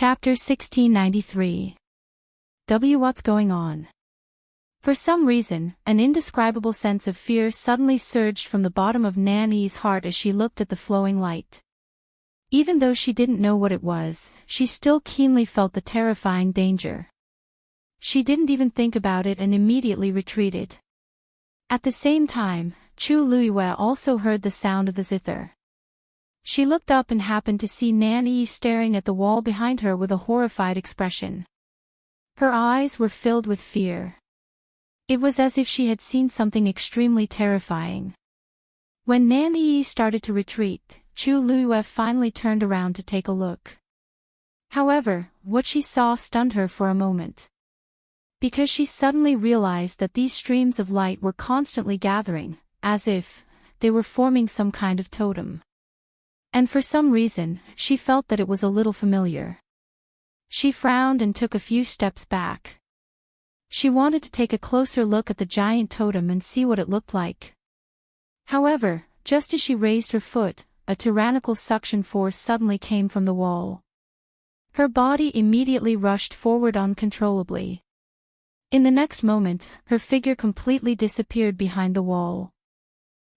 Chapter 1693. What's going on? For some reason, an indescribable sense of fear suddenly surged from the bottom of Nanny's heart as she looked at the flowing light. Even though she didn't know what it was, she still keenly felt the terrifying danger. She didn't even think about it and immediately retreated. At the same time, Chu Luiyue also heard the sound of the zither. She looked up and happened to see Nanny staring at the wall behind her with a horrified expression. Her eyes were filled with fear. It was as if she had seen something extremely terrifying. When Nanny started to retreat, Chu Luiyue finally turned around to take a look. However, what she saw stunned her for a moment. Because she suddenly realized that these streams of light were constantly gathering, as if they were forming some kind of totem. And for some reason, she felt that it was a little familiar. She frowned and took a few steps back. She wanted to take a closer look at the giant totem and see what it looked like. However, just as she raised her foot, a tyrannical suction force suddenly came from the wall. Her body immediately rushed forward uncontrollably. In the next moment, her figure completely disappeared behind the wall.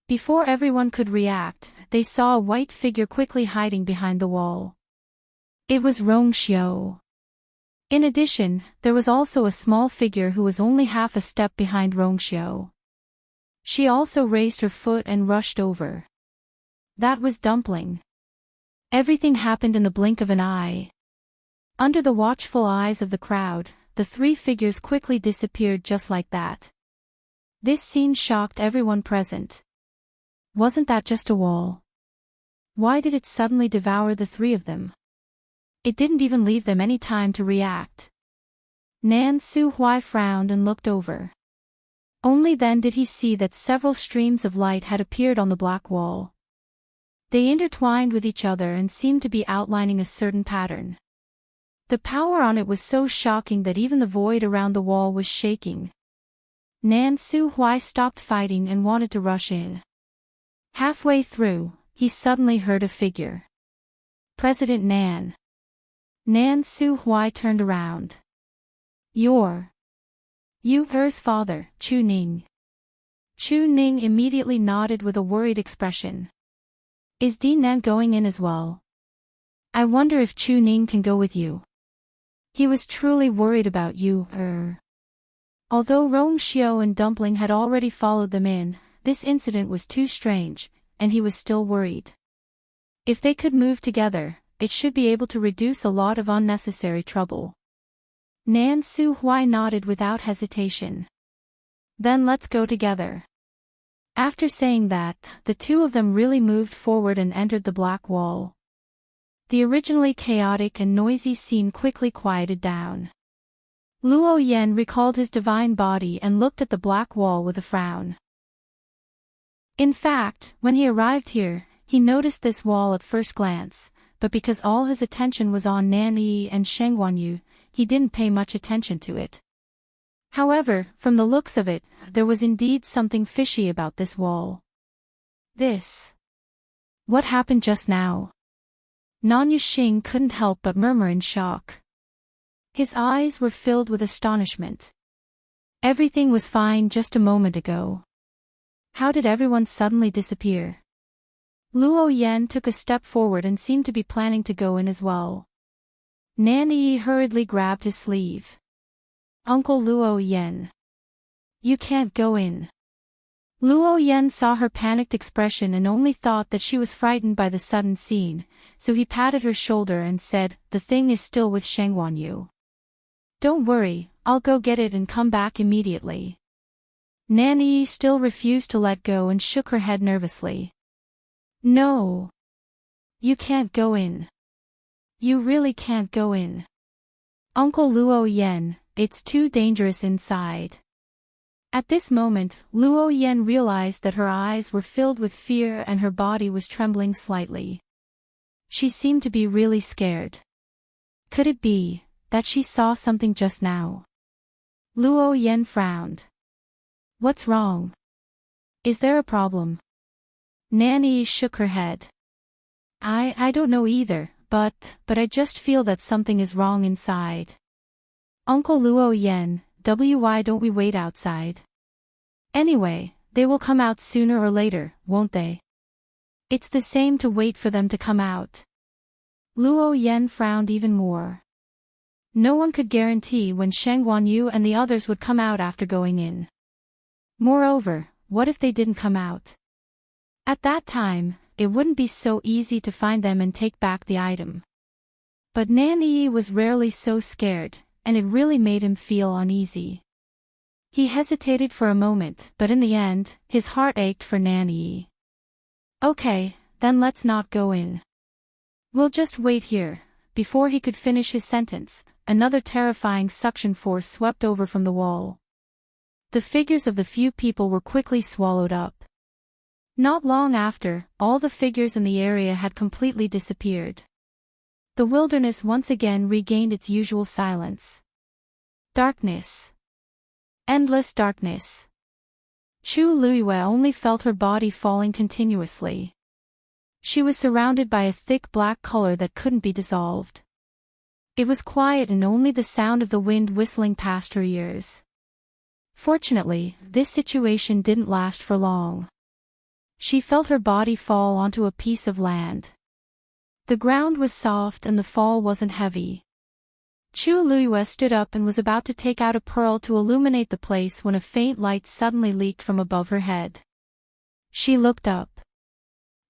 Before everyone could react, they saw a white figure quickly hiding behind the wall. It was Rongxiu. In addition, there was also a small figure who was only half a step behind Rongxiu. She also raised her foot and rushed over. That was Dumpling. Everything happened in the blink of an eye. Under the watchful eyes of the crowd, the three figures quickly disappeared just like that. This scene shocked everyone present. Wasn't that just a wall? Why did it suddenly devour the three of them? It didn't even leave them any time to react. Nan Suhui frowned and looked over. Only then did he see that several streams of light had appeared on the black wall. They intertwined with each other and seemed to be outlining a certain pattern. The power on it was so shocking that even the void around the wall was shaking. Nan Suhui stopped fighting and wanted to rush in. Halfway through, he suddenly heard a figure. President Nan. Nan Suhui turned around. You're Er's father, Chu Ning. Chu Ning immediately nodded with a worried expression. Is Di Nan going in as well? I wonder if Chu Ning can go with you. He was truly worried about you, Although Rongxiu and Dumpling had already followed them in, this incident was too strange, and he was still worried. If they could move together, it should be able to reduce a lot of unnecessary trouble. Nan Suhui nodded without hesitation. Then let's go together. After saying that, the two of them really moved forward and entered the black wall. The originally chaotic and noisy scene quickly quieted down. Luo Yan recalled his divine body and looked at the black wall with a frown. In fact, when he arrived here, he noticed this wall at first glance, but because all his attention was on Nan Yi and Sheng Wanyu, he didn't pay much attention to it. However, from the looks of it, there was indeed something fishy about this wall. What happened just now? Nan Yuxing couldn't help but murmur in shock. His eyes were filled with astonishment. Everything was fine just a moment ago. How did everyone suddenly disappear? Luo Yan took a step forward and seemed to be planning to go in as well. Nan Yi hurriedly grabbed his sleeve. Uncle Luo Yan. You can't go in. Luo Yan saw her panicked expression and only thought that she was frightened by the sudden scene, so he patted her shoulder and said, The thing is still with Sheng Wanyu. Don't worry, I'll go get it and come back immediately. Nan Yi still refused to let go and shook her head nervously. No. You can't go in. You really can't go in. Uncle Luo Yan, it's too dangerous inside. At this moment, Luo Yan realized that her eyes were filled with fear and her body was trembling slightly. She seemed to be really scared. Could it be that she saw something just now? Luo Yan frowned. What's wrong? Is there a problem? Nanny shook her head. I don't know either, but I just feel that something is wrong inside. Uncle Luo Yen, why don't we wait outside? Anyway, they will come out sooner or later, won't they? It's the same to wait for them to come out. Luo Yen frowned even more. No one could guarantee when Sheng Guanyu and the others would come out after going in. Moreover, what if they didn't come out? At that time, it wouldn't be so easy to find them and take back the item. But Nan Yi was rarely so scared, and it really made him feel uneasy. He hesitated for a moment, but in the end, his heart ached for Nan Yi. Okay, then let's not go in. We'll just wait here. Before he could finish his sentence, another terrifying suction force swept over from the wall. The figures of the few people were quickly swallowed up. Not long after, all the figures in the area had completely disappeared. The wilderness once again regained its usual silence. Darkness. Endless darkness. Chu Luiyue only felt her body falling continuously. She was surrounded by a thick black color that couldn't be dissolved. It was quiet and only the sound of the wind whistling past her ears. Fortunately, this situation didn't last for long. She felt her body fall onto a piece of land. The ground was soft and the fall wasn't heavy. Chu Luiyue stood up and was about to take out a pearl to illuminate the place when a faint light suddenly leaked from above her head. She looked up.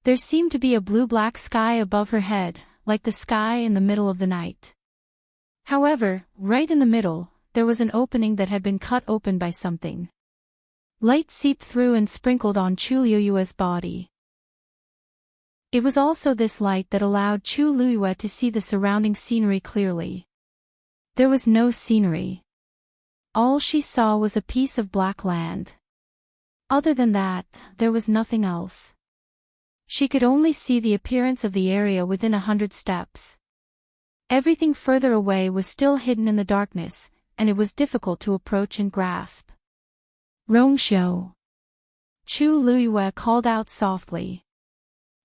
There seemed to be a blue-black sky above her head, like the sky in the middle of the night. However, right in the middle, there was an opening that had been cut open by something. Light seeped through and sprinkled on Chu Luiyue's body. It was also this light that allowed Chu Luiyue to see the surrounding scenery clearly. There was no scenery. All she saw was a piece of black land. Other than that, there was nothing else. She could only see the appearance of the area within 100 steps. Everything further away was still hidden in the darkness, and it was difficult to approach and grasp. Rongxiu. Chu Luiyue called out softly.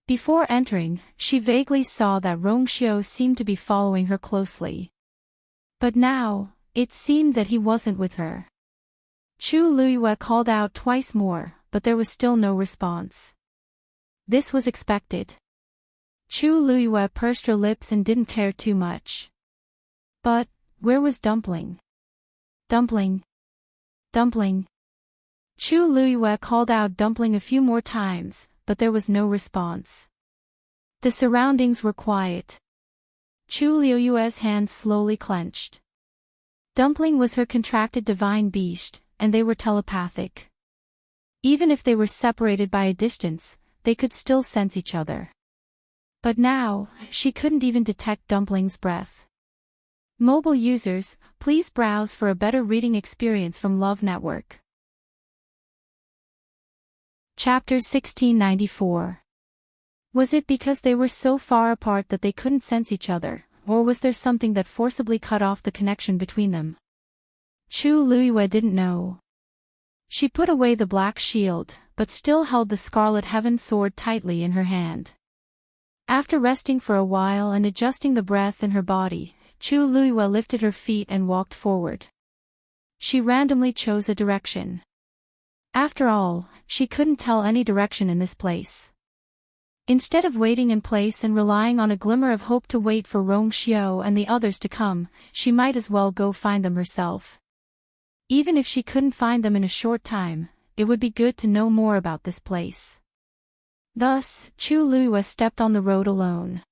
Before entering, she vaguely saw that Rongxiu seemed to be following her closely. But now, it seemed that he wasn't with her. Chu Luiyue called out twice more, but there was still no response. This was expected. Chu Luiyue pursed her lips and didn't care too much. But, where was Dumpling? Dumpling. Dumpling. Chu Luiyue called out Dumpling a few more times, but there was no response. The surroundings were quiet. Chu Luiyue's hands slowly clenched. Dumpling was her contracted divine beast, and they were telepathic. Even if they were separated by a distance, they could still sense each other. But now, she couldn't even detect Dumpling's breath. Mobile users, please browse for a better reading experience from Love Network. Chapter 1694. Was it because they were so far apart that they couldn't sense each other, or was there something that forcibly cut off the connection between them? Chu Luiyue didn't know. She put away the black shield, but still held the Scarlet Heaven sword tightly in her hand. After resting for a while and adjusting the breath in her body, Chu Luiyue lifted her feet and walked forward. She randomly chose a direction. After all, she couldn't tell any direction in this place. Instead of waiting in place and relying on a glimmer of hope to wait for Rongxiu and the others to come, she might as well go find them herself. Even if she couldn't find them in a short time, it would be good to know more about this place. Thus, Chu Luiyue stepped on the road alone.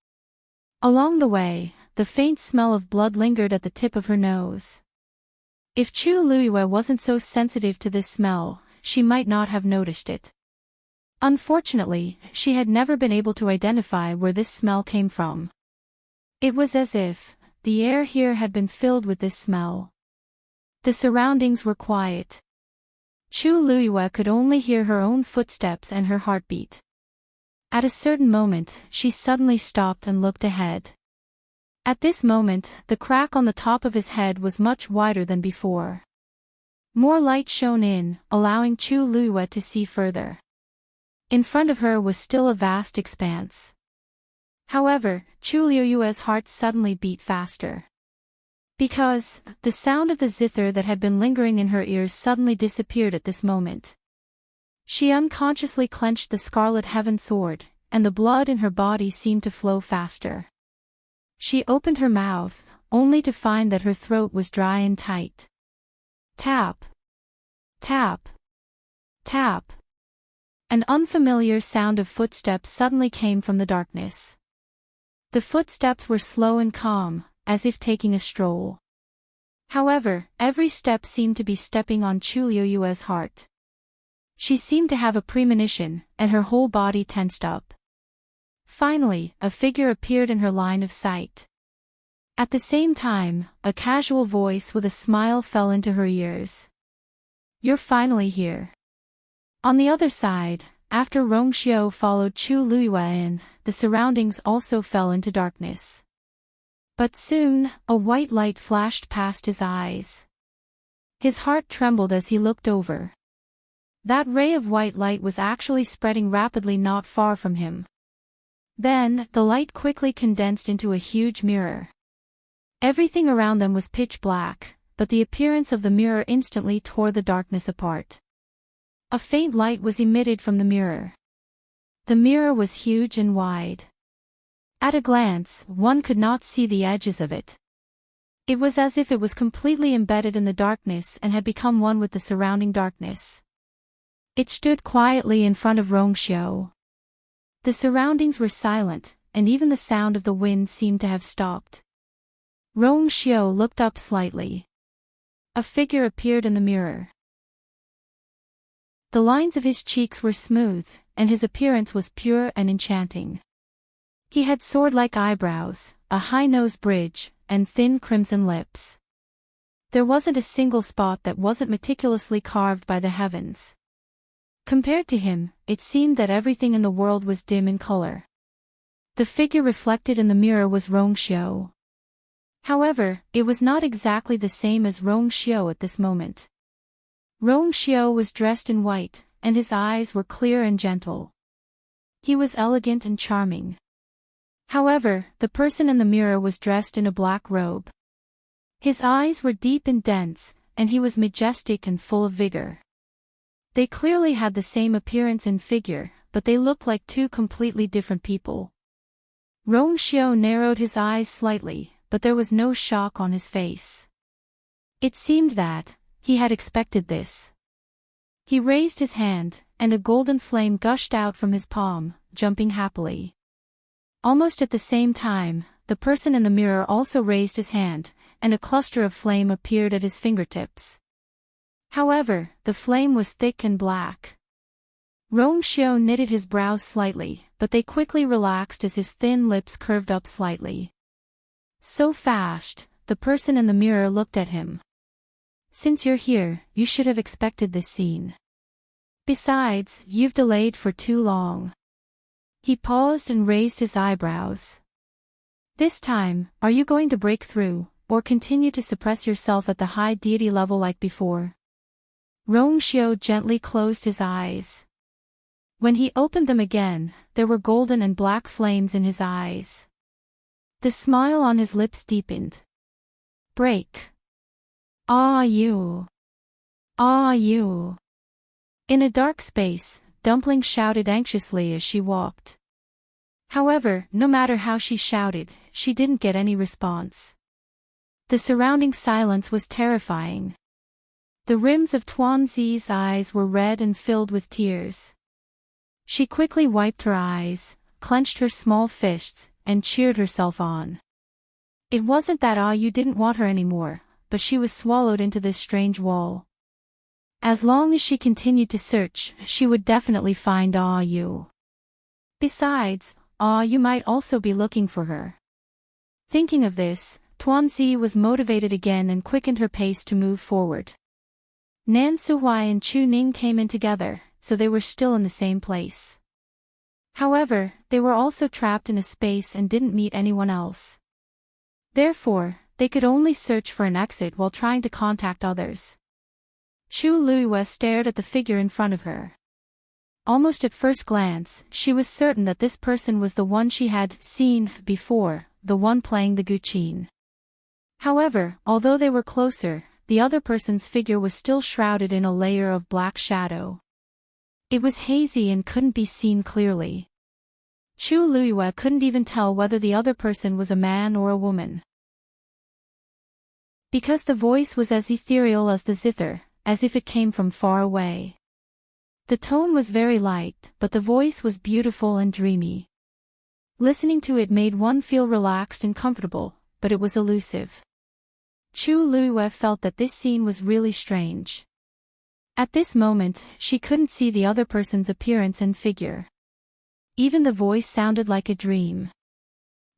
Along the way, the faint smell of blood lingered at the tip of her nose. If Chu Luiyue wasn't so sensitive to this smell, she might not have noticed it. Unfortunately, she had never been able to identify where this smell came from. It was as if the air here had been filled with this smell. The surroundings were quiet. Chu Luiyue could only hear her own footsteps and her heartbeat. At a certain moment, she suddenly stopped and looked ahead. At this moment, the crack on the top of his head was much wider than before. More light shone in, allowing Chu Luiyue to see further. In front of her was still a vast expanse. However, Chu Liuyue's heart suddenly beat faster. Because, the sound of the zither that had been lingering in her ears suddenly disappeared at this moment. She unconsciously clenched the scarlet heaven sword, and the blood in her body seemed to flow faster. She opened her mouth, only to find that her throat was dry and tight. Tap. Tap. Tap. An unfamiliar sound of footsteps suddenly came from the darkness. The footsteps were slow and calm, as if taking a stroll. However, every step seemed to be stepping on Chu Liuyue's heart. She seemed to have a premonition, and her whole body tensed up. Finally, a figure appeared in her line of sight. At the same time, a casual voice with a smile fell into her ears. "You're finally here." On the other side, after Rongxiu followed Chu Liyue in, the surroundings also fell into darkness. But soon, a white light flashed past his eyes. His heart trembled as he looked over. That ray of white light was actually spreading rapidly not far from him. Then, the light quickly condensed into a huge mirror. Everything around them was pitch black, but the appearance of the mirror instantly tore the darkness apart. A faint light was emitted from the mirror. The mirror was huge and wide. At a glance, one could not see the edges of it. It was as if it was completely embedded in the darkness and had become one with the surrounding darkness. It stood quietly in front of Rongxiu. The surroundings were silent, and even the sound of the wind seemed to have stopped. Rongxiu looked up slightly. A figure appeared in the mirror. The lines of his cheeks were smooth, and his appearance was pure and enchanting. He had sword-like eyebrows, a high nose bridge, and thin crimson lips. There wasn't a single spot that wasn't meticulously carved by the heavens. Compared to him, it seemed that everything in the world was dim in color. The figure reflected in the mirror was Rongxiu. However, it was not exactly the same as Rongxiu at this moment. Rongxiu was dressed in white, and his eyes were clear and gentle. He was elegant and charming. However, the person in the mirror was dressed in a black robe. His eyes were deep and dense, and he was majestic and full of vigor. They clearly had the same appearance and figure, but they looked like two completely different people. Rongxiu narrowed his eyes slightly, but there was no shock on his face. It seemed that he had expected this. He raised his hand, and a golden flame gushed out from his palm, jumping happily. Almost at the same time, the person in the mirror also raised his hand, and a cluster of flame appeared at his fingertips. However, the flame was thick and black. Rongxiu knitted his brows slightly, but they quickly relaxed as his thin lips curved up slightly. So fast, the person in the mirror looked at him. "Since you're here, you should have expected this scene. Besides, you've delayed for too long." He paused and raised his eyebrows. "This time, are you going to break through, or continue to suppress yourself at the high deity level like before?" Rongxiu gently closed his eyes. When he opened them again, there were golden and black flames in his eyes. The smile on his lips deepened. "Break. Ah you. Ah you." In a dark space, Dumpling shouted anxiously as she walked. However, no matter how she shouted, she didn't get any response. The surrounding silence was terrifying. The rims of Tuanzi's eyes were red and filled with tears. She quickly wiped her eyes, clenched her small fists, and cheered herself on. It wasn't that you didn't want her anymore, but she was swallowed into this strange wall. As long as she continued to search, she would definitely find you. Besides, you might also be looking for her. Thinking of this, Tuanzi was motivated again and quickened her pace to move forward. Nan Suhui and Chu Ning came in together, so they were still in the same place. However, they were also trapped in a space and didn't meet anyone else. Therefore, they could only search for an exit while trying to contact others. Chu Liyue stared at the figure in front of her. Almost at first glance, she was certain that this person was the one she had seen before, the one playing the guqin. However, although they were closer, the other person's figure was still shrouded in a layer of black shadow. It was hazy and couldn't be seen clearly. Chu Luiyue couldn't even tell whether the other person was a man or a woman. Because the voice was as ethereal as the zither, as if it came from far away. The tone was very light, but the voice was beautiful and dreamy. Listening to it made one feel relaxed and comfortable, but it was elusive. Chu Luiyue felt that this scene was really strange. At this moment, she couldn't see the other person's appearance and figure. Even the voice sounded like a dream.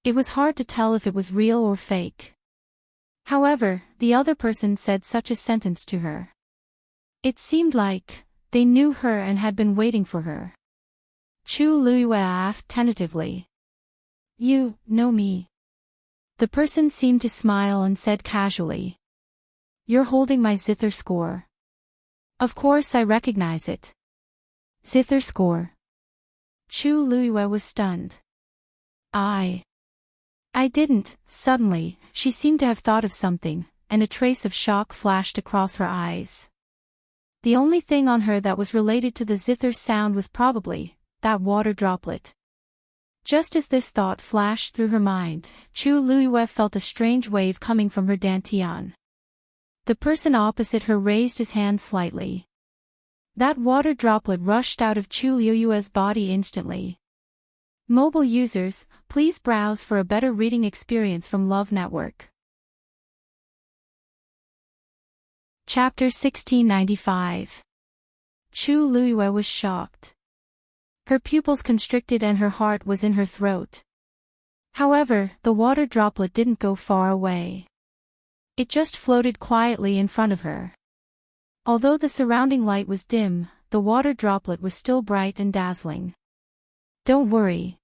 It was hard to tell if it was real or fake. However, the other person said such a sentence to her. It seemed like they knew her and had been waiting for her. Chu Luiyue asked tentatively. You know me? The person seemed to smile and said casually. You're holding my zither score. Of course I recognize it. Zither score. Chu Luiyue was stunned. I didn't. Suddenly, she seemed to have thought of something, and a trace of shock flashed across her eyes. The only thing on her that was related to the zither sound was probably that water droplet. Just as this thought flashed through her mind, Chu Luiyue felt a strange wave coming from her dantian. The person opposite her raised his hand slightly. That water droplet rushed out of Chu Luiyue's body instantly. Mobile users, please browse for a better reading experience from Love Network. Chapter 1695. Chu Luiyue was shocked. Her pupils constricted and her heart was in her throat. However, the water droplet didn't go far away. It just floated quietly in front of her. Although the surrounding light was dim, the water droplet was still bright and dazzling. Don't worry.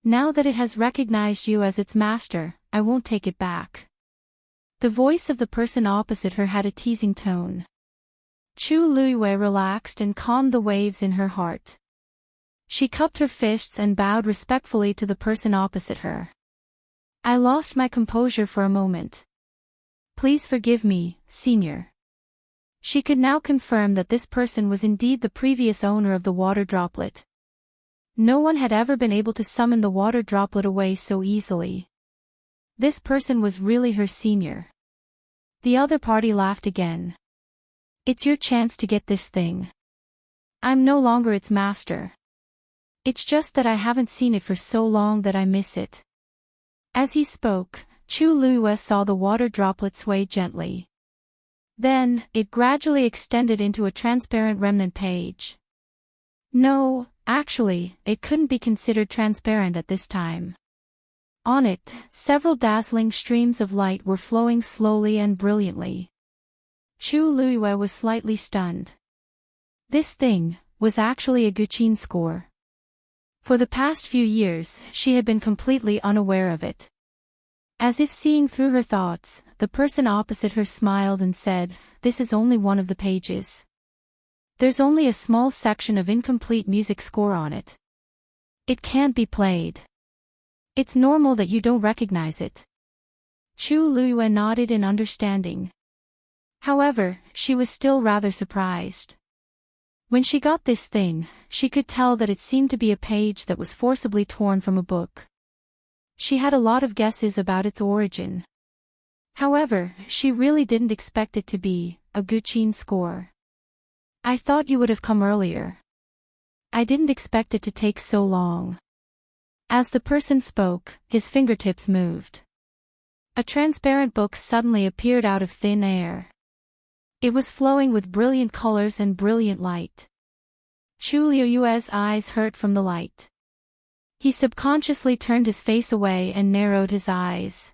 Now that it has recognized you as its master, I won't take it back. The voice of the person opposite her had a teasing tone. Chu Luiyue relaxed and calmed the waves in her heart. She cupped her fists and bowed respectfully to the person opposite her. I lost my composure for a moment. Please forgive me, Senior. She could now confirm that this person was indeed the previous owner of the water droplet. No one had ever been able to summon the water droplet away so easily. This person was really her senior. The other party laughed again. It's your chance to get this thing. I'm no longer its master. It's just that I haven't seen it for so long that I miss it. As he spoke, Chu Luiyue saw the water droplet sway gently. Then, it gradually extended into a transparent remnant page. No, actually, it couldn't be considered transparent at this time. On it, several dazzling streams of light were flowing slowly and brilliantly. Chu Luiyue was slightly stunned. This thing was actually a guqin score. For the past few years, she had been completely unaware of it. As if seeing through her thoughts, the person opposite her smiled and said, "This is only one of the pages. There's only a small section of incomplete music score on it. It can't be played. It's normal that you don't recognize it." Chu Luiyue nodded in understanding. However, she was still rather surprised. When she got this thing, she could tell that it seemed to be a page that was forcibly torn from a book. She had a lot of guesses about its origin. However, she really didn't expect it to be a guqin score. I thought you would have come earlier. I didn't expect it to take so long. As the person spoke, his fingertips moved. A transparent book suddenly appeared out of thin air. It was flowing with brilliant colors and brilliant light. Chu Luiyue's eyes hurt from the light. He subconsciously turned his face away and narrowed his eyes.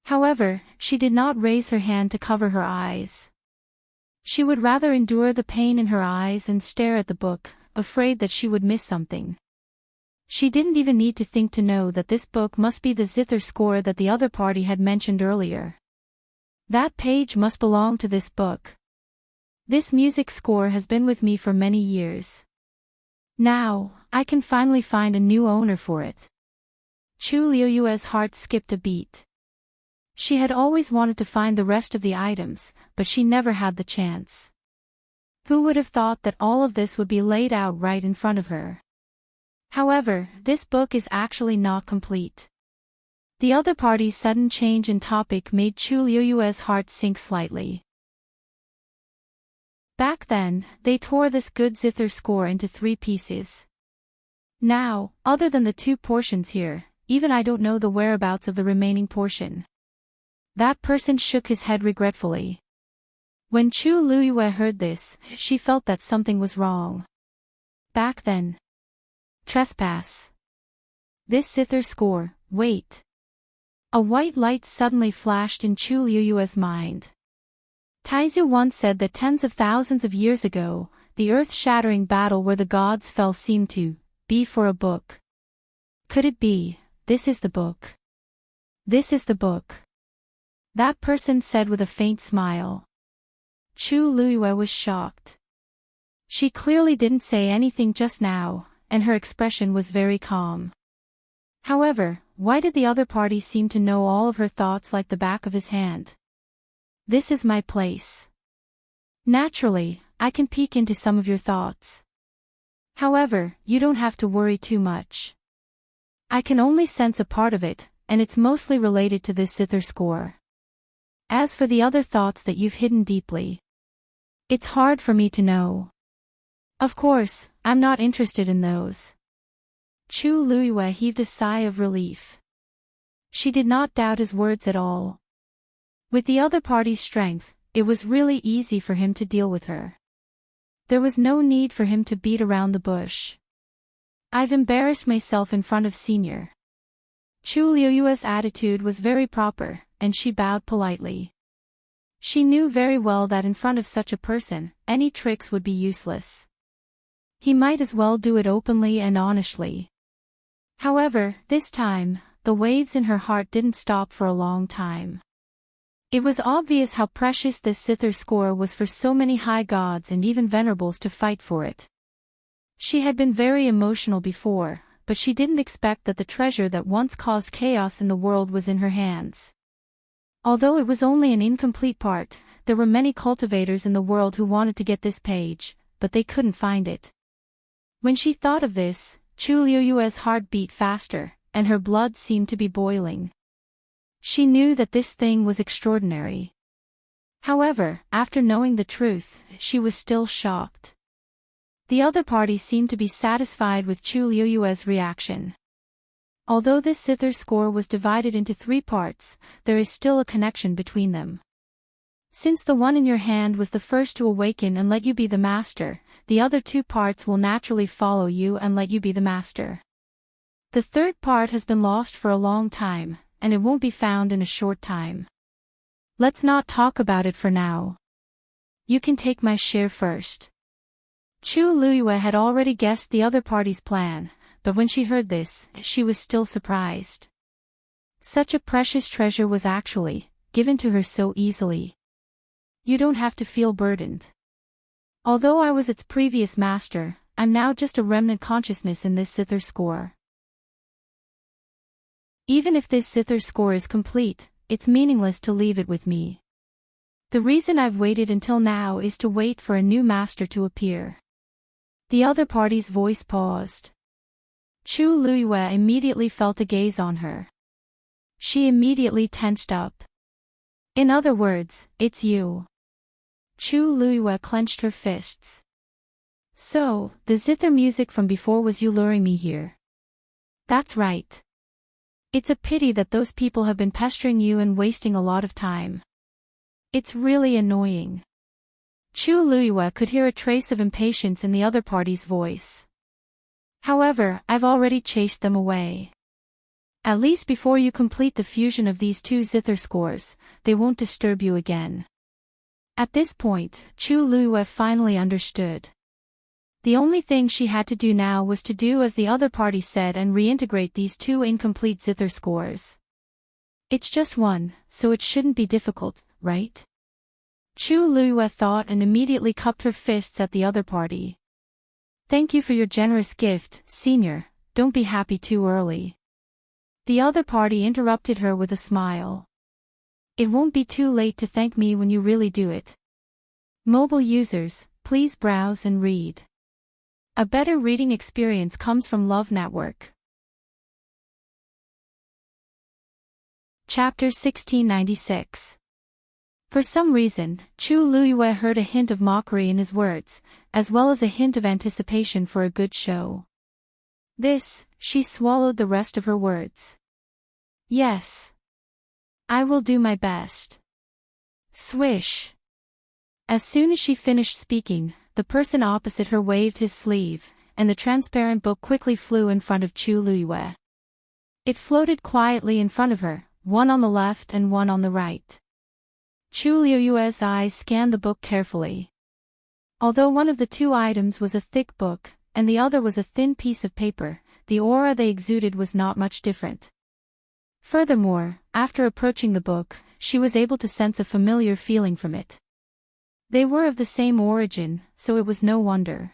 However, she did not raise her hand to cover her eyes. She would rather endure the pain in her eyes and stare at the book, afraid that she would miss something. She didn't even need to think to know that this book must be the zither score that the other party had mentioned earlier. That page must belong to this book. This music score has been with me for many years. Now, I can finally find a new owner for it. Chu Liuyue's heart skipped a beat. She had always wanted to find the rest of the items, but she never had the chance. Who would have thought that all of this would be laid out right in front of her? However, this book is actually not complete. The other party's sudden change in topic made Chu Liuyue's heart sink slightly. Back then, they tore this good zither score into 3 pieces. Now, other than the 2 portions here, even I don't know the whereabouts of the remaining portion. That person shook his head regretfully. When Chu Liyue heard this, she felt that something was wrong. Back then. Trespass. This zither score, wait. A white light suddenly flashed in Chu Liyue's mind. Taizu once said that tens of thousands of years ago, the earth-shattering battle where the gods fell seemed to be for a book. Could it be, this is the book? This is the book. That person said with a faint smile. Chu Liyue was shocked. She clearly didn't say anything just now, and her expression was very calm. However, why did the other party seem to know all of her thoughts like the back of his hand? This is my place. Naturally, I can peek into some of your thoughts. However, you don't have to worry too much. I can only sense a part of it, and it's mostly related to this zither score. As for the other thoughts that you've hidden deeply, it's hard for me to know. Of course, I'm not interested in those. Chu Liyue heaved a sigh of relief. She did not doubt his words at all. With the other party's strength, it was really easy for him to deal with her. There was no need for him to beat around the bush. I've embarrassed myself in front of Senior. Chu Liyue's attitude was very proper, and she bowed politely. She knew very well that in front of such a person, any tricks would be useless. He might as well do it openly and honestly. However, this time, the waves in her heart didn't stop for a long time. It was obvious how precious this zither score was for so many high gods and even venerables to fight for it. She had been very emotional before, but she didn't expect that the treasure that once caused chaos in the world was in her hands. Although it was only an incomplete part, there were many cultivators in the world who wanted to get this page, but they couldn't find it. When she thought of this, Chu Liyue's heart beat faster, and her blood seemed to be boiling. She knew that this thing was extraordinary. However, after knowing the truth, she was still shocked. The other party seemed to be satisfied with Chu Liyue's reaction. Although this zither score was divided into 3 parts, there is still a connection between them. Since the one in your hand was the first to awaken and let you be the master, the other 2 parts will naturally follow you and let you be the master. The 3rd part has been lost for a long time, and it won't be found in a short time. Let's not talk about it for now. You can take my share first. Chu Liyue had already guessed the other party's plan, but when she heard this, she was still surprised. Such a precious treasure was actually given to her so easily. You don't have to feel burdened. Although I was its previous master, I'm now just a remnant consciousness in this zither score. Even if this zither score is complete, it's meaningless to leave it with me. The reason I've waited until now is to wait for a new master to appear. The other party's voice paused. Chu Liyue immediately felt a gaze on her. She immediately tensed up. In other words, it's you. Chu Liyue clenched her fists. So, the zither music from before was you luring me here. That's right. It's a pity that those people have been pestering you and wasting a lot of time. It's really annoying. Chu Liyue could hear a trace of impatience in the other party's voice. However, I've already chased them away. At least before you complete the fusion of these 2 zither scores, they won't disturb you again. At this point, Chu Liyue finally understood. The only thing she had to do now was to do as the other party said and reintegrate these 2 incomplete zither scores. It's just one, so it shouldn't be difficult, right? Chu Liyue thought and immediately cupped her fists at the other party. Thank you for your generous gift, Senior. Don't be happy too early. The other party interrupted her with a smile. It won't be too late to thank me when you really do it. Mobile users, please browse and read. A better reading experience comes from Love Network. Chapter 1696. For some reason, Chu Luyue heard a hint of mockery in his words, as well as a hint of anticipation for a good show. She swallowed the rest of her words. Yes. I will do my best. Swish. As soon as she finished speaking, the person opposite her waved his sleeve, and the transparent book quickly flew in front of Chu Luyue. It floated quietly in front of her, one on the left and one on the right. Chu Luyue's eyes scanned the book carefully. Although one of the two items was a thick book, and the other was a thin piece of paper, the aura they exuded was not much different. Furthermore, after approaching the book, she was able to sense a familiar feeling from it. They were of the same origin, so it was no wonder.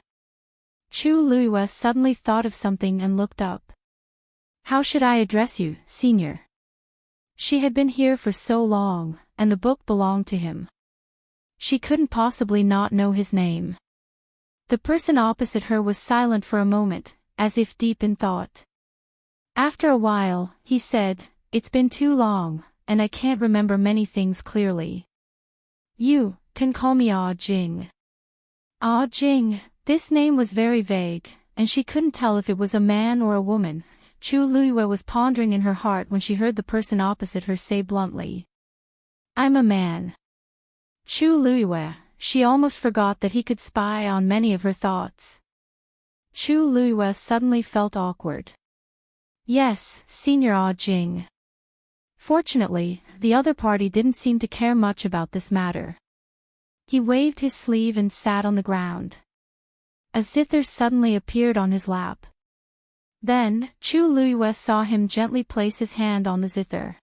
Chu Luyue suddenly thought of something and looked up. How should I address you, Senior? She had been here for so long, and the book belonged to him. She couldn't possibly not know his name. The person opposite her was silent for a moment, as if deep in thought. After a while, he said, "It's been too long, and I can't remember many things clearly. You can call me Ah Jing." Ah Jing, this name was very vague, and she couldn't tell if it was a man or a woman. Chu Luyue was pondering in her heart when she heard the person opposite her say bluntly, "I'm a man." Chu Luyue, she almost forgot that he could spy on many of her thoughts. Chu Luyue suddenly felt awkward. "Yes, Senior Ah Jing." Fortunately, the other party didn't seem to care much about this matter. He waved his sleeve and sat on the ground. A zither suddenly appeared on his lap. Then, Chu Luyue saw him gently place his hand on the zither.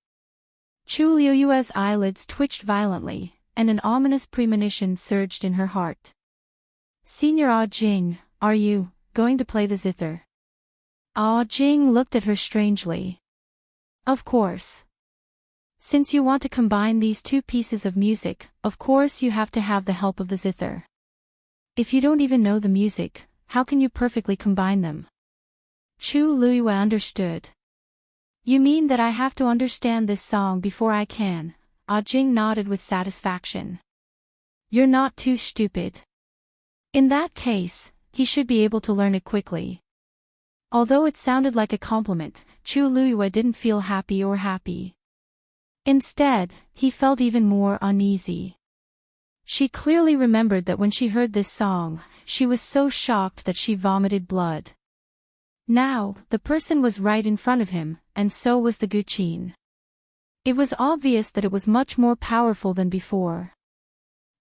Chu Luyue's eyelids twitched violently, and an ominous premonition surged in her heart. "Senior Ah Jing, are you going to play the zither?" Ah Jing looked at her strangely. "Of course. Since you want to combine these two pieces of music, of course you have to have the help of the zither. If you don't even know the music, how can you perfectly combine them?" Chu Luyue understood. "You mean that I have to understand this song before I can?" Ah Jing nodded with satisfaction. "You're not too stupid. In that case, he should be able to learn it quickly." Although it sounded like a compliment, Chu Luyue didn't feel happy or happy. Instead, he felt even more uneasy. She clearly remembered that when she heard this song, she was so shocked that she vomited blood. Now, the person was right in front of him, and so was the guqin. It was obvious that it was much more powerful than before.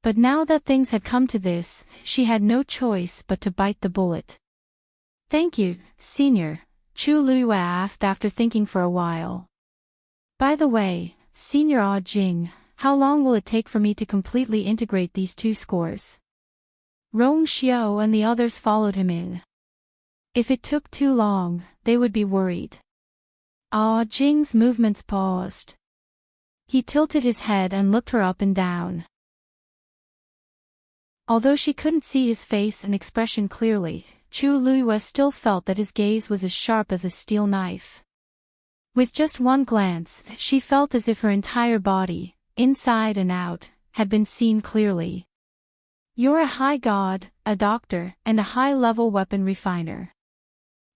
But now that things had come to this, she had no choice but to bite the bullet. "Thank you, Senior," Chu Luyue asked after thinking for a while. "By the way, Senior Ah Jing, how long will it take for me to completely integrate these two scores?" Rong Xiao and the others followed him in. If it took too long, they would be worried. Ah Jing's movements paused. He tilted his head and looked her up and down. Although she couldn't see his face and expression clearly, Chu Luyue still felt that his gaze was as sharp as a steel knife. With just one glance, she felt as if her entire body, inside and out, had been seen clearly. "You're a high god, a doctor, and a high-level weapon refiner.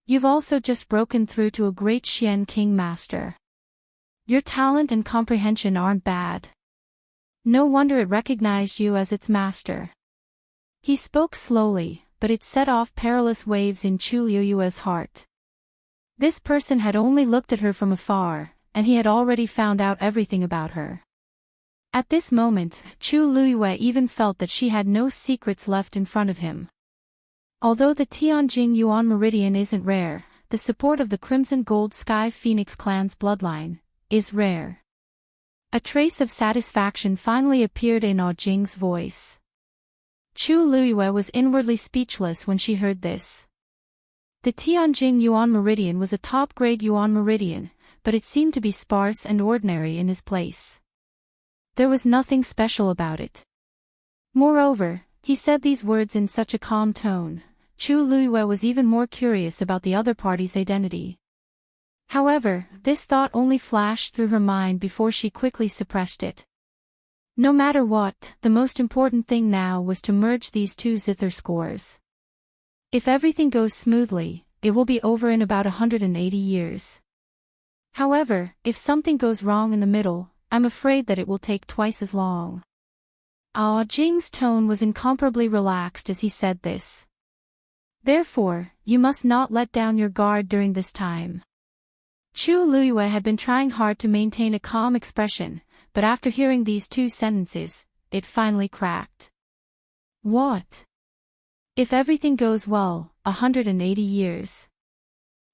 You've also just broken through to a great Xian King master. Your talent and comprehension aren't bad. No wonder it recognized you as its master." He spoke slowly, but it set off perilous waves in Chu Luyue's heart. This person had only looked at her from afar, and he had already found out everything about her. At this moment, Chu Luyue even felt that she had no secrets left in front of him. Although the Tianjing Yuan Meridian isn't rare, the support of the Crimson Gold Sky Phoenix clan's bloodline is rare. A trace of satisfaction finally appeared in Ah Jing's voice. Chu Luiyue was inwardly speechless when she heard this. The Tianjing Yuan Meridian was a top-grade Yuan Meridian, but it seemed to be sparse and ordinary in his place. There was nothing special about it. Moreover, he said these words in such a calm tone. Chu Luiyue was even more curious about the other party's identity. However, this thought only flashed through her mind before she quickly suppressed it. No matter what, the most important thing now was to merge these two zither scores. If everything goes smoothly, it will be over in about 180 years. However, if something goes wrong in the middle, I'm afraid that it will take twice as long. Jing's tone was incomparably relaxed as he said this. Therefore, you must not let down your guard during this time. Chu Luiyue had been trying hard to maintain a calm expression, but after hearing these two sentences, it finally cracked. What? If everything goes well, 180 years.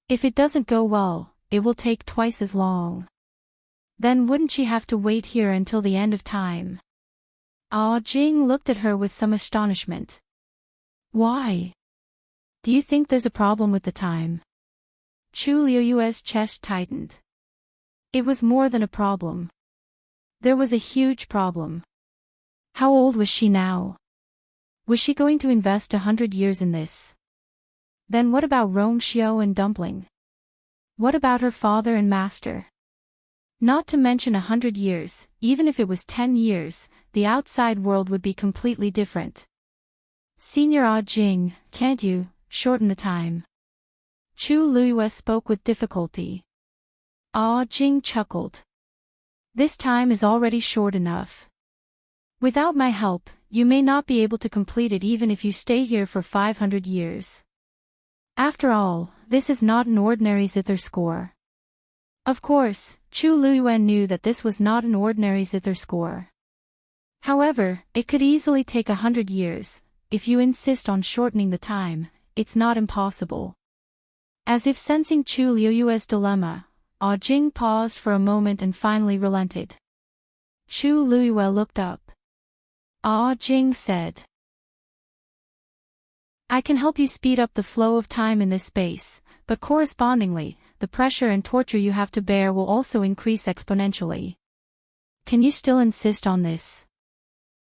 If it doesn't go well, it will take twice as long. Then wouldn't she have to wait here until the end of time? Jing looked at her with some astonishment. Why? Do you think there's a problem with the time? Chu Luiyue's chest tightened. It was more than a problem. There was a huge problem. How old was she now? Was she going to invest 100 years in this? Then what about Rong Xiao and Dumpling? What about her father and master? Not to mention 100 years, even if it was 10 years, the outside world would be completely different. Senior Jing, can't you shorten the time? Chu Luiyue spoke with difficulty. Jing chuckled. This time is already short enough. Without my help, you may not be able to complete it even if you stay here for 500 years. After all, this is not an ordinary zither score. Of course, Chu Luiyue knew that this was not an ordinary zither score. However, it could easily take 100 years. If you insist on shortening the time, it's not impossible. As if sensing Chu Luiyue's dilemma, Jing paused for a moment and finally relented. Chu Luiyue looked up. Jing said, I can help you speed up the flow of time in this space, but correspondingly, the pressure and torture you have to bear will also increase exponentially. Can you still insist on this?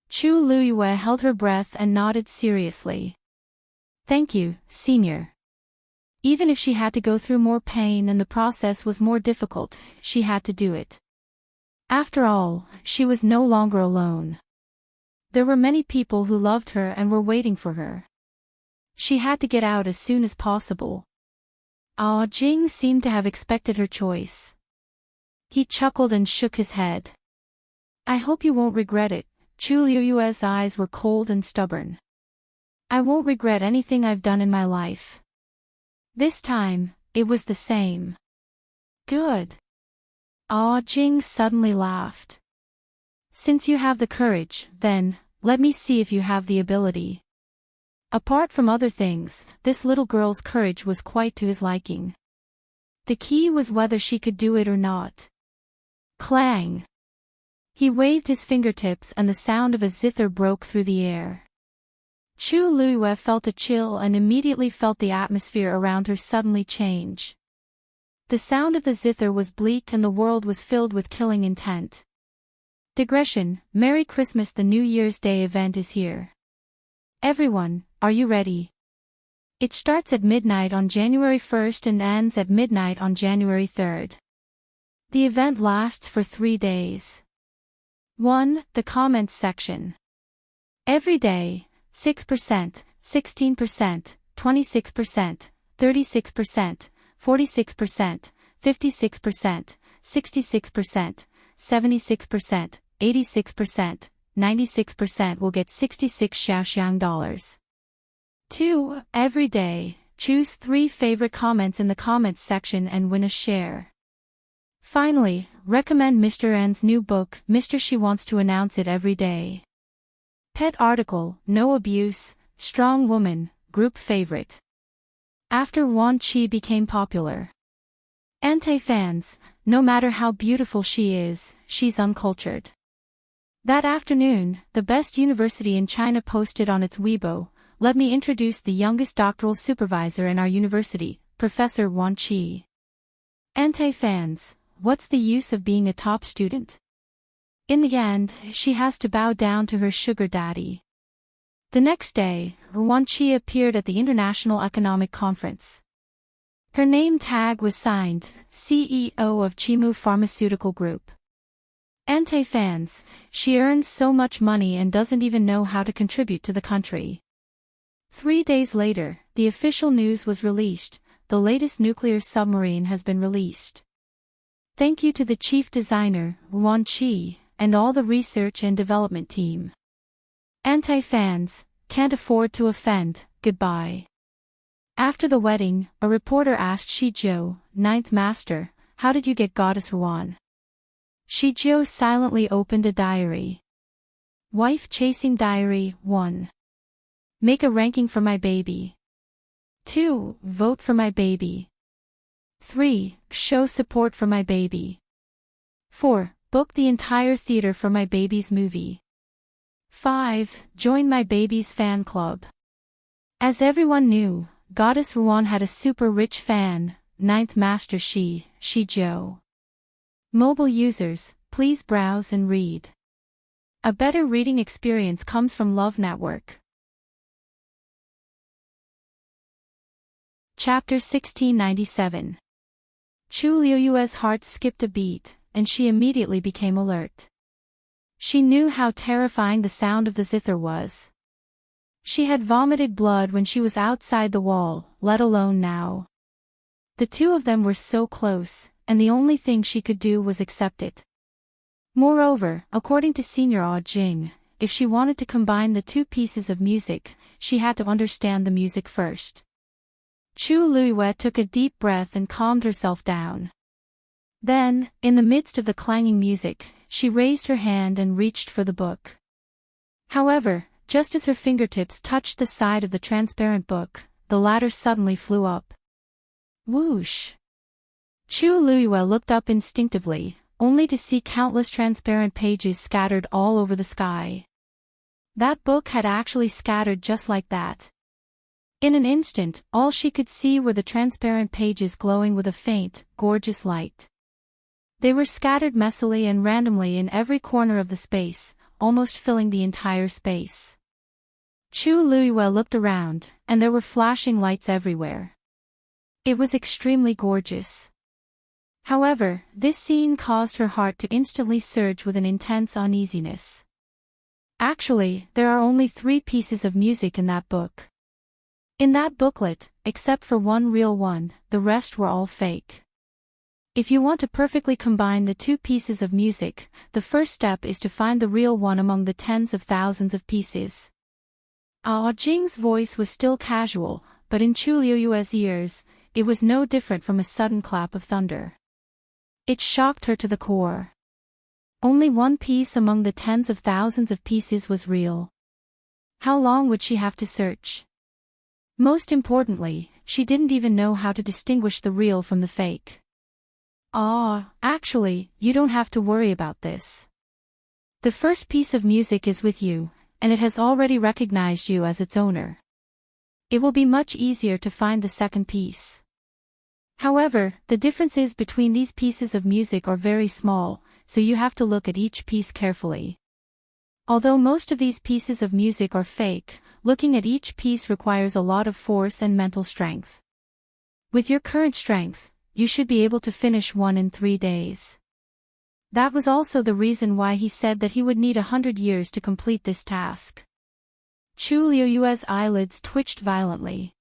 Chu Luiyue held her breath and nodded seriously. Thank you, Senior. Even if she had to go through more pain and the process was more difficult, she had to do it. After all, she was no longer alone. There were many people who loved her and were waiting for her. She had to get out as soon as possible. Jing seemed to have expected her choice. He chuckled and shook his head. I hope you won't regret it. Chu Luiyue's eyes were cold and stubborn. I won't regret anything I've done in my life. This time, it was the same. Good. Jing suddenly laughed. Since you have the courage, then, let me see if you have the ability. Apart from other things, this little girl's courage was quite to his liking. The key was whether she could do it or not. Clang! He waved his fingertips and the sound of a zither broke through the air. Chu Luiyue felt a chill and immediately felt the atmosphere around her suddenly change. The sound of the zither was bleak and the world was filled with killing intent. Digression, Merry Christmas. The New Year's Day event is here. Everyone, are you ready? It starts at midnight on January 1st and ends at midnight on January 3rd. The event lasts for 3 days. 1. The comments section. Every day, 6%, 16%, 26%, 36%, 46%, 56%, 66%, 76%, 86%, 96% will get 66 Xiaoxiang dollars. 2. Every day, choose 3 favorite comments in the comments section and win a share. Finally, recommend Mr. N's new book. Mr. She wants to announce it every day. Pet article, no abuse, strong woman, group favorite. After Wan Qi became popular. Anti-fans, no matter how beautiful she is, she's uncultured. That afternoon, the best university in China posted on its Weibo, "Let me introduce the youngest doctoral supervisor in our university, Professor Wan Qi. Anti-fans, what's the use of being a top student? In the end, she has to bow down to her sugar daddy." The next day, Wan Qi appeared at the International Economic Conference. Her name tag was signed, CEO of Chimu Pharmaceutical Group. Anti-fans, she earns so much money and doesn't even know how to contribute to the country. 3 days later, the official news was released: the latest nuclear submarine has been released. Thank you to the chief designer, Wan Qi, and all the research and development team. Anti-fans, can't afford to offend, goodbye. After the wedding, a reporter asked Shizhou, ninth master, "How did you get Goddess Ruan?" Shizhou silently opened a diary. Wife chasing diary, 1. Make a ranking for my baby. 2. Vote for my baby. 3. Show support for my baby. 4. Book the entire theater for my baby's movie. 5. Join my baby's fan club. As everyone knew, Goddess Ruan had a super rich fan, ninth master Shizhou. Mobile users, please browse and read. A better reading experience comes from Love Network. Chapter 1697. Chu Liuyue's heart skipped a beat, and she immediately became alert. She knew how terrifying the sound of the zither was. She had vomited blood when she was outside the wall, let alone now. The two of them were so close, and the only thing she could do was accept it. Moreover, according to Senior Jing, if she wanted to combine the two pieces of music, she had to understand the music first. Chu Liyue took a deep breath and calmed herself down. Then, in the midst of the clanging music, she raised her hand and reached for the book. However, just as her fingertips touched the side of the transparent book, the latter suddenly flew up. Whoosh! Chu Liyue looked up instinctively, only to see countless transparent pages scattered all over the sky. That book had actually scattered just like that. In an instant, all she could see were the transparent pages glowing with a faint, gorgeous light. They were scattered messily and randomly in every corner of the space, almost filling the entire space. Chu Liyue looked around, and there were flashing lights everywhere. It was extremely gorgeous. However, this scene caused her heart to instantly surge with an intense uneasiness. Actually, there are only 3 pieces of music in that book. In that booklet, except for one real one, the rest were all fake. If you want to perfectly combine the 2 pieces of music, the first step is to find the real one among the tens of thousands of pieces. Jing's voice was still casual, but in Chu Liyue's ears, it was no different from a sudden clap of thunder. It shocked her to the core. Only one piece among the tens of thousands of pieces was real. How long would she have to search? Most importantly, she didn't even know how to distinguish the real from the fake. Actually, you don't have to worry about this. The first piece of music is with you, and it has already recognized you as its owner. It will be much easier to find the second piece. However, the differences between these pieces of music are very small, so you have to look at each piece carefully. Although most of these pieces of music are fake, looking at each piece requires a lot of force and mental strength. With your current strength, you should be able to finish one in 3 days. That was also the reason why he said that he would need 100 years to complete this task. Chu Liyue's eyelids twitched violently.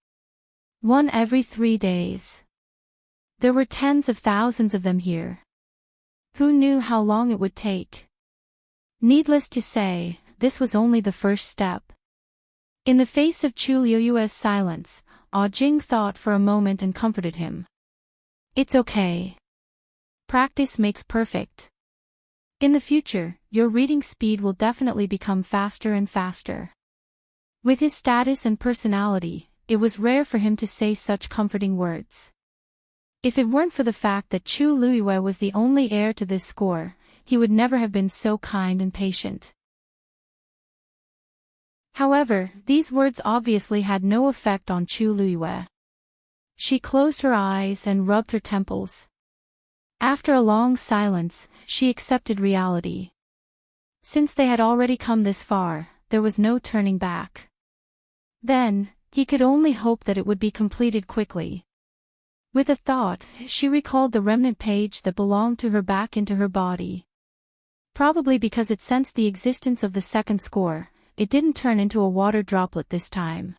1 every 3 days. There were tens of thousands of them here. Who knew how long it would take? Needless to say, this was only the first step. In the face of Chu Liyue's silence, Jing thought for a moment and comforted him. It's okay. Practice makes perfect. In the future, your reading speed will definitely become faster and faster. With his status and personality, it was rare for him to say such comforting words. If it weren't for the fact that Chu Liyue was the only heir to this score, he would never have been so kind and patient. However, these words obviously had no effect on Chu Luiyue. She closed her eyes and rubbed her temples. After a long silence, she accepted reality. Since they had already come this far, there was no turning back. Then, he could only hope that it would be completed quickly. With a thought, she recalled the remnant page that belonged to her back into her body. Probably because it sensed the existence of the second score, it didn't turn into a water droplet this time.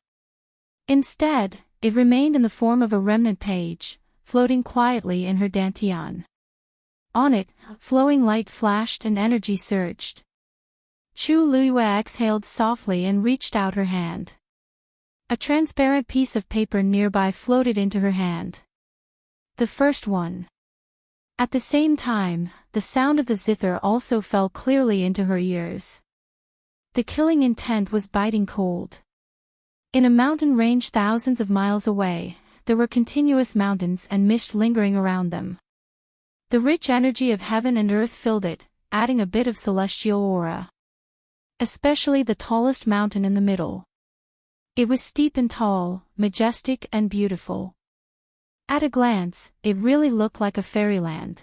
Instead, it remained in the form of a remnant page, floating quietly in her dantian. On it, flowing light flashed and energy surged. Chu Luiyue exhaled softly and reached out her hand. A transparent piece of paper nearby floated into her hand. The first one. At the same time, the sound of the zither also fell clearly into her ears. The killing intent was biting cold. In a mountain range thousands of miles away, there were continuous mountains and mist lingering around them. The rich energy of heaven and earth filled it, adding a bit of celestial aura. Especially the tallest mountain in the middle. It was steep and tall, majestic and beautiful. At a glance, it really looked like a fairyland.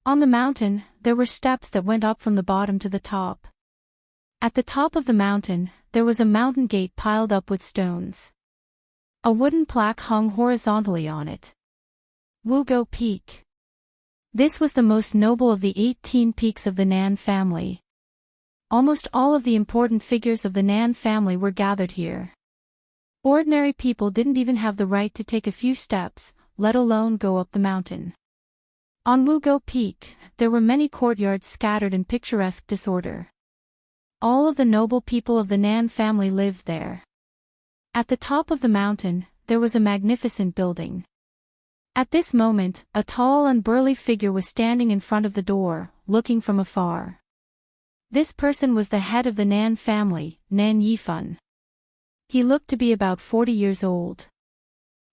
On the mountain, there were steps that went up from the bottom to the top. At the top of the mountain, there was a mountain gate piled up with stones. A wooden plaque hung horizontally on it. Wugo Peak. This was the most noble of the 18 peaks of the Nan family. Almost all of the important figures of the Nan family were gathered here. Ordinary people didn't even have the right to take a few steps, let alone go up the mountain. On Wugo Peak, there were many courtyards scattered in picturesque disorder. All of the noble people of the Nan family lived there. At the top of the mountain, there was a magnificent building. At this moment, a tall and burly figure was standing in front of the door, looking from afar. This person was the head of the Nan family, Nan Yifan. He looked to be about 40 years old.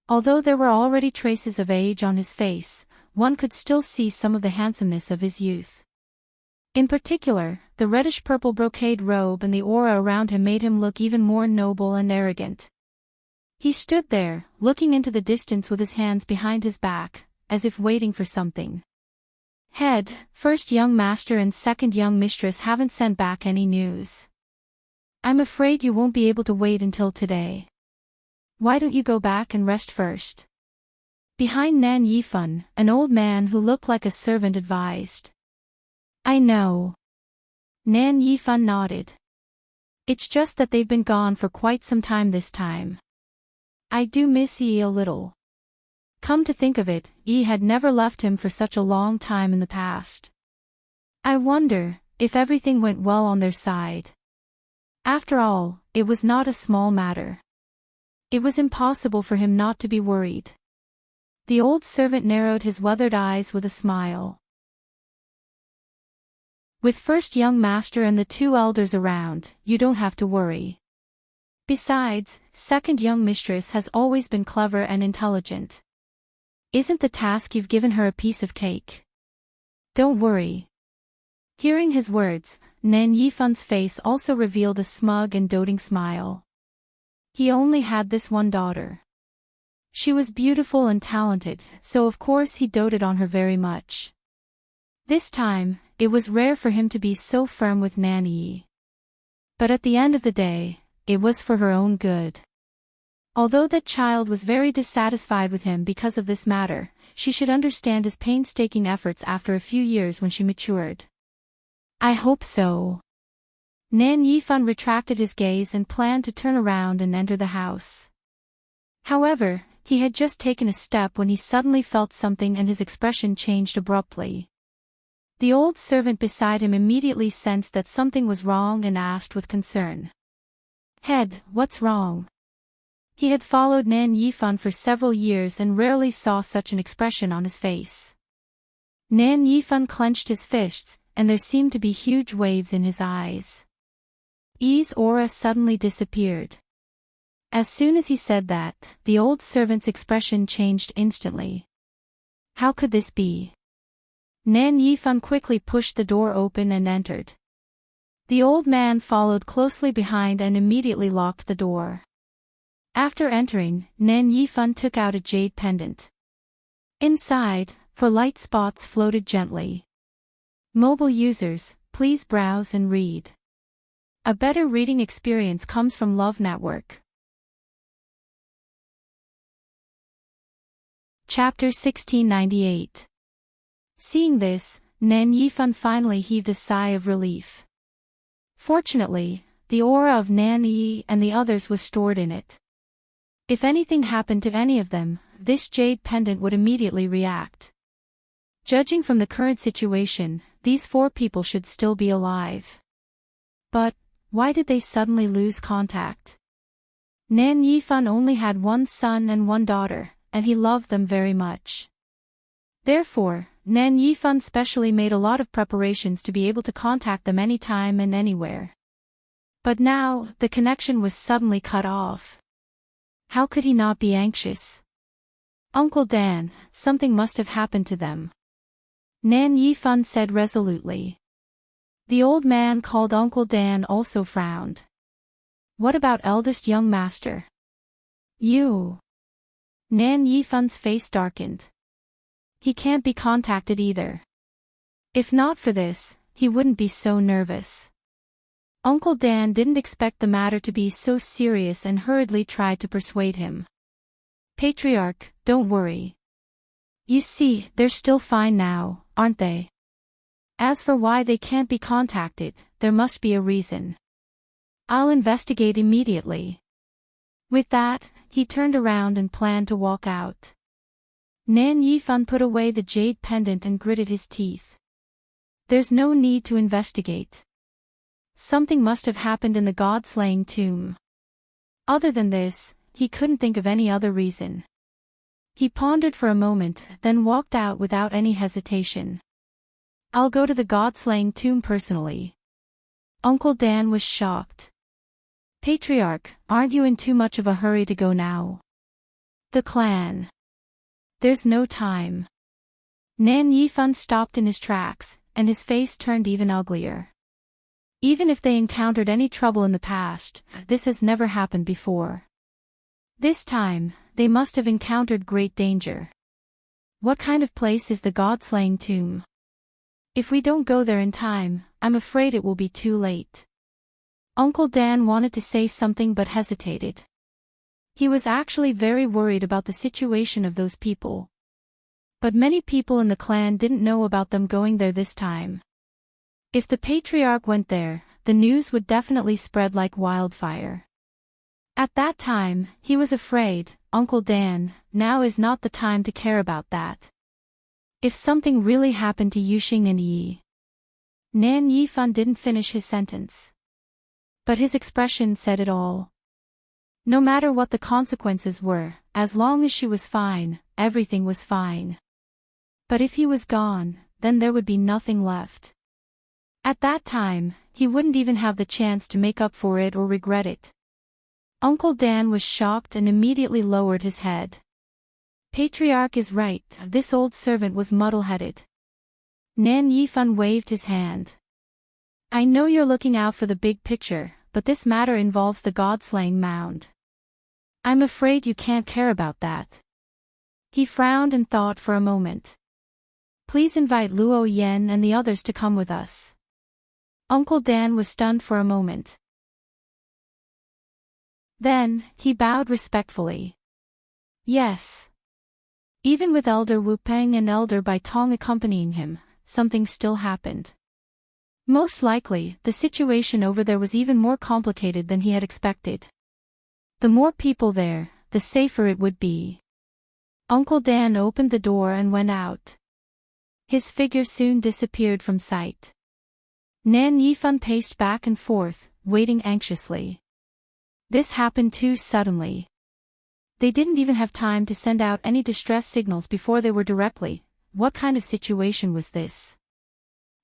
Although there were already traces of age on his face, one could still see some of the handsomeness of his youth. In particular, the reddish-purple brocade robe and the aura around him made him look even more noble and arrogant. He stood there, looking into the distance with his hands behind his back, as if waiting for something. Head, first young master and second young mistress haven't sent back any news. I'm afraid you won't be able to wait until today. Why don't you go back and rest first? Behind Nan Yifan, an old man who looked like a servant advised. I know. Nan Yifan nodded. It's just that they've been gone for quite some time this time. I do miss Yi a little. Come to think of it, Yi had never left him for such a long time in the past. I wonder if everything went well on their side. After all, it was not a small matter. It was impossible for him not to be worried. The old servant narrowed his weathered eyes with a smile. With first young master and the two elders around, you don't have to worry. Besides, second young mistress has always been clever and intelligent. Isn't the task you've given her a piece of cake? Don't worry. Hearing his words, Nan Yifan's face also revealed a smug and doting smile. He only had this one daughter. She was beautiful and talented, so of course he doted on her very much. This time, it was rare for him to be so firm with Nan Yi. But at the end of the day, it was for her own good. Although that child was very dissatisfied with him because of this matter, she should understand his painstaking efforts after a few years when she matured. I hope so. Nan Yifan retracted his gaze and planned to turn around and enter the house. However, he had just taken a step when he suddenly felt something and his expression changed abruptly. The old servant beside him immediately sensed that something was wrong and asked with concern. Head, what's wrong? He had followed Nan Yifan for several years and rarely saw such an expression on his face. Nan Yifan clenched his fists, and there seemed to be huge waves in his eyes. Yi's aura suddenly disappeared. As soon as he said that, the old servant's expression changed instantly. How could this be? Nan Yifan quickly pushed the door open and entered. The old man followed closely behind and immediately locked the door. After entering, Nan Yifan took out a jade pendant. Inside, 4 light spots floated gently. Mobile users, please browse and read. A better reading experience comes from Love Network. Chapter 1698. Seeing this, Nan Yifan finally heaved a sigh of relief. Fortunately, the aura of Nan Yi and the others was stored in it. If anything happened to any of them, this jade pendant would immediately react. Judging from the current situation, these 4 people should still be alive. But, why did they suddenly lose contact? Nan Yifan only had 1 son and 1 daughter, and he loved them very much. Therefore, Nan Yifan specially made a lot of preparations to be able to contact them anytime and anywhere. But now, the connection was suddenly cut off. How could he not be anxious? Uncle Dan, something must have happened to them. Nan Yifan said resolutely. The old man called Uncle Dan also frowned. What about eldest young master? You. Nan Yifan's face darkened. He can't be contacted either. If not for this, he wouldn't be so nervous. Uncle Dan didn't expect the matter to be so serious and hurriedly tried to persuade him. Patriarch, don't worry. You see, they're still fine now, aren't they? As for why they can't be contacted, there must be a reason. I'll investigate immediately. With that, he turned around and planned to walk out. Nan Yifan put away the jade pendant and gritted his teeth. There's no need to investigate. Something must have happened in the god-slaying tomb. Other than this, he couldn't think of any other reason. He pondered for a moment, then walked out without any hesitation. I'll go to the god-slaying tomb personally. Uncle Dan was shocked. Patriarch, aren't you in too much of a hurry to go now? The clan. There's no time. Nan Yifan stopped in his tracks, and his face turned even uglier. Even if they encountered any trouble in the past, this has never happened before. This time, they must have encountered great danger. What kind of place is the god-slaying tomb? If we don't go there in time, I'm afraid it will be too late. Uncle Dan wanted to say something but hesitated. He was actually very worried about the situation of those people. But many people in the clan didn't know about them going there this time. If the patriarch went there, the news would definitely spread like wildfire. At that time, he was afraid, Uncle Dan, now is not the time to care about that. If something really happened to Yuxing and Yi. Nan Yifan didn't finish his sentence. But his expression said it all. No matter what the consequences were, as long as she was fine, everything was fine. But if he was gone, then there would be nothing left. At that time, he wouldn't even have the chance to make up for it or regret it. Uncle Dan was shocked and immediately lowered his head. Patriarch is right, this old servant was muddle-headed. Nan Yifan waved his hand. I know you're looking out for the big picture, but this matter involves the god-slaying mound. I'm afraid you can't care about that. He frowned and thought for a moment. Please invite Luo Yen and the others to come with us. Uncle Dan was stunned for a moment. Then, he bowed respectfully. Yes. Even with Elder Wu Peng and Elder Bai Tong accompanying him, something still happened. Most likely, the situation over there was even more complicated than he had expected. The more people there, the safer it would be. Uncle Dan opened the door and went out. His figure soon disappeared from sight. Nan Yifan paced back and forth, waiting anxiously. This happened too suddenly. They didn't even have time to send out any distress signals before they were directly. What kind of situation was this?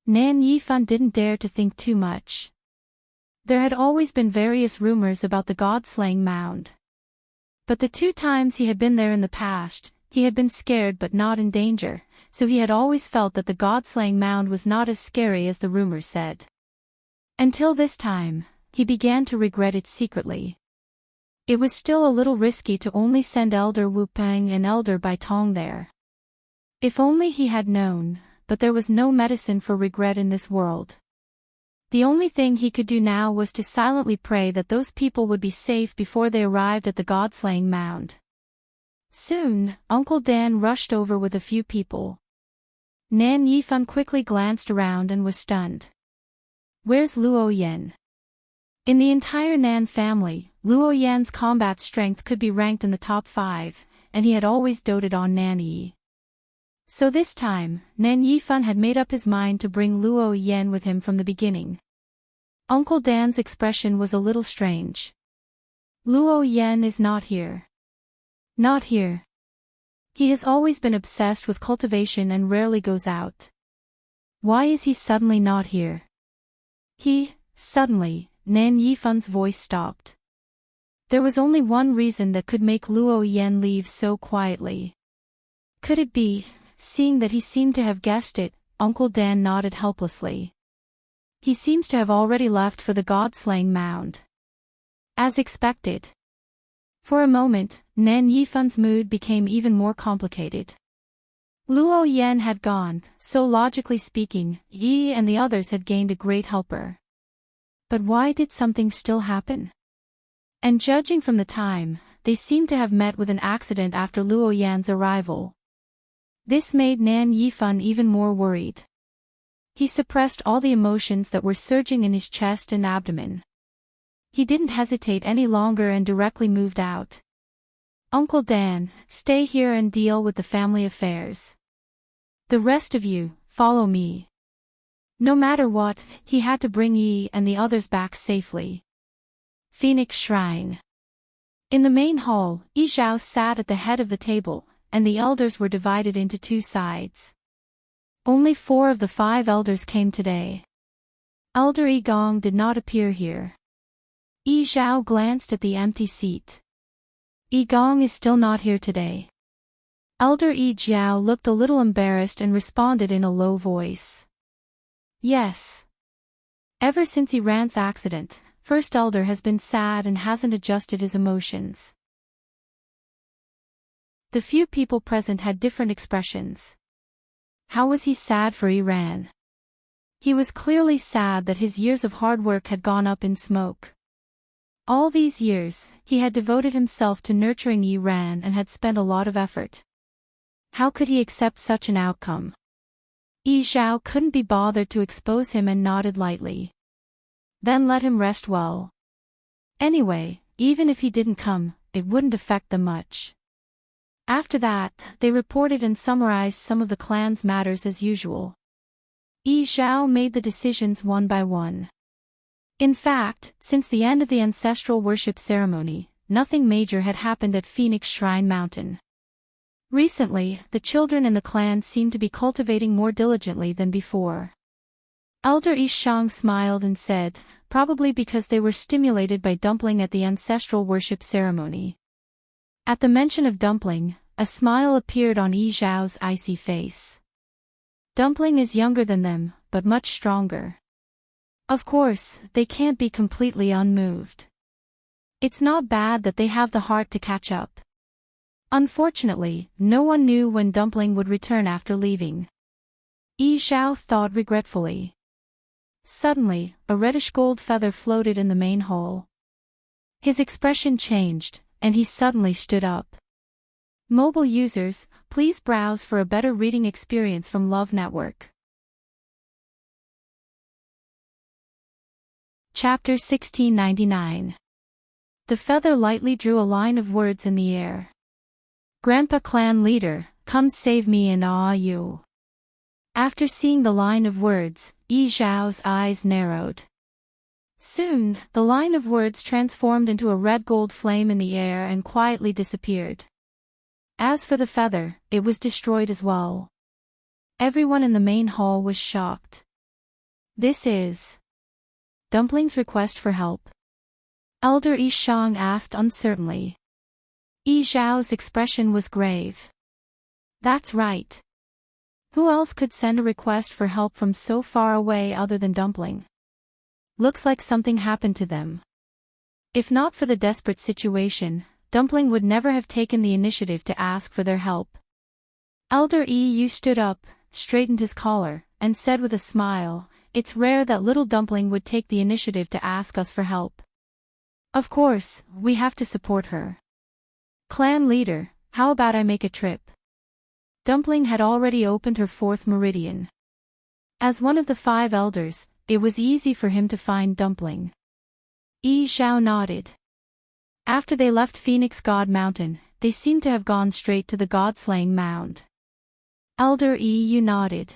Nan Yifan didn't dare to think too much. There had always been various rumors about the god-slaying mound. But the 2 times he had been there in the past, he had been scared but not in danger, so he had always felt that the god-slaying mound was not as scary as the rumors said. Until this time, he began to regret it secretly. It was still a little risky to only send Elder Wu Peng and Elder Bai Tong there. If only he had known, but there was no medicine for regret in this world. The only thing he could do now was to silently pray that those people would be safe before they arrived at the god-slaying mound. Soon, Uncle Dan rushed over with a few people. Nan Yifan quickly glanced around and was stunned. Where's Luo Yan? In the entire Nan family, Luo Yan's combat strength could be ranked in the top 5, and he had always doted on Nan Yi. So this time, Nan Yifan had made up his mind to bring Luo Yan with him from the beginning. Uncle Dan's expression was a little strange. Luo Yan is not here. Not here. He has always been obsessed with cultivation and rarely goes out. Why is he suddenly not here? Suddenly, Nan Yifan's voice stopped. There was only one reason that could make Luo Yan leave so quietly. Could it be, seeing that he seemed to have guessed it, Uncle Dan nodded helplessly. He seems to have already left for the god-slaying mound. As expected. For a moment, Nan Yifan's mood became even more complicated. Luo Yan had gone, so logically speaking, Yi and the others had gained a great helper. But why did something still happen? And judging from the time, they seemed to have met with an accident after Luo Yan's arrival. This made Nan Yifan even more worried. He suppressed all the emotions that were surging in his chest and abdomen. He didn't hesitate any longer and directly moved out. Uncle Dan, stay here and deal with the family affairs. The rest of you, follow me. No matter what, he had to bring Yi and the others back safely. Phoenix Shrine. In the main hall, Yi Zhao sat at the head of the table, and the elders were divided into 2 sides. Only 4 of the 5 elders came today. Elder Yi Gong did not appear here. Yi Zhao glanced at the empty seat. Yi Gong is still not here today. Elder Yi Jiao looked a little embarrassed and responded in a low voice. Yes. Ever since Iran's accident, First Elder has been sad and hasn't adjusted his emotions. The few people present had different expressions. How was he sad for Iran? He was clearly sad that his years of hard work had gone up in smoke. All these years, he had devoted himself to nurturing Iran and had spent a lot of effort. How could he accept such an outcome? Yi Zhao couldn't be bothered to expose him and nodded lightly. Then let him rest well. Anyway, even if he didn't come, it wouldn't affect them much. After that, they reported and summarized some of the clan's matters as usual. Yi Zhao made the decisions one by one. In fact, since the end of the ancestral worship ceremony, nothing major had happened at Phoenix Shrine Mountain. Recently, the children in the clan seemed to be cultivating more diligently than before. Elder Yi Shang smiled and said, probably because they were stimulated by Dumpling at the ancestral worship ceremony. At the mention of Dumpling, a smile appeared on Yi Zhao's icy face. Dumpling is younger than them, but much stronger. Of course, they can't be completely unmoved. It's not bad that they have the heart to catch up. Unfortunately, no one knew when Dumpling would return after leaving. Yi Zhao thought regretfully. Suddenly, a reddish gold feather floated in the main hall. His expression changed, and he suddenly stood up. Mobile users, please browse for a better reading experience from Love Network. Chapter 1699. The feather lightly drew a line of words in the air. Grandpa Clan Leader, come save me and awe you. After seeing the line of words, Yi Zhao's eyes narrowed. Soon, the line of words transformed into a red-gold flame in the air and quietly disappeared. As for the feather, it was destroyed as well. Everyone in the main hall was shocked. This is Dumpling's request for help. Elder Yi Shang asked uncertainly. Yi Zhao's expression was grave. That's right. Who else could send a request for help from so far away other than Dumpling? Looks like something happened to them. If not for the desperate situation, Dumpling would never have taken the initiative to ask for their help. Elder EU stood up, straightened his collar, and said with a smile, "It's rare that little Dumpling would take the initiative to ask us for help. Of course, we have to support her. Clan leader, how about I make a trip?" Dumpling had already opened her fourth meridian. As one of the 5 elders, it was easy for him to find Dumpling. Yi Xiao nodded. After they left Phoenix God Mountain, they seemed to have gone straight to the God-slaying mound. Elder EU nodded.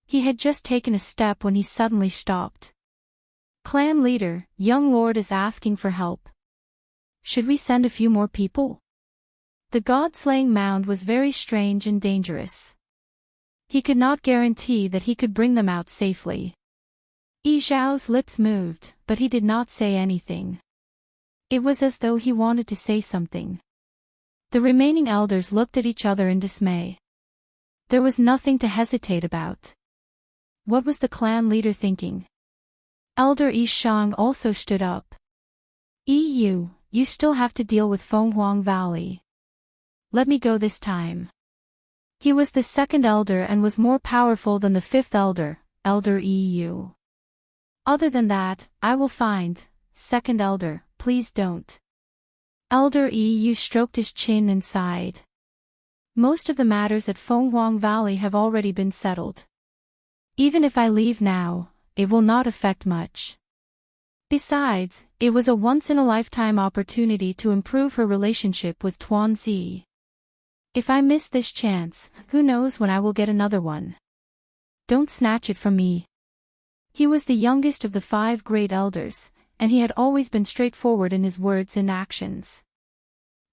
He had just taken a step when he suddenly stopped. "Clan leader, young lord is asking for help. Should we send a few more people?" The God-slaying mound was very strange and dangerous. He could not guarantee that he could bring them out safely. Yi Xiao's lips moved, but he did not say anything. It was as though he wanted to say something. The remaining elders looked at each other in dismay. There was nothing to hesitate about. What was the clan leader thinking? Elder Yi Shang also stood up. "EU, you still have to deal with Fenghuang Valley. Let me go this time." He was the second elder and was more powerful than the 5th elder, Elder EU. "Other than that, I will find, second elder, please don't." Elder EU stroked his chin and sighed. "Most of the matters at Fenghuang Valley have already been settled. Even if I leave now, it will not affect much. Besides, it was a once-in-a-lifetime opportunity to improve her relationship with Tuanzi. If I miss this chance, who knows when I will get another one. Don't snatch it from me." He was the youngest of the 5 great elders, and he had always been straightforward in his words and actions.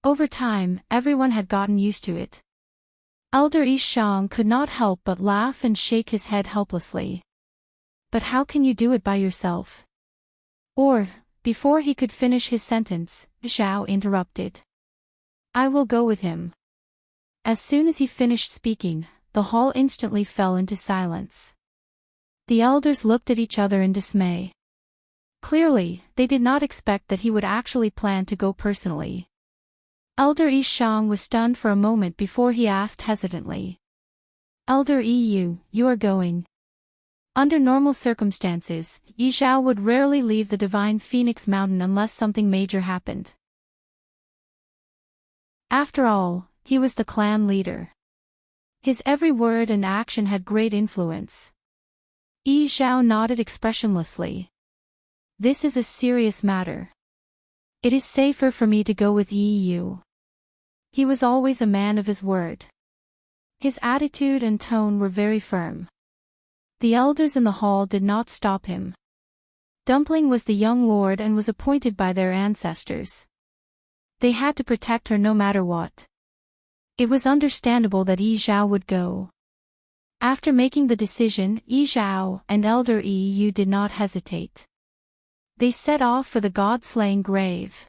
Over time, everyone had gotten used to it. Elder Yi Shang could not help but laugh and shake his head helplessly. "But how can you do it by yourself?" Or, before he could finish his sentence, Zhao interrupted. "I will go with him." As soon as he finished speaking, the hall instantly fell into silence. The elders looked at each other in dismay. Clearly, they did not expect that he would actually plan to go personally. Elder Yi Shang was stunned for a moment before he asked hesitantly. "Elder EU, you are going?" Under normal circumstances, Yi Xiao would rarely leave the divine Phoenix Mountain unless something major happened. After all, he was the clan leader. His every word and action had great influence. Yi Xiao nodded expressionlessly. "This is a serious matter. It is safer for me to go with EU." He was always a man of his word. His attitude and tone were very firm. The elders in the hall did not stop him. Dumpling was the young lord and was appointed by their ancestors. They had to protect her no matter what. It was understandable that Yi Zhao would go. After making the decision, Yi Zhao and Elder EU did not hesitate. They set off for the god-slaying grave.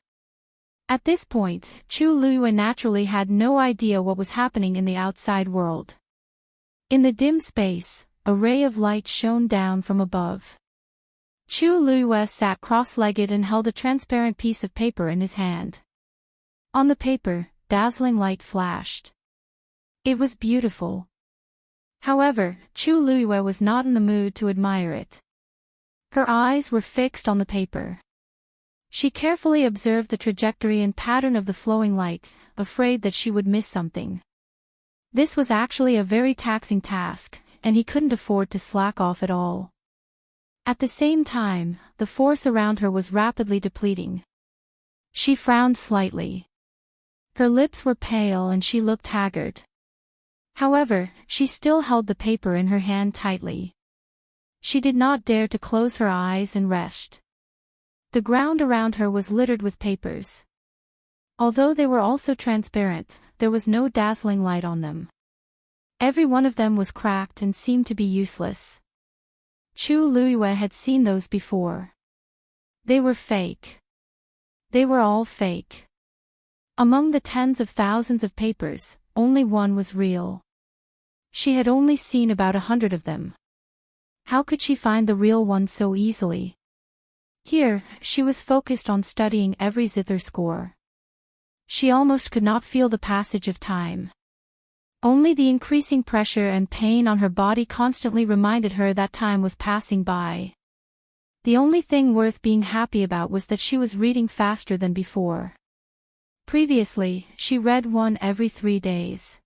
At this point, Chu Liyue naturally had no idea what was happening in the outside world. In the dim space, a ray of light shone down from above. Chu Liyue sat cross-legged and held a transparent piece of paper in his hand. On the paper, dazzling light flashed. It was beautiful. However, Chu Liyue was not in the mood to admire it. Her eyes were fixed on the paper. She carefully observed the trajectory and pattern of the flowing light, afraid that she would miss something. This was actually a very taxing task, and he couldn't afford to slack off at all. At the same time, the force around her was rapidly depleting. She frowned slightly. Her lips were pale and she looked haggard. However, she still held the paper in her hand tightly. She did not dare to close her eyes and rest. The ground around her was littered with papers. Although they were also transparent, there was no dazzling light on them. Every one of them was cracked and seemed to be useless. Chu Liyue had seen those before. They were fake. They were all fake. Among the tens of thousands of papers, only one was real. She had only seen about 100 of them. How could she find the real one so easily? Here, she was focused on studying every zither score. She almost could not feel the passage of time. Only the increasing pressure and pain on her body constantly reminded her that time was passing by. The only thing worth being happy about was that she was reading faster than before. Previously, she read one every 3 days.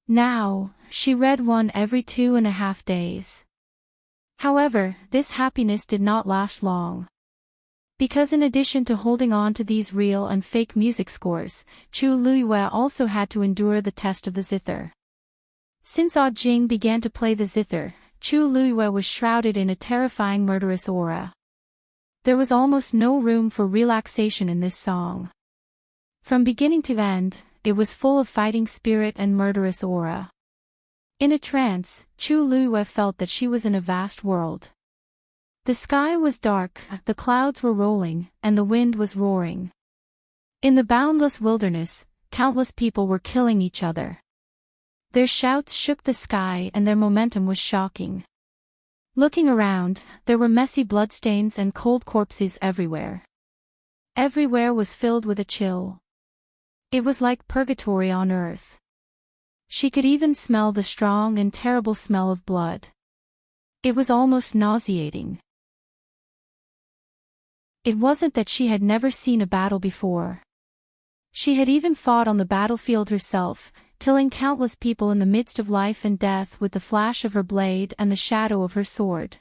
Now, she read one every 2.5 days. However, this happiness did not last long. Because in addition to holding on to these real and fake music scores, Chu Luiyue also had to endure the test of the zither. Since Jing began to play the zither, Chu Luiyue was shrouded in a terrifying murderous aura. There was almost no room for relaxation in this song. From beginning to end, it was full of fighting spirit and murderous aura. In a trance, Chu Luiyue felt that she was in a vast world. The sky was dark, the clouds were rolling, and the wind was roaring. In the boundless wilderness, countless people were killing each other. Their shouts shook the sky and their momentum was shocking. Looking around, there were messy bloodstains and cold corpses everywhere. Everywhere was filled with a chill. It was like purgatory on earth. She could even smell the strong and terrible smell of blood. It was almost nauseating. It wasn't that she had never seen a battle before. She had even fought on the battlefield herself, killing countless people in the midst of life and death with the flash of her blade and the shadow of her sword.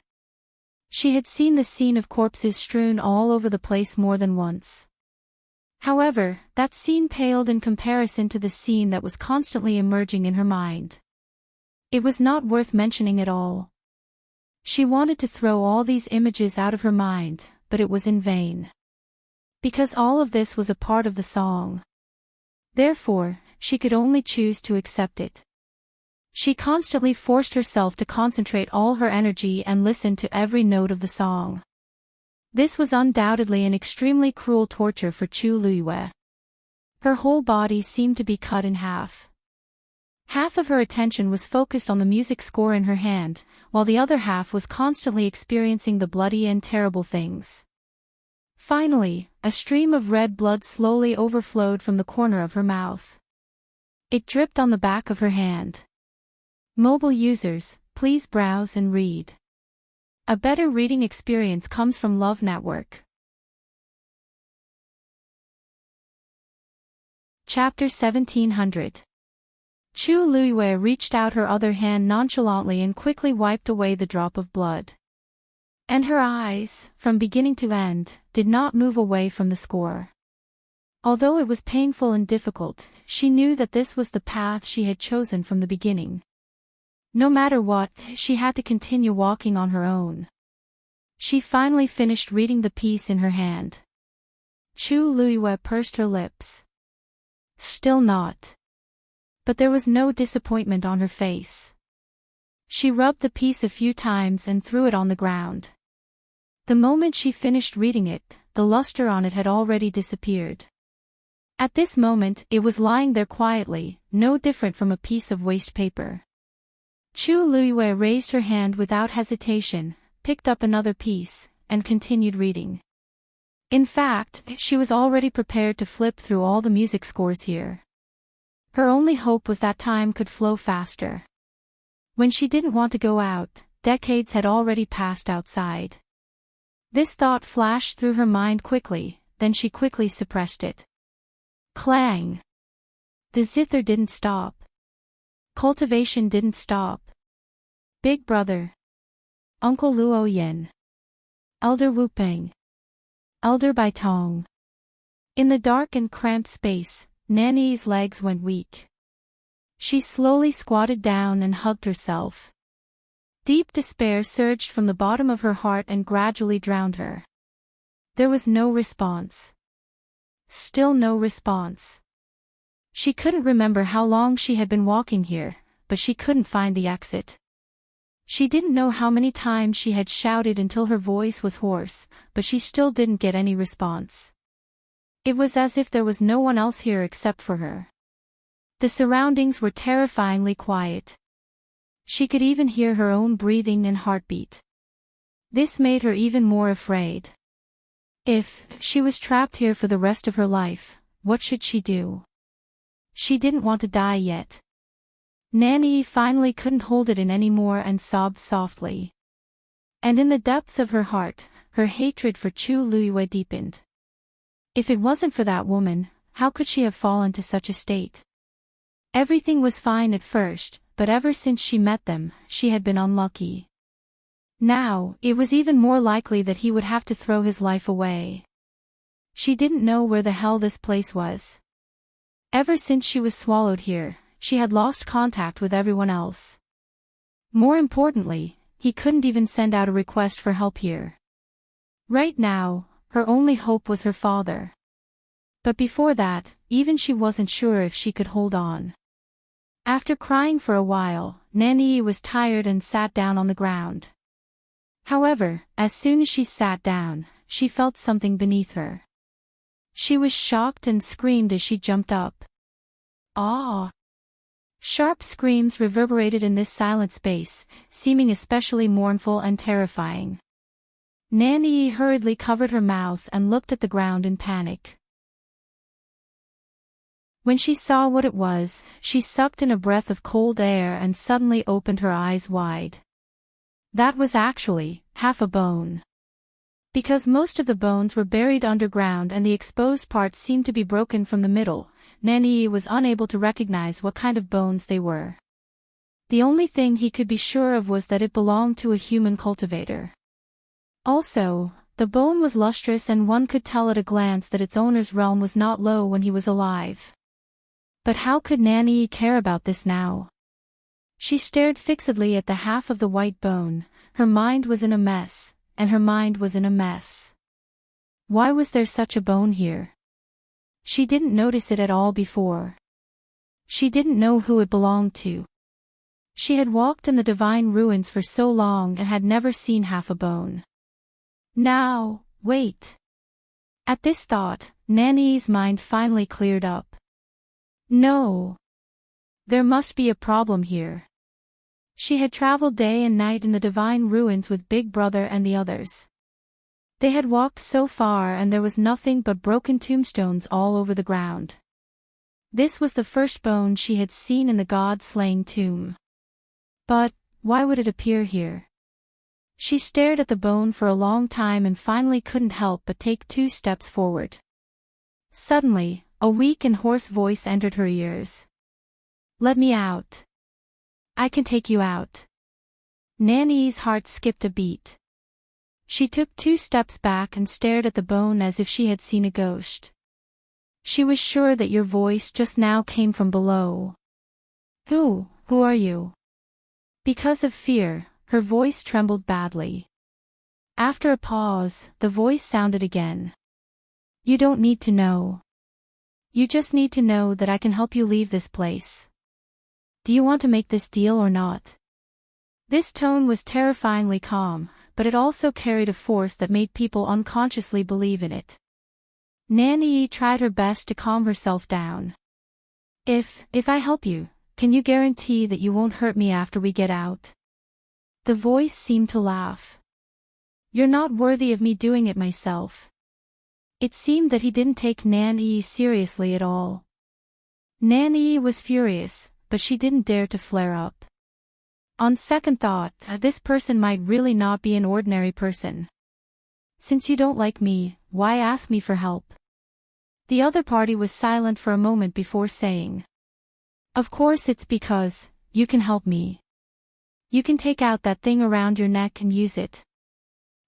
She had seen the scene of corpses strewn all over the place more than once. However, that scene paled in comparison to the scene that was constantly emerging in her mind. It was not worth mentioning at all. She wanted to throw all these images out of her mind, but it was in vain. Because all of this was a part of the song. Therefore, she could only choose to accept it. She constantly forced herself to concentrate all her energy and listen to every note of the song. This was undoubtedly an extremely cruel torture for Chu Luiyue. Her whole body seemed to be cut in half. Half of her attention was focused on the music score in her hand, while the other half was constantly experiencing the bloody and terrible things. Finally, a stream of red blood slowly overflowed from the corner of her mouth. It dripped on the back of her hand. Mobile users, please browse and read. A better reading experience comes from Love Network. Chapter 1700. Chu Luiyue reached out her other hand nonchalantly and quickly wiped away the drop of blood. And her eyes, from beginning to end, did not move away from the score. Although it was painful and difficult, she knew that this was the path she had chosen from the beginning. No matter what, she had to continue walking on her own. She finally finished reading the piece in her hand. Chu Luiyue pursed her lips. Still not. But there was no disappointment on her face. She rubbed the piece a few times and threw it on the ground. The moment she finished reading it, the luster on it had already disappeared. At this moment, it was lying there quietly, no different from a piece of waste paper. Chu Luiyue raised her hand without hesitation, picked up another piece, and continued reading. In fact, she was already prepared to flip through all the music scores here. Her only hope was that time could flow faster. When she didn't want to go out, decades had already passed outside. This thought flashed through her mind quickly, then she quickly suppressed it. Clang! The zither didn't stop. Cultivation didn't stop. Big Brother. Uncle Luo Yin. Elder Wu Peng. Elder Bai Tong. In the dark and cramped space, Nanny's legs went weak. She slowly squatted down and hugged herself. Deep despair surged from the bottom of her heart and gradually drowned her. There was no response. Still no response. She couldn't remember how long she had been walking here, but she couldn't find the exit. She didn't know how many times she had shouted until her voice was hoarse, but she still didn't get any response. It was as if there was no one else here except for her. The surroundings were terrifyingly quiet. She could even hear her own breathing and heartbeat. This made her even more afraid. If she was trapped here for the rest of her life, what should she do? She didn't want to die yet. Nanny finally couldn't hold it in anymore and sobbed softly. And in the depths of her heart, her hatred for Chu Luiyue deepened. If it wasn't for that woman, how could she have fallen to such a state? Everything was fine at first, but ever since she met them, she had been unlucky. Now, it was even more likely that he would have to throw his life away. She didn't know where the hell this place was. Ever since she was swallowed here, she had lost contact with everyone else. More importantly, he couldn't even send out a request for help here. Right now, her only hope was her father. But before that, even she wasn't sure if she could hold on. After crying for a while, Nanny was tired and sat down on the ground. However, as soon as she sat down, she felt something beneath her. She was shocked and screamed as she jumped up. Ah! Sharp screams reverberated in this silent space, seeming especially mournful and terrifying. Nanny hurriedly covered her mouth and looked at the ground in panic. When she saw what it was, she sucked in a breath of cold air and suddenly opened her eyes wide. That was actually half a bone. Because most of the bones were buried underground and the exposed parts seemed to be broken from the middle, Nanny was unable to recognize what kind of bones they were. The only thing he could be sure of was that it belonged to a human cultivator. Also, the bone was lustrous and one could tell at a glance that its owner's realm was not low when he was alive. But how could Nanny care about this now? She stared fixedly at the half of the white bone. Her mind was in a mess, and her mind was in a mess. Why was there such a bone here? She didn't notice it at all before. She didn't know who it belonged to. She had walked in the divine ruins for so long and had never seen half a bone. Now, wait. At this thought, Nanny's mind finally cleared up. No. There must be a problem here. She had traveled day and night in the divine ruins with Big Brother and the others. They had walked so far and there was nothing but broken tombstones all over the ground. This was the first bone she had seen in the god-slaying tomb. But, why would it appear here? She stared at the bone for a long time and finally couldn't help but take 2 steps forward. Suddenly, a weak and hoarse voice entered her ears. Let me out. I can take you out. Nanny's heart skipped a beat. She took 2 steps back and stared at the bone as if she had seen a ghost. She was sure that your voice just now came from below. Who are you? Because of fear, her voice trembled badly. After a pause, the voice sounded again. You don't need to know. You just need to know that I can help you leave this place. Do you want to make this deal or not? This tone was terrifyingly calm, but it also carried a force that made people unconsciously believe in it. Nanny tried her best to calm herself down. If I help you, can you guarantee that you won't hurt me after we get out? The voice seemed to laugh. You're not worthy of me doing it myself. It seemed that he didn't take Nanny seriously at all. Nanny was furious, but she didn't dare to flare up. On second thought, this person might really not be an ordinary person. Since you don't like me, why ask me for help? The other party was silent for a moment before saying. Of course it's because, you can help me. You can take out that thing around your neck and use it.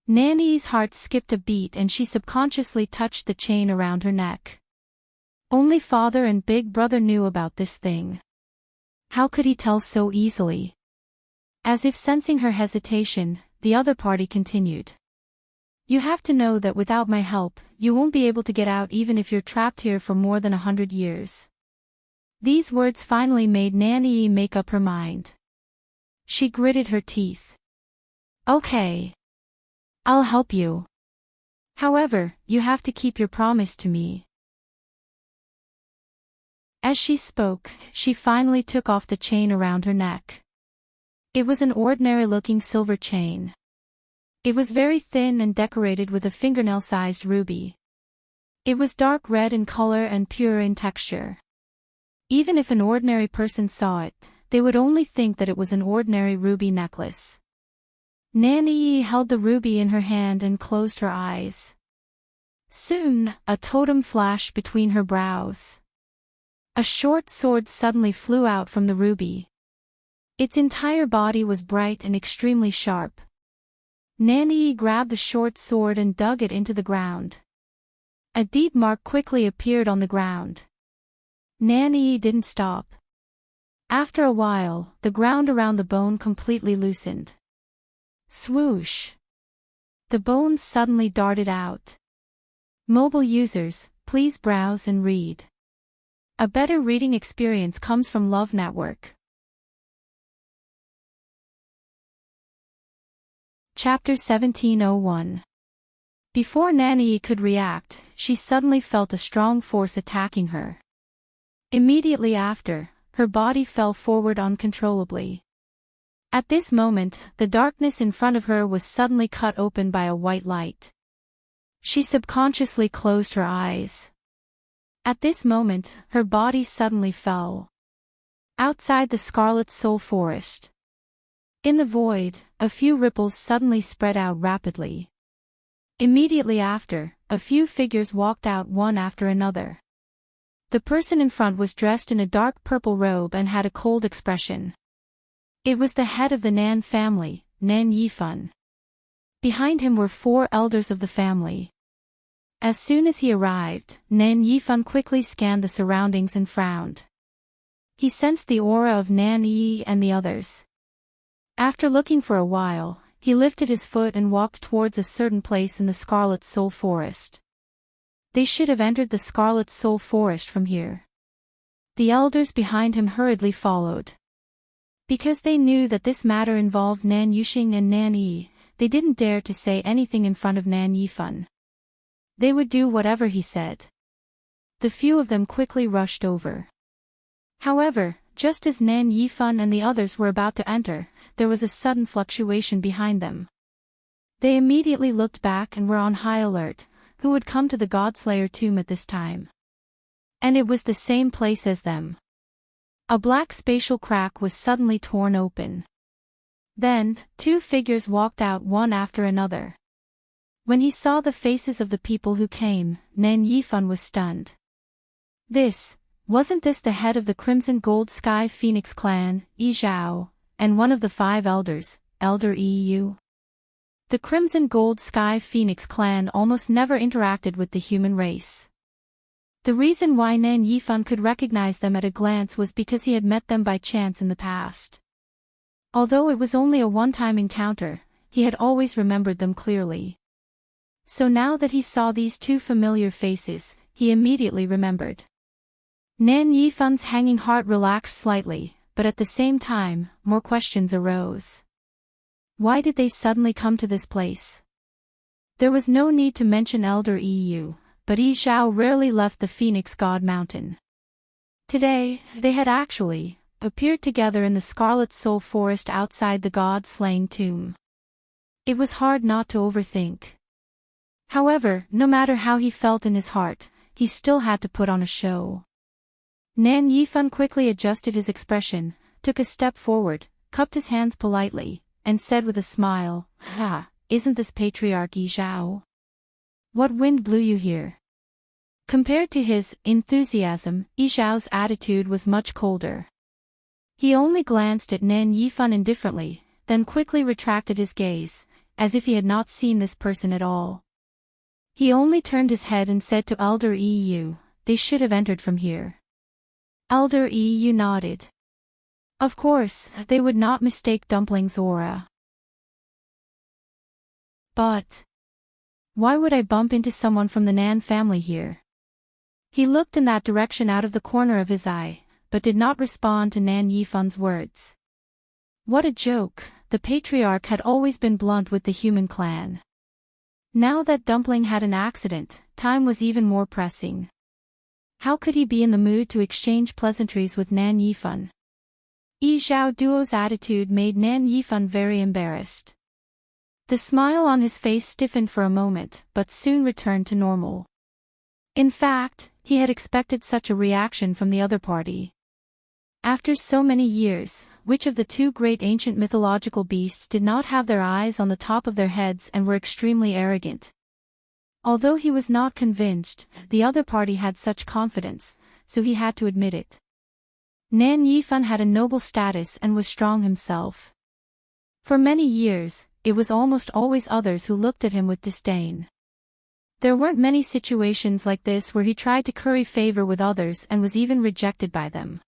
Nanny's heart skipped a beat and she subconsciously touched the chain around her neck. Only Father and Big Brother knew about this thing. How could he tell so easily? As if sensing her hesitation, the other party continued. You have to know that without my help, you won't be able to get out even if you're trapped here for more than 100 years. These words finally made Nanny make up her mind. She gritted her teeth. Okay. I'll help you. However, you have to keep your promise to me. As she spoke, she finally took off the chain around her neck. It was an ordinary-looking silver chain. It was very thin and decorated with a fingernail-sized ruby. It was dark red in color and pure in texture. Even if an ordinary person saw it, they would only think that it was an ordinary ruby necklace. Nanny held the ruby in her hand and closed her eyes. Soon, a totem flashed between her brows. A short sword suddenly flew out from the ruby. Its entire body was bright and extremely sharp. Nanny grabbed the short sword and dug it into the ground. A deep mark quickly appeared on the ground. Nanny didn't stop. After a while, the ground around the bone completely loosened. Swoosh! The bone suddenly darted out. Mobile users, please browse and read. A better reading experience comes from Love Network. Chapter 1701. Before Nanny could react, she suddenly felt a strong force attacking her. Immediately after, her body fell forward uncontrollably. At this moment, the darkness in front of her was suddenly cut open by a white light. She subconsciously closed her eyes. At this moment, her body suddenly fell. Outside the Scarlet Soul Forest. In the void, a few ripples suddenly spread out rapidly. Immediately after, a few figures walked out one after another. The person in front was dressed in a dark purple robe and had a cold expression. It was the head of the Nan family, Nan Yifan. Behind him were 4 elders of the family. As soon as he arrived, Nan Yifan quickly scanned the surroundings and frowned. He sensed the aura of Nan Yi and the others. After looking for a while, he lifted his foot and walked towards a certain place in the Scarlet Soul Forest. They should have entered the Scarlet Soul Forest from here. The elders behind him hurriedly followed. Because they knew that this matter involved Nan Yuxing and Nan Yi, they didn't dare to say anything in front of Nan Yifan. They would do whatever he said. The few of them quickly rushed over. However, just as Nan Yifan and the others were about to enter, there was a sudden fluctuation behind them. They immediately looked back and were on high alert. Who would come to the Godslayer tomb at this time? And it was the same place as them. A black spatial crack was suddenly torn open. Then, 2 figures walked out one after another. When he saw the faces of the people who came, Nan Yifan was stunned. Wasn't this the head of the Crimson Gold Sky Phoenix clan, Yi Zhao, and one of the 5 elders, Elder Yu? The Crimson Gold Sky Phoenix clan almost never interacted with the human race. The reason why Nan Yifan could recognize them at a glance was because he had met them by chance in the past. Although it was only a one-time encounter, he had always remembered them clearly. So now that he saw these 2 familiar faces, he immediately remembered. Nan Yifan's hanging heart relaxed slightly, but at the same time, more questions arose. Why did they suddenly come to this place? There was no need to mention Elder Yu, but Yi Zhao rarely left the Phoenix God Mountain. Today, they had actually appeared together in the Scarlet Soul Forest outside the God-slaying tomb. It was hard not to overthink. However, no matter how he felt in his heart, he still had to put on a show. Nan Yifan quickly adjusted his expression, took a step forward, cupped his hands politely, and said with a smile, isn't this Patriarch Yi Zhao? What wind blew you here? Compared to his enthusiasm, Yi Zhao's attitude was much colder. He only glanced at Nan Yifan indifferently, then quickly retracted his gaze, as if he had not seen this person at all. He only turned his head and said to Elder Yu, they should have entered from here. Elder Yu nodded. Of course, they would not mistake Dumpling's aura. But why would I bump into someone from the Nan family here? He looked in that direction out of the corner of his eye, but did not respond to Nan Yifan's words. What a joke, the patriarch had always been blunt with the human clan. Now that Dumpling had an accident, time was even more pressing. How could he be in the mood to exchange pleasantries with Nan Yifan? Yi Zhao Duo's attitude made Nan Yifan very embarrassed. The smile on his face stiffened for a moment, but soon returned to normal. In fact, he had expected such a reaction from the other party. After so many years, which of the two great ancient mythological beasts did not have their eyes on the top of their heads and were extremely arrogant? Although he was not convinced, the other party had such confidence, so he had to admit it. Nan Yifan had a noble status and was strong himself. For many years, it was almost always others who looked at him with disdain. There weren't many situations like this where he tried to curry favor with others and was even rejected by them.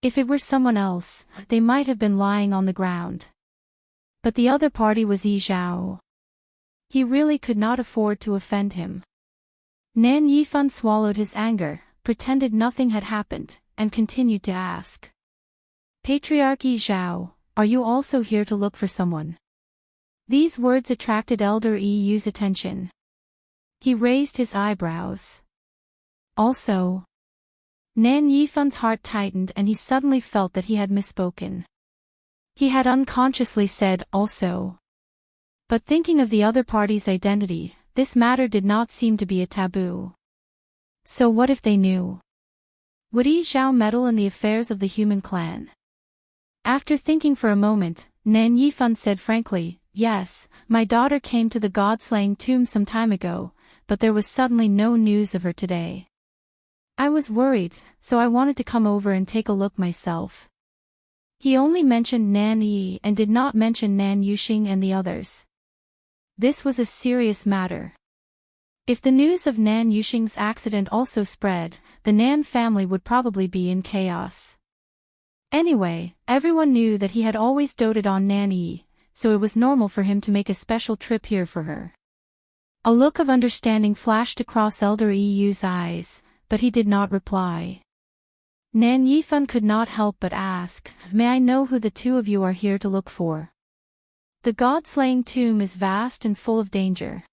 If it were someone else, they might have been lying on the ground. But the other party was Yi Zhao. He really could not afford to offend him. Nan Yifan swallowed his anger, pretended nothing had happened, and continued to ask. Patriarch Yi Zhao, are you also here to look for someone? These words attracted Elder Yi Yu's attention. He raised his eyebrows. Also? Nan Yifan's heart tightened and he suddenly felt that he had misspoken. He had unconsciously said, also. But thinking of the other party's identity, this matter did not seem to be a taboo. So what if they knew? Would Yi Zhao meddle in the affairs of the human clan? After thinking for a moment, Nan Yifan said frankly, yes, my daughter came to the god-slaying tomb some time ago, but there was suddenly no news of her today. I was worried, so I wanted to come over and take a look myself. He only mentioned Nan Yi and did not mention Nan Yuxing and the others. This was a serious matter. If the news of Nan Yuxing's accident also spread, the Nan family would probably be in chaos. Anyway, everyone knew that he had always doted on Nan Yi, so it was normal for him to make a special trip here for her. A look of understanding flashed across Elder Yi Yu's eyes, but he did not reply. Nan Yifan could not help but ask, may I know who the two of you are here to look for? The god-slaying tomb is vast and full of danger.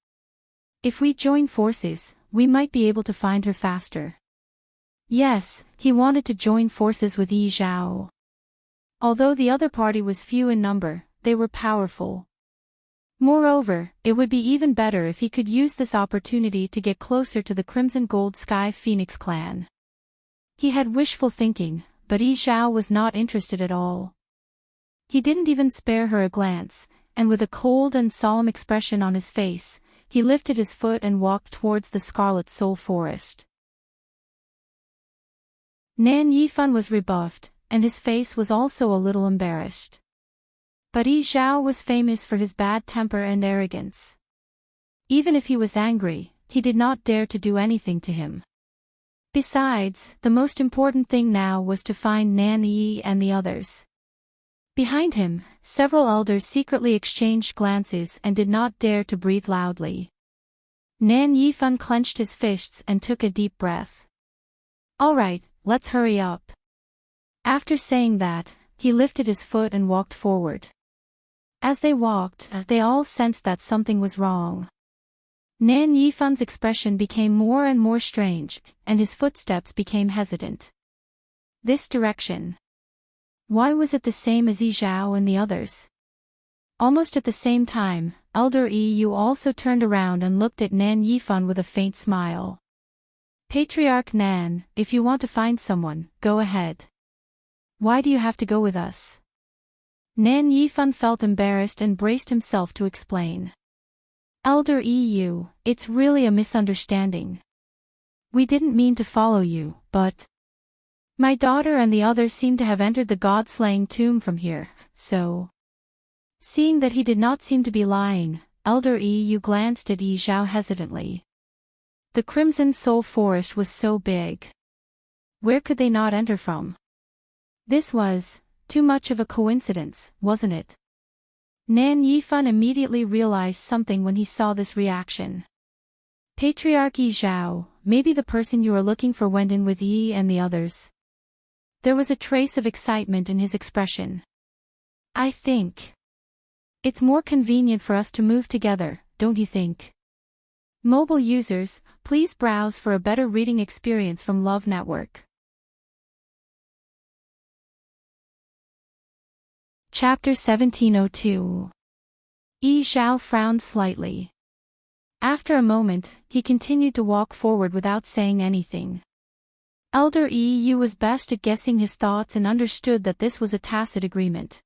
If we join forces, we might be able to find her faster. Yes, he wanted to join forces with Yi Zhao. Although the other party was few in number, they were powerful. Moreover, it would be even better if he could use this opportunity to get closer to the Crimson Gold Sky Phoenix clan. He had wishful thinking, but Yi Zhao was not interested at all. He didn't even spare her a glance, and with a cold and solemn expression on his face, he lifted his foot and walked towards the Scarlet Soul Forest. Nan Yifan was rebuffed, and his face was also a little embarrassed. But Yi Zhao was famous for his bad temper and arrogance. Even if he was angry, he did not dare to do anything to him. Besides, the most important thing now was to find Nan Yi and the others. Behind him, several elders secretly exchanged glances and did not dare to breathe loudly. Nan Yifan clenched his fists and took a deep breath. All right, let's hurry up. After saying that, he lifted his foot and walked forward. As they walked, they all sensed that something was wrong. Nan Yifan's expression became more and more strange, and his footsteps became hesitant. This direction. Why was it the same as Yi Zhao and the others? Almost at the same time, Elder Yi Yu also turned around and looked at Nan Yifan with a faint smile. Patriarch Nan, if you want to find someone, go ahead. Why do you have to go with us? Nan Yifan felt embarrassed and braced himself to explain. Elder Yi Yu, it's really a misunderstanding. We didn't mean to follow you, but my daughter and the others seem to have entered the god-slaying tomb from here, so. Seeing that he did not seem to be lying, Elder Yi Yu glanced at Yi Zhao hesitantly. The Crimson Soul Forest was so big. Where could they not enter from? This was too much of a coincidence, wasn't it? Nan Yifan immediately realized something when he saw this reaction. Patriarch Yi Zhao, maybe the person you are looking for went in with Yi and the others. There was a trace of excitement in his expression. I think it's more convenient for us to move together, don't you think? Mobile users, please browse for a better reading experience from Love Network. Chapter 1702. Yi Zhao frowned slightly. After a moment, he continued to walk forward without saying anything. Elder Yu was best at guessing his thoughts and understood that this was a tacit agreement.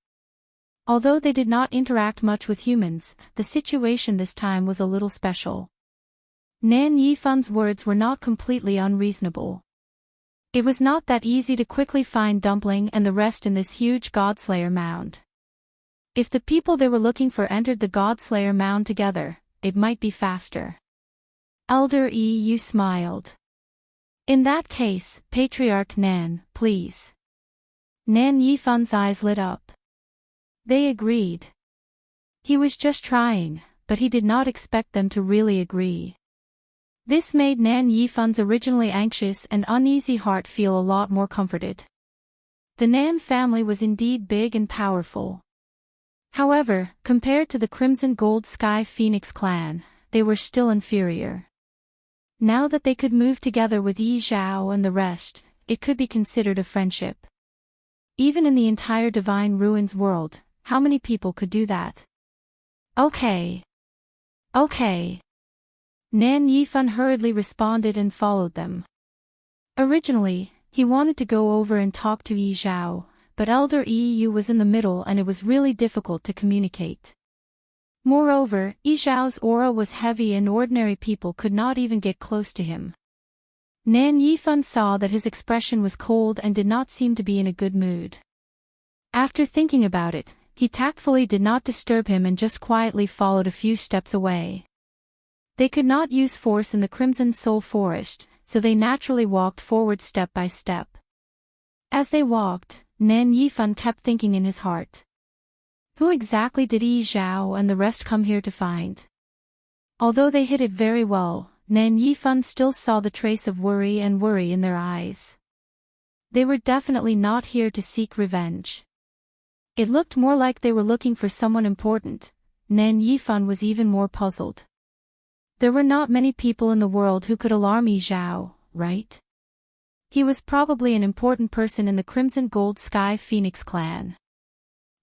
Although they did not interact much with humans, the situation this time was a little special. Nan Yifan's words were not completely unreasonable. It was not that easy to quickly find Dumpling and the rest in this huge Godslayer mound. If the people they were looking for entered the Godslayer mound together, it might be faster. Elder Yu smiled. In that case, Patriarch Nan, please. Nan Yifan's eyes lit up. They agreed. He was just trying, but he did not expect them to really agree. This made Nan Yifan's originally anxious and uneasy heart feel a lot more comforted. The Nan family was indeed big and powerful. However, compared to the Crimson Gold Sky Phoenix clan, they were still inferior. Now that they could move together with Yi Zhao and the rest, it could be considered a friendship. Even in the entire Divine Ruins world, how many people could do that? Okay. Nan Yifan hurriedly responded and followed them. Originally, he wanted to go over and talk to Yi Zhao, but Elder Yu was in the middle and it was really difficult to communicate. Moreover, Yi Zhao's aura was heavy and ordinary people could not even get close to him. Nan Yifan saw that his expression was cold and did not seem to be in a good mood. After thinking about it, he tactfully did not disturb him and just quietly followed a few steps away. They could not use force in the Crimson Soul Forest, so they naturally walked forward step by step. As they walked, Nan Yifan kept thinking in his heart. Who exactly did Yi Zhao and the rest come here to find? Although they hid it very well, Nan Yifan still saw the trace of worry in their eyes. They were definitely not here to seek revenge. It looked more like they were looking for someone important. Nan Yifan was even more puzzled. There were not many people in the world who could alarm Yi Zhao, right? He was probably an important person in the Crimson Gold Sky Phoenix clan.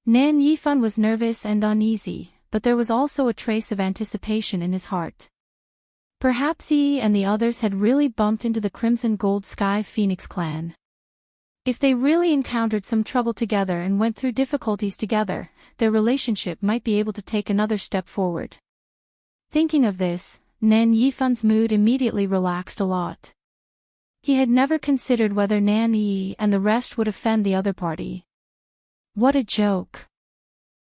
Nan Yifan was nervous and uneasy, but there was also a trace of anticipation in his heart. Perhaps Yi and the others had really bumped into the Crimson Gold Sky Phoenix clan. If they really encountered some trouble together and went through difficulties together, their relationship might be able to take another step forward. Thinking of this, Nan Yifan's mood immediately relaxed a lot. He had never considered whether Nan Yi and the rest would offend the other party. What a joke.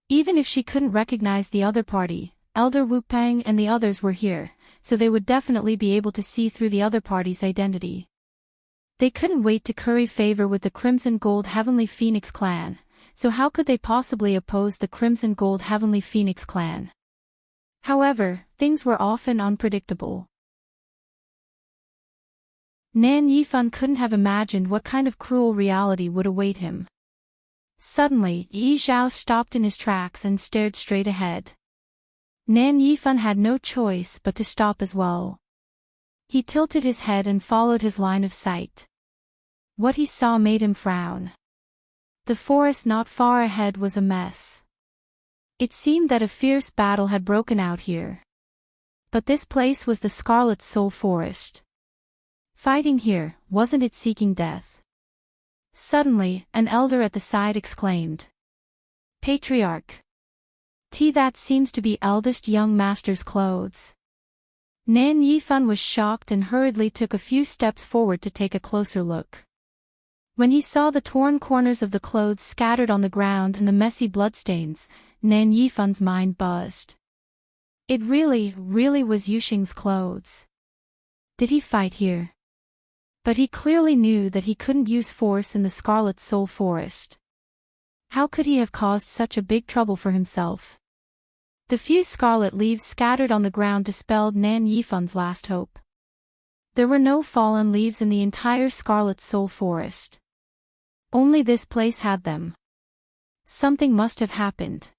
Even if she couldn't recognize the other party, Elder Wupang and the others were here, so they would definitely be able to see through the other party's identity. They couldn't wait to curry favor with the Crimson Gold Heavenly Phoenix clan, so how could they possibly oppose the Crimson Gold Heavenly Phoenix clan? However, things were often unpredictable. Nan Yifan couldn't have imagined what kind of cruel reality would await him. Suddenly, Yi Zhao stopped in his tracks and stared straight ahead. Nan Yifan had no choice but to stop as well. He tilted his head and followed his line of sight. What he saw made him frown. The forest not far ahead was a mess. It seemed that a fierce battle had broken out here. But this place was the Scarlet Soul Forest. Fighting here, wasn't it seeking death? Suddenly, an elder at the side exclaimed. Patriarch. That seems to be eldest young master's clothes. Nan Yifan was shocked and hurriedly took a few steps forward to take a closer look. When he saw the torn corners of the clothes scattered on the ground and the messy bloodstains, Nan Yifan's mind buzzed. It really was Yuxing's clothes. Did he fight here? But he clearly knew that he couldn't use force in the Scarlet Soul Forest. How could he have caused such a big trouble for himself? The few scarlet leaves scattered on the ground dispelled Nan Yifan's last hope. There were no fallen leaves in the entire Scarlet Soul Forest. Only this place had them. Something must have happened.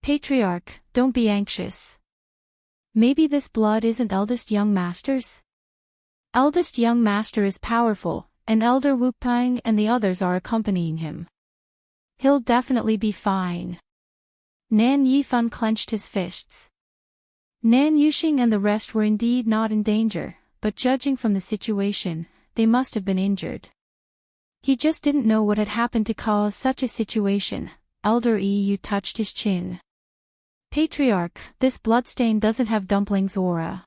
Patriarch, don't be anxious. Maybe this blood isn't eldest young master's? Eldest young master is powerful, and Elder Wu Peng and the others are accompanying him. He'll definitely be fine. Nan Yifan clenched his fists. Nan Yuxing and the rest were indeed not in danger, but judging from the situation, they must have been injured. He just didn't know what had happened to cause such a situation. Elder Yu touched his chin. Patriarch, this bloodstain doesn't have Dumpling's aura.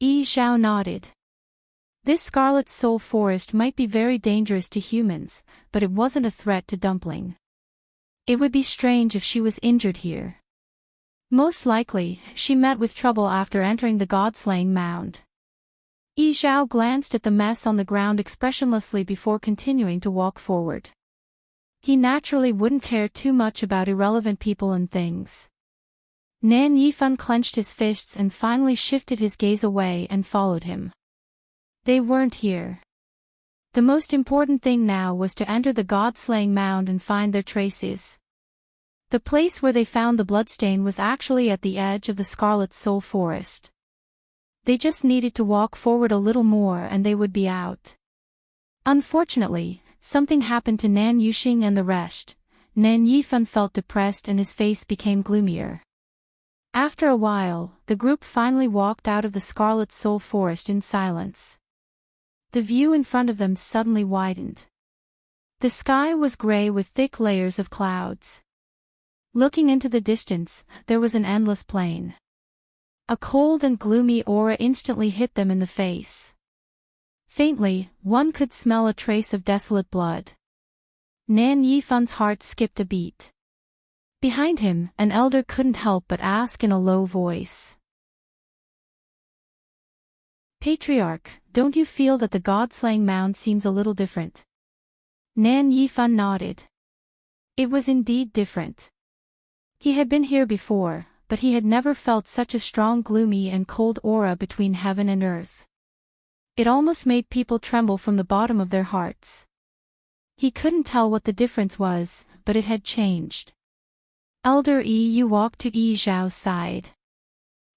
Yi Xiao nodded. This Scarlet Soul Forest might be very dangerous to humans, but it wasn't a threat to Dumpling. It would be strange if she was injured here. Most likely, she met with trouble after entering the God-slaying mound. Yi Xiao glanced at the mess on the ground expressionlessly before continuing to walk forward. He naturally wouldn't care too much about irrelevant people and things. Nan Yifan clenched his fists and finally shifted his gaze away and followed him. They weren't here. The most important thing now was to enter the God-slaying mound and find their traces. The place where they found the bloodstain was actually at the edge of the Scarlet Soul Forest. They just needed to walk forward a little more and they would be out. Unfortunately, something happened to Nan Yuxing and the rest. Nan Yifan felt depressed and his face became gloomier. After a while, the group finally walked out of the Scarlet Soul Forest in silence. The view in front of them suddenly widened. The sky was gray with thick layers of clouds. Looking into the distance, there was an endless plain. A cold and gloomy aura instantly hit them in the face. Faintly, one could smell a trace of desolate blood. Nan Yifan's heart skipped a beat. Behind him, an elder couldn't help but ask in a low voice. Patriarch, don't you feel that the God-slaying mound seems a little different? Nan Yifan nodded. It was indeed different. He had been here before, but he had never felt such a strong gloomy and cold aura between heaven and earth. It almost made people tremble from the bottom of their hearts. He couldn't tell what the difference was, but it had changed. Elder Yu walked to Yi Zhao's side.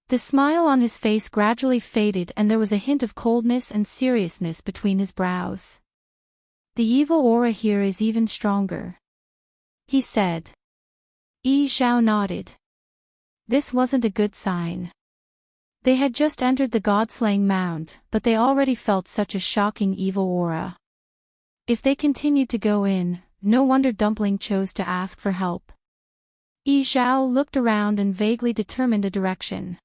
The smile on his face gradually faded and there was a hint of coldness and seriousness between his brows. The evil aura here is even stronger, he said. Yi Zhao nodded. This wasn't a good sign. They had just entered the God-slaying mound, but they already felt such a shocking evil aura. If they continued to go in, no wonder Dumpling chose to ask for help. Yi Zhao looked around and vaguely determined a direction.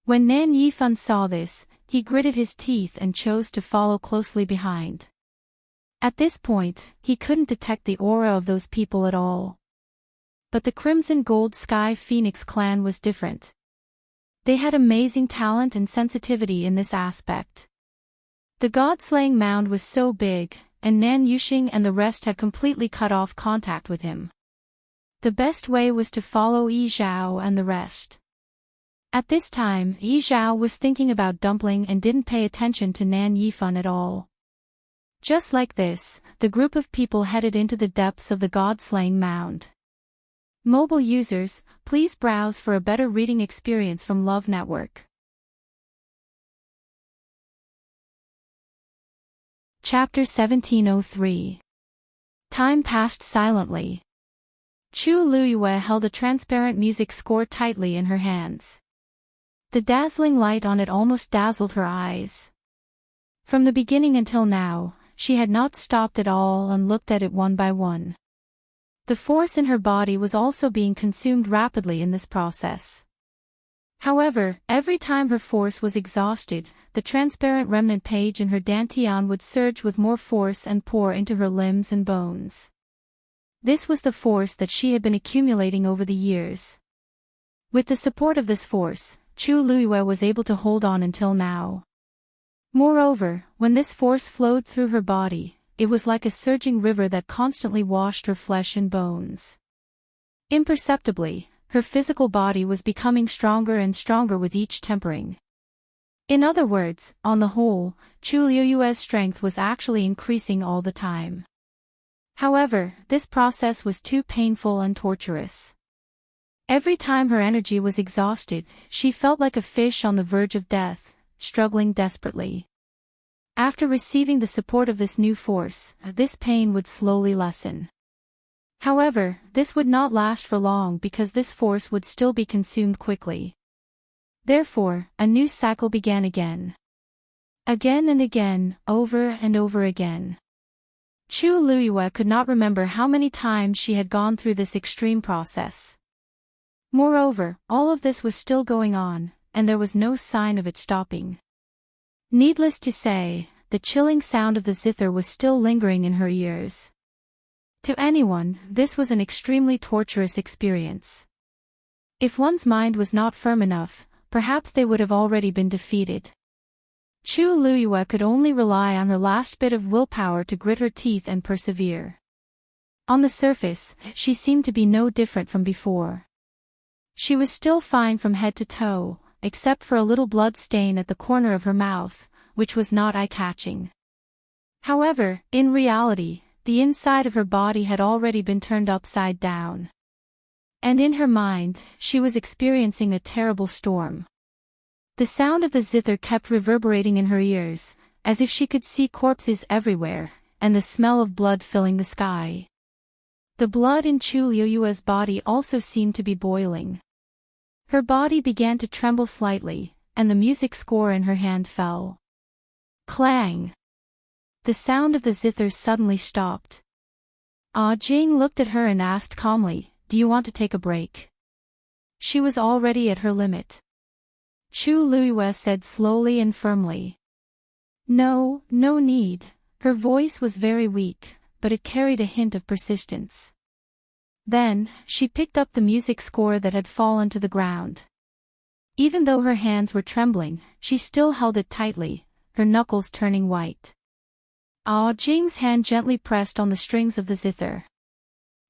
When Nan Yifan saw this, he gritted his teeth and chose to follow closely behind. At this point, he couldn't detect the aura of those people at all. But the Crimson Gold Sky Phoenix clan was different. They had amazing talent and sensitivity in this aspect. The God-slaying mound was so big, and Nan Yuxing and the rest had completely cut off contact with him. The best way was to follow Yi Zhao and the rest. At this time, Yi Zhao was thinking about Dumpling and didn't pay attention to Nan Yifan at all. Just like this, the group of people headed into the depths of the God-slaying mound. Mobile users, please browse for a better reading experience from Love Network. Chapter 1703. Time passed silently. Chu Luyue held a transparent music score tightly in her hands. The dazzling light on it almost dazzled her eyes. From the beginning until now, she had not stopped at all and looked at it one by one. The force in her body was also being consumed rapidly in this process. However, every time her force was exhausted, the transparent remnant page in her dantian would surge with more force and pour into her limbs and bones. This was the force that she had been accumulating over the years. With the support of this force, Chu Luyue was able to hold on until now. Moreover, when this force flowed through her body, it was like a surging river that constantly washed her flesh and bones. Imperceptibly, her physical body was becoming stronger and stronger with each tempering. In other words, on the whole, Chu Luyue's strength was actually increasing all the time. However, this process was too painful and torturous. Every time her energy was exhausted, she felt like a fish on the verge of death, struggling desperately. After receiving the support of this new force, this pain would slowly lessen. However, this would not last for long because this force would still be consumed quickly. Therefore, a new cycle began again. Again and again, over and over again. Chu Luyue could not remember how many times she had gone through this extreme process. Moreover, all of this was still going on, and there was no sign of it stopping. Needless to say, the chilling sound of the zither was still lingering in her ears. To anyone, this was an extremely torturous experience. If one's mind was not firm enough, perhaps they would have already been defeated. Chu Luyue could only rely on her last bit of willpower to grit her teeth and persevere. On the surface, she seemed to be no different from before. She was still fine from head to toe, except for a little blood stain at the corner of her mouth, which was not eye-catching. However, in reality, the inside of her body had already been turned upside down. And in her mind, she was experiencing a terrible storm. The sound of the zither kept reverberating in her ears, as if she could see corpses everywhere, and the smell of blood filling the sky. The blood in Chu Luyue's body also seemed to be boiling. Her body began to tremble slightly, and the music score in her hand fell. Clang! The sound of the zither suddenly stopped. Jing looked at her and asked calmly, "Do you want to take a break?" She was already at her limit. Chu Luyue said slowly and firmly. "No, no need." Her voice was very weak, but it carried a hint of persistence. Then, she picked up the music score that had fallen to the ground. Even though her hands were trembling, she still held it tightly, her knuckles turning white. Jing's hand gently pressed on the strings of the zither.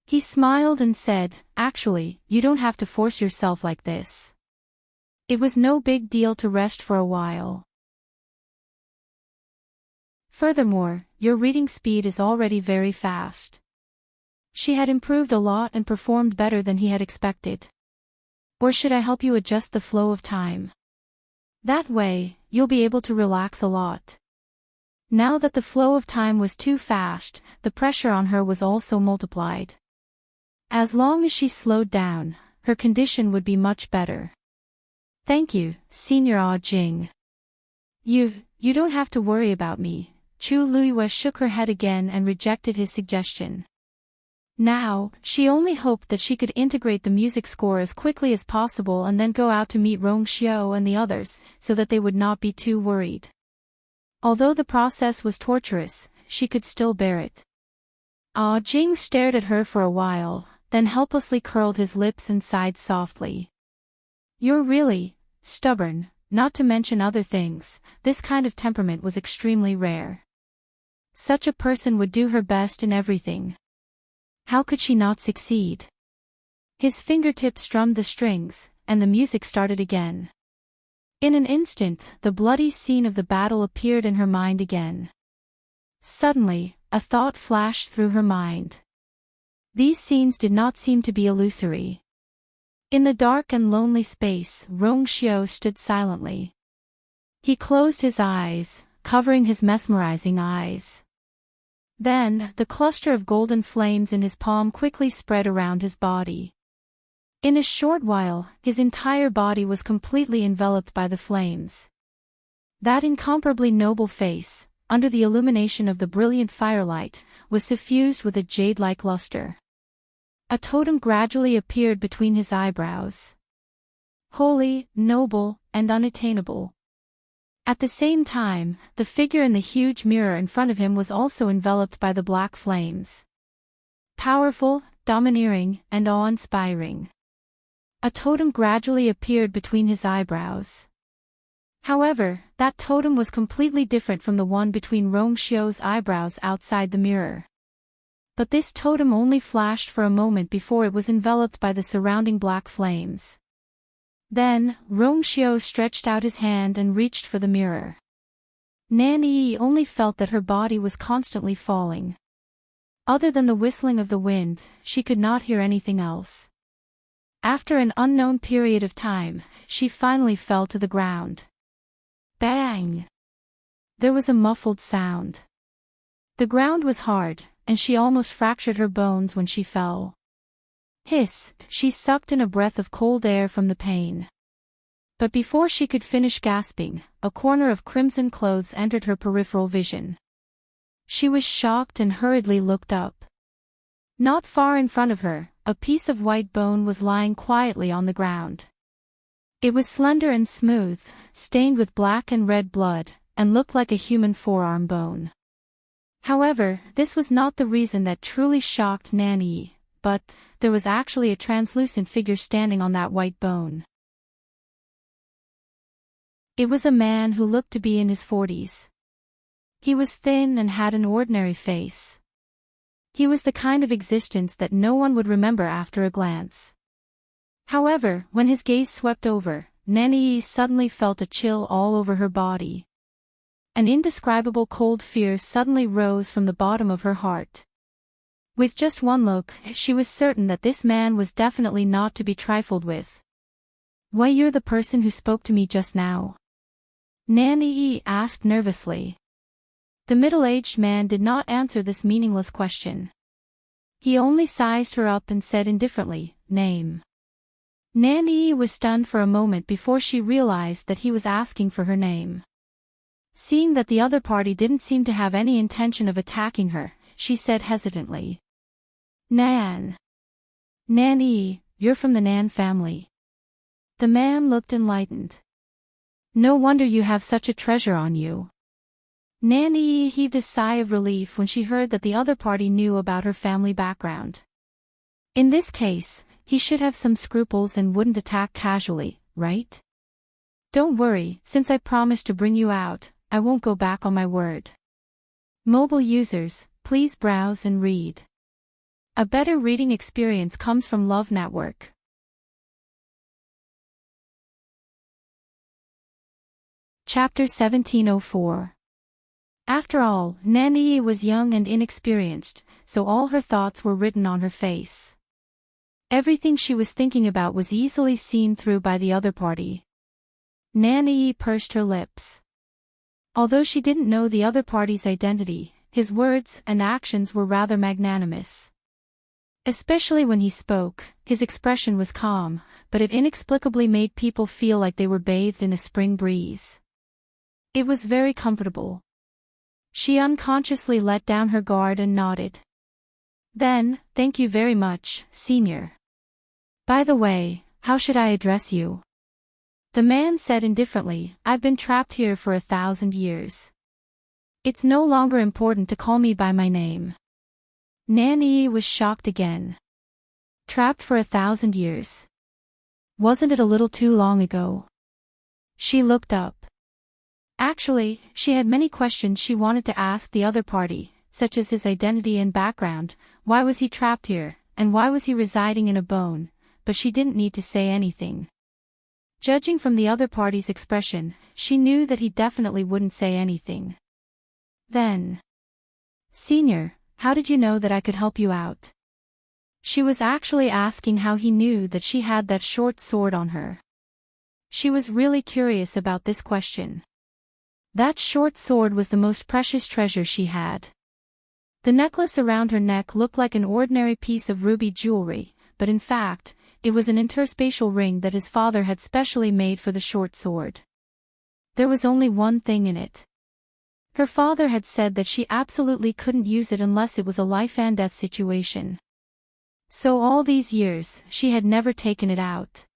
He smiled and said, "Actually, you don't have to force yourself like this. It was no big deal to rest for a while. Furthermore, your reading speed is already very fast." She had improved a lot and performed better than he had expected. "Or should I help you adjust the flow of time? That way, you'll be able to relax a lot." Now that the flow of time was too fast, the pressure on her was also multiplied. As long as she slowed down, her condition would be much better. "Thank you, Senior Jing. You don't have to worry about me." Chu Luyue shook her head again and rejected his suggestion. Now, she only hoped that she could integrate the music score as quickly as possible and then go out to meet Rong Xiao and the others, so that they would not be too worried. Although the process was torturous, she could still bear it. Jing stared at her for a while, then helplessly curled his lips and sighed softly. "You're really stubborn, not to mention other things." This kind of temperament was extremely rare. Such a person would do her best in everything. How could she not succeed? His fingertips strummed the strings, and the music started again. In an instant, the bloody scene of the battle appeared in her mind again. Suddenly, a thought flashed through her mind. These scenes did not seem to be illusory. In the dark and lonely space, Rong Xiao stood silently. He closed his eyes, covering his mesmerizing eyes. Then, the cluster of golden flames in his palm quickly spread around his body. In a short while, his entire body was completely enveloped by the flames. That incomparably noble face, under the illumination of the brilliant firelight, was suffused with a jade-like luster. A totem gradually appeared between his eyebrows. Holy, noble, and unattainable. At the same time, the figure in the huge mirror in front of him was also enveloped by the black flames. Powerful, domineering, and awe-inspiring. A totem gradually appeared between his eyebrows. However, that totem was completely different from the one between Rong Xiao's eyebrows outside the mirror. But this totem only flashed for a moment before it was enveloped by the surrounding black flames. Then, Rong Xiao stretched out his hand and reached for the mirror. Nan Yi only felt that her body was constantly falling. Other than the whistling of the wind, she could not hear anything else. After an unknown period of time, she finally fell to the ground. Bang! There was a muffled sound. The ground was hard, and she almost fractured her bones when she fell. Hiss! She sucked in a breath of cold air from the pain. But before she could finish gasping, a corner of crimson clothes entered her peripheral vision. She was shocked and hurriedly looked up. Not far in front of her, a piece of white bone was lying quietly on the ground. It was slender and smooth, stained with black and red blood, and looked like a human forearm bone. However, this was not the reason that truly shocked Nanny, but there was actually a translucent figure standing on that white bone. It was a man who looked to be in his 40s. He was thin and had an ordinary face. He was the kind of existence that no one would remember after a glance. However, when his gaze swept over, Nanny suddenly felt a chill all over her body. An indescribable cold fear suddenly rose from the bottom of her heart. With just one look, she was certain that this man was definitely not to be trifled with. "Why, you're the person who spoke to me just now?" Nanny asked nervously. The middle-aged man did not answer this meaningless question. He only sized her up and said indifferently, "Name." Nanny was stunned for a moment before she realized that he was asking for her name. Seeing that the other party didn't seem to have any intention of attacking her, she said hesitantly, "Nan. Nanny, you're from the Nan family." The man looked enlightened. "No wonder you have such a treasure on you." Nanny heaved a sigh of relief when she heard that the other party knew about her family background. In this case, he should have some scruples and wouldn't attack casually, right? "Don't worry, since I promised to bring you out, I won't go back on my word." Mobile users, please browse and read. A better reading experience comes from Love Network. Chapter 1704. After all, Nanny was young and inexperienced, so all her thoughts were written on her face. Everything she was thinking about was easily seen through by the other party. Nanny pursed her lips. Although she didn't know the other party's identity, his words and actions were rather magnanimous. Especially when he spoke, his expression was calm, but it inexplicably made people feel like they were bathed in a spring breeze. It was very comfortable. She unconsciously let down her guard and nodded. Then, "Thank you very much, Senior. By the way, how should I address you?" The man said indifferently, "I've been trapped here for 1,000 years. It's no longer important to call me by my name." Nanny was shocked again. Trapped for 1,000 years. Wasn't it a little too long ago? She looked up. Actually, she had many questions she wanted to ask the other party, such as his identity and background, why was he trapped here, and why was he residing in a bone, but she didn't need to say anything. Judging from the other party's expression, she knew that he definitely wouldn't say anything. Then, "Senior, how did you know that I could help you out?" She was actually asking how he knew that she had that short sword on her. She was really curious about this question. That short sword was the most precious treasure she had. The necklace around her neck looked like an ordinary piece of ruby jewelry, but in fact, it was an interspatial ring that his father had specially made for the short sword. There was only one thing in it. Her father had said that she absolutely couldn't use it unless it was a life-and-death situation. So all these years, she had never taken it out.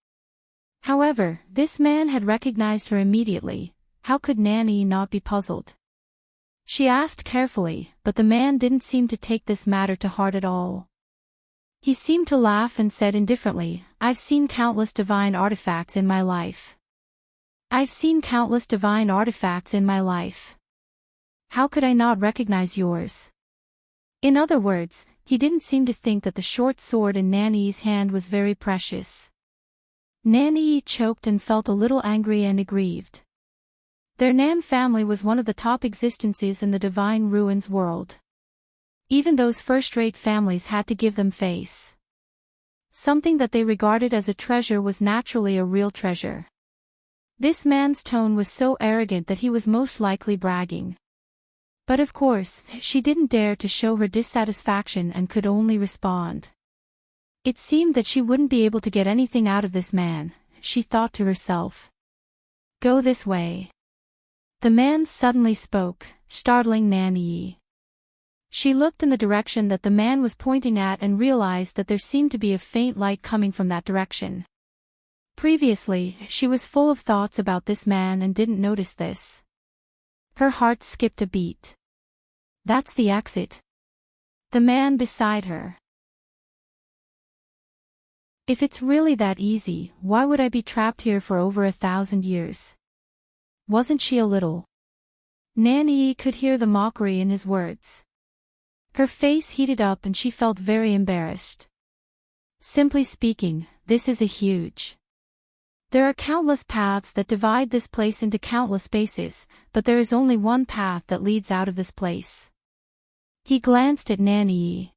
However, this man had recognized her immediately. How could Nanny not be puzzled? She asked carefully, but the man didn't seem to take this matter to heart at all. He seemed to laugh and said indifferently, "I've seen countless divine artifacts in my life. I've seen countless divine artifacts in my life. How could I not recognize yours?" In other words, he didn't seem to think that the short sword in Nanny's hand was very precious. Nanny choked and felt a little angry and aggrieved. Their Nan family was one of the top existences in the Divine Ruins world. Even those first-rate families had to give them face. Something that they regarded as a treasure was naturally a real treasure. This man's tone was so arrogant that he was most likely bragging. But of course, she didn't dare to show her dissatisfaction and could only respond. It seemed that she wouldn't be able to get anything out of this man, she thought to herself. Go this way. The man suddenly spoke, startling Nanyi. She looked in the direction that the man was pointing at and realized that there seemed to be a faint light coming from that direction. Previously, she was full of thoughts about this man and didn't notice this. Her heart skipped a beat. That's the exit. The man beside her. If it's really that easy, why would I be trapped here for over 1,000 years? Wasn't she a little? Nanyi could hear the mockery in his words. Her face heated up and she felt very embarrassed. Simply speaking, this is a huge. There are countless paths that divide this place into countless spaces, but there is only one path that leads out of this place. He glanced at Nanyi.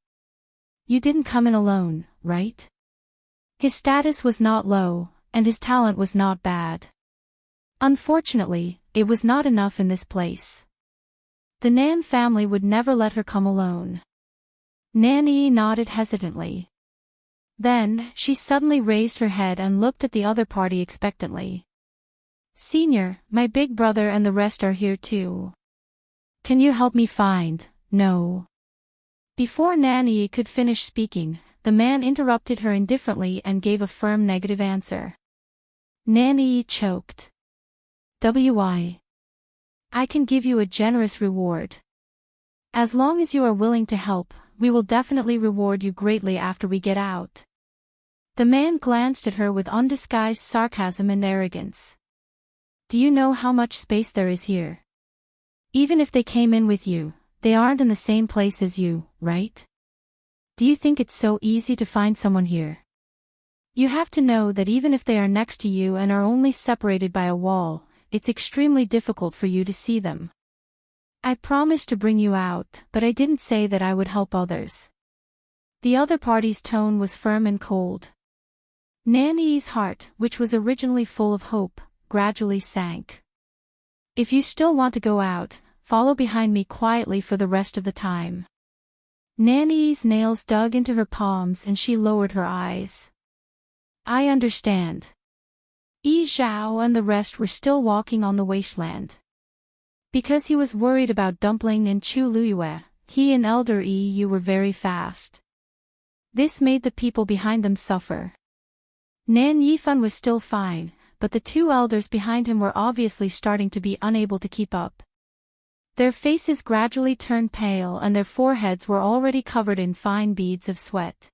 You didn't come in alone, right? His status was not low, and his talent was not bad. Unfortunately, it was not enough in this place. The Nan family would never let her come alone. Nanyi nodded hesitantly. Then, she suddenly raised her head and looked at the other party expectantly. Senior, my big brother and the rest are here too. Can you help me find? No. Before Nanyi could finish speaking, the man interrupted her indifferently and gave a firm negative answer. Nanyi choked. I can give you a generous reward. As long as you are willing to help, we will definitely reward you greatly after we get out. The man glanced at her with undisguised sarcasm and arrogance. Do you know how much space there is here? Even if they came in with you, they aren't in the same place as you, right? Do you think it's so easy to find someone here? You have to know that even if they are next to you and are only separated by a wall, it's extremely difficult for you to see them. I promised to bring you out, but I didn't say that I would help others. The other party's tone was firm and cold. Nanyi's heart, which was originally full of hope, gradually sank. If you still want to go out, follow behind me quietly for the rest of the time. Nanyi's nails dug into her palms and she lowered her eyes. I understand. Yi Zhao and the rest were still walking on the wasteland. Because he was worried about Dumpling and Chu Luyue, he and Elder Yi were very fast. This made the people behind them suffer. Nan Yifan was still fine, but the two elders behind him were obviously starting to be unable to keep up. Their faces gradually turned pale and their foreheads were already covered in fine beads of sweat.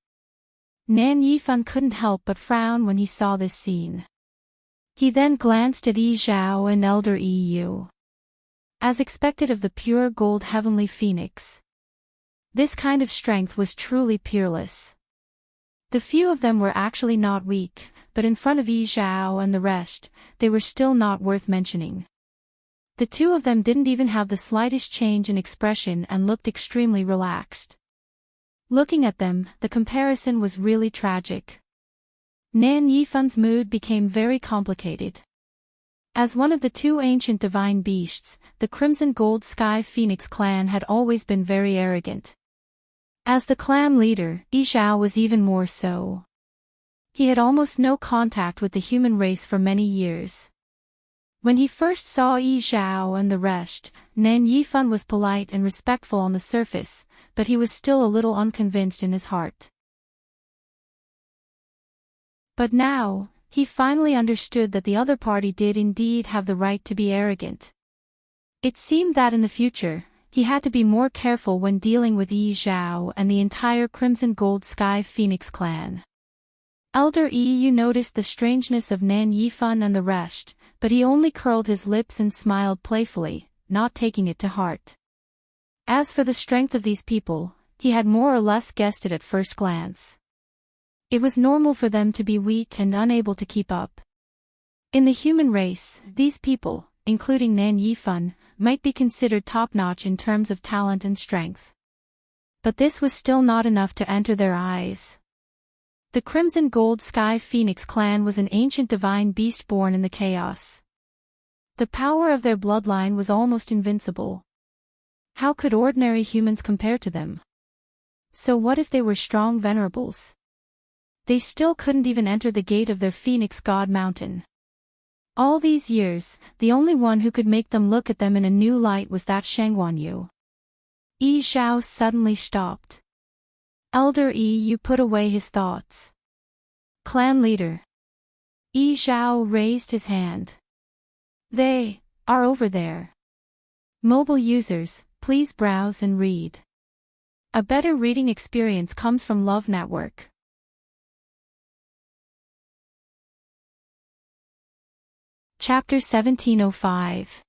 Nan Yifan couldn't help but frown when he saw this scene. He then glanced at Yi Zhao and Elder Yi Yu. As expected of the pure gold heavenly phoenix. This kind of strength was truly peerless. The few of them were actually not weak, but in front of Yi Zhao and the rest, they were still not worth mentioning. The two of them didn't even have the slightest change in expression and looked extremely relaxed. Looking at them, the comparison was really tragic. Nan Yifan's mood became very complicated. As one of the two ancient divine beasts, the Crimson Gold Sky Phoenix clan had always been very arrogant. As the clan leader, Yi Zhao was even more so. He had almost no contact with the human race for many years. When he first saw Yi Zhao and the rest, Nan Yifan was polite and respectful on the surface, but he was still a little unconvinced in his heart. But now, he finally understood that the other party did indeed have the right to be arrogant. It seemed that in the future, he had to be more careful when dealing with Yi Zhao and the entire Crimson Gold Sky Phoenix clan. Elder Yi Yu noticed the strangeness of Nan Yifan and the rest, but he only curled his lips and smiled playfully, not taking it to heart. As for the strength of these people, he had more or less guessed it at first glance. It was normal for them to be weak and unable to keep up. In the human race, these people, including Nan Yifan, might be considered top-notch in terms of talent and strength. But this was still not enough to enter their eyes. The Crimson Gold Sky Phoenix clan was an ancient divine beast born in the chaos. The power of their bloodline was almost invincible. How could ordinary humans compare to them? So what if they were strong venerables? They still couldn't even enter the gate of their Phoenix God Mountain. All these years, the only one who could make them look at them in a new light was that Shangguanyu. Yi Zhao suddenly stopped. Elder Yi Yu put away his thoughts. Clan leader. Yi Zhao raised his hand. They are over there. Mobile users, please browse and read. A better reading experience comes from Love Network. Chapter 1705.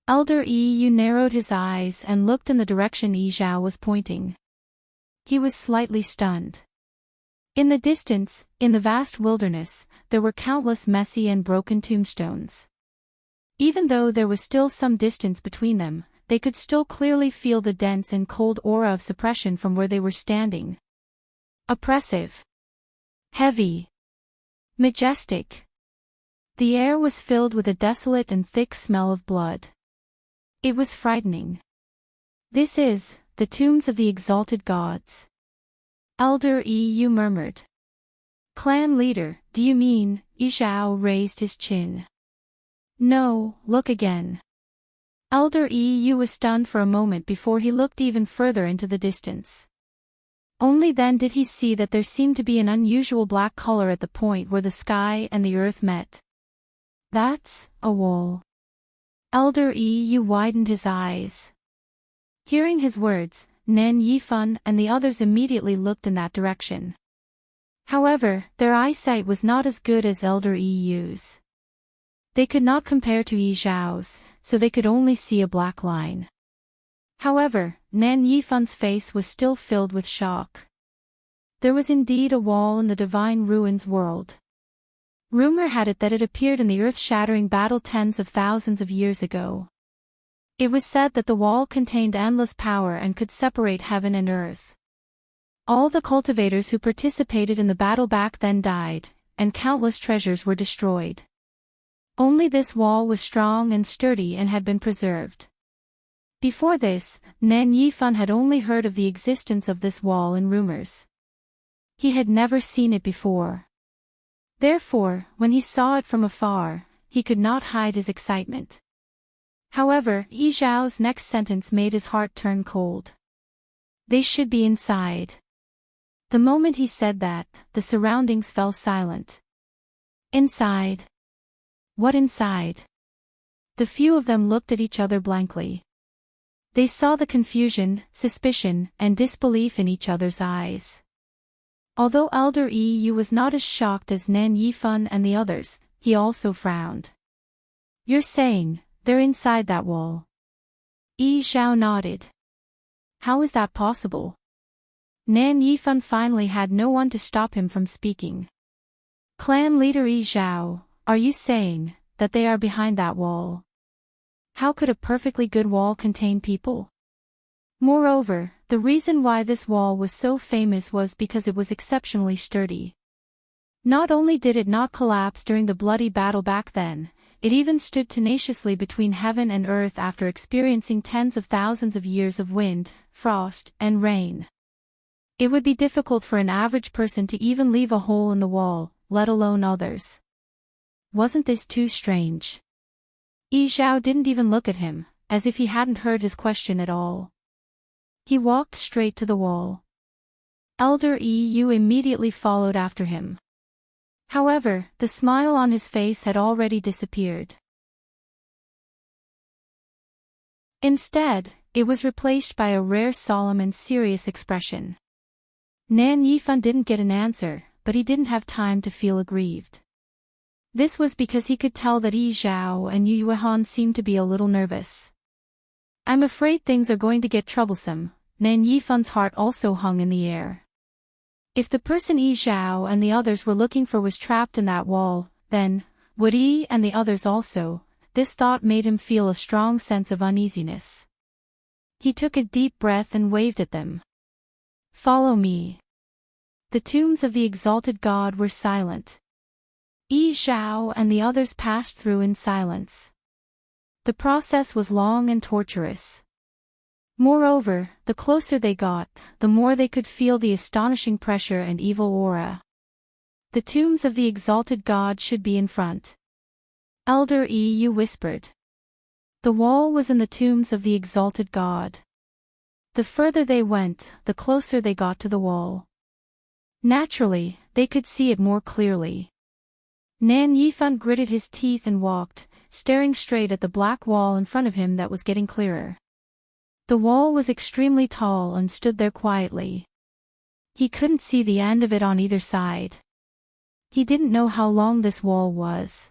Elder Yi Yu narrowed his eyes and looked in the direction Yi Zhao was pointing. He was slightly stunned. In the distance, in the vast wilderness, there were countless messy and broken tombstones. Even though there was still some distance between them, they could still clearly feel the dense and cold aura of suppression from where they were standing. Oppressive. Heavy. Majestic. The air was filled with a desolate and thick smell of blood. It was frightening. This is the tombs of the exalted gods. Elder Yi Yu murmured. Clan leader, do you mean? Yi Zhao raised his chin. No, look again. Elder Yi Yu was stunned for a moment before he looked even further into the distance. Only then did he see that there seemed to be an unusual black color at the point where the sky and the earth met. That's a wall. Elder Yi Yu widened his eyes. Hearing his words, Nan Yifan and the others immediately looked in that direction. However, their eyesight was not as good as Elder Yi Yu's. They could not compare to Yi Zhao's, so they could only see a black line. However, Nan Yifan's face was still filled with shock. There was indeed a wall in the Divine Ruins world. Rumor had it that it appeared in the earth-shattering battle tens of thousands of years ago. It was said that the wall contained endless power and could separate heaven and earth. All the cultivators who participated in the battle back then died, and countless treasures were destroyed. Only this wall was strong and sturdy and had been preserved. Before this, Nan Yifan had only heard of the existence of this wall in rumors. He had never seen it before. Therefore, when he saw it from afar, he could not hide his excitement. However, Yi Zhao's next sentence made his heart turn cold. They should be inside. The moment he said that, the surroundings fell silent. Inside? What inside? The few of them looked at each other blankly. They saw the confusion, suspicion, and disbelief in each other's eyes. Although Elder Yi Yu was not as shocked as Nan Yifan and the others, he also frowned. You're saying, they're inside that wall? Yi Zhao nodded. How is that possible? Nan Yifan finally had no one to stop him from speaking. Clan leader Yi Zhao, are you saying that they are behind that wall? How could a perfectly good wall contain people? Moreover, the reason why this wall was so famous was because it was exceptionally sturdy. Not only did it not collapse during the bloody battle back then, it even stood tenaciously between heaven and earth after experiencing tens of thousands of years of wind, frost, and rain. It would be difficult for an average person to even leave a hole in the wall, let alone others. Wasn't this too strange? Yi Zhao didn't even look at him, as if he hadn't heard his question at all. He walked straight to the wall. Elder Yi Yu immediately followed after him. However, the smile on his face had already disappeared. Instead, it was replaced by a rare solemn and serious expression. Nan Yifan didn't get an answer, but he didn't have time to feel aggrieved. This was because he could tell that Yi Zhao and Yu Yuehan seemed to be a little nervous. I'm afraid things are going to get troublesome. Nan Yifan's heart also hung in the air. If the person Yi Zhao and the others were looking for was trapped in that wall, then, would Yi and the others also? This thought made him feel a strong sense of uneasiness. He took a deep breath and waved at them. Follow me. The tombs of the exalted god were silent. Yi Zhao and the others passed through in silence. The process was long and torturous. Moreover, the closer they got, the more they could feel the astonishing pressure and evil aura. The tombs of the exalted god should be in front. Elder Yu whispered. The wall was in the tombs of the exalted god. The further they went, the closer they got to the wall. Naturally, they could see it more clearly. Nan Yifan gritted his teeth and walked, staring straight at the black wall in front of him that was getting clearer. The wall was extremely tall and stood there quietly. He couldn't see the end of it on either side. He didn't know how long this wall was.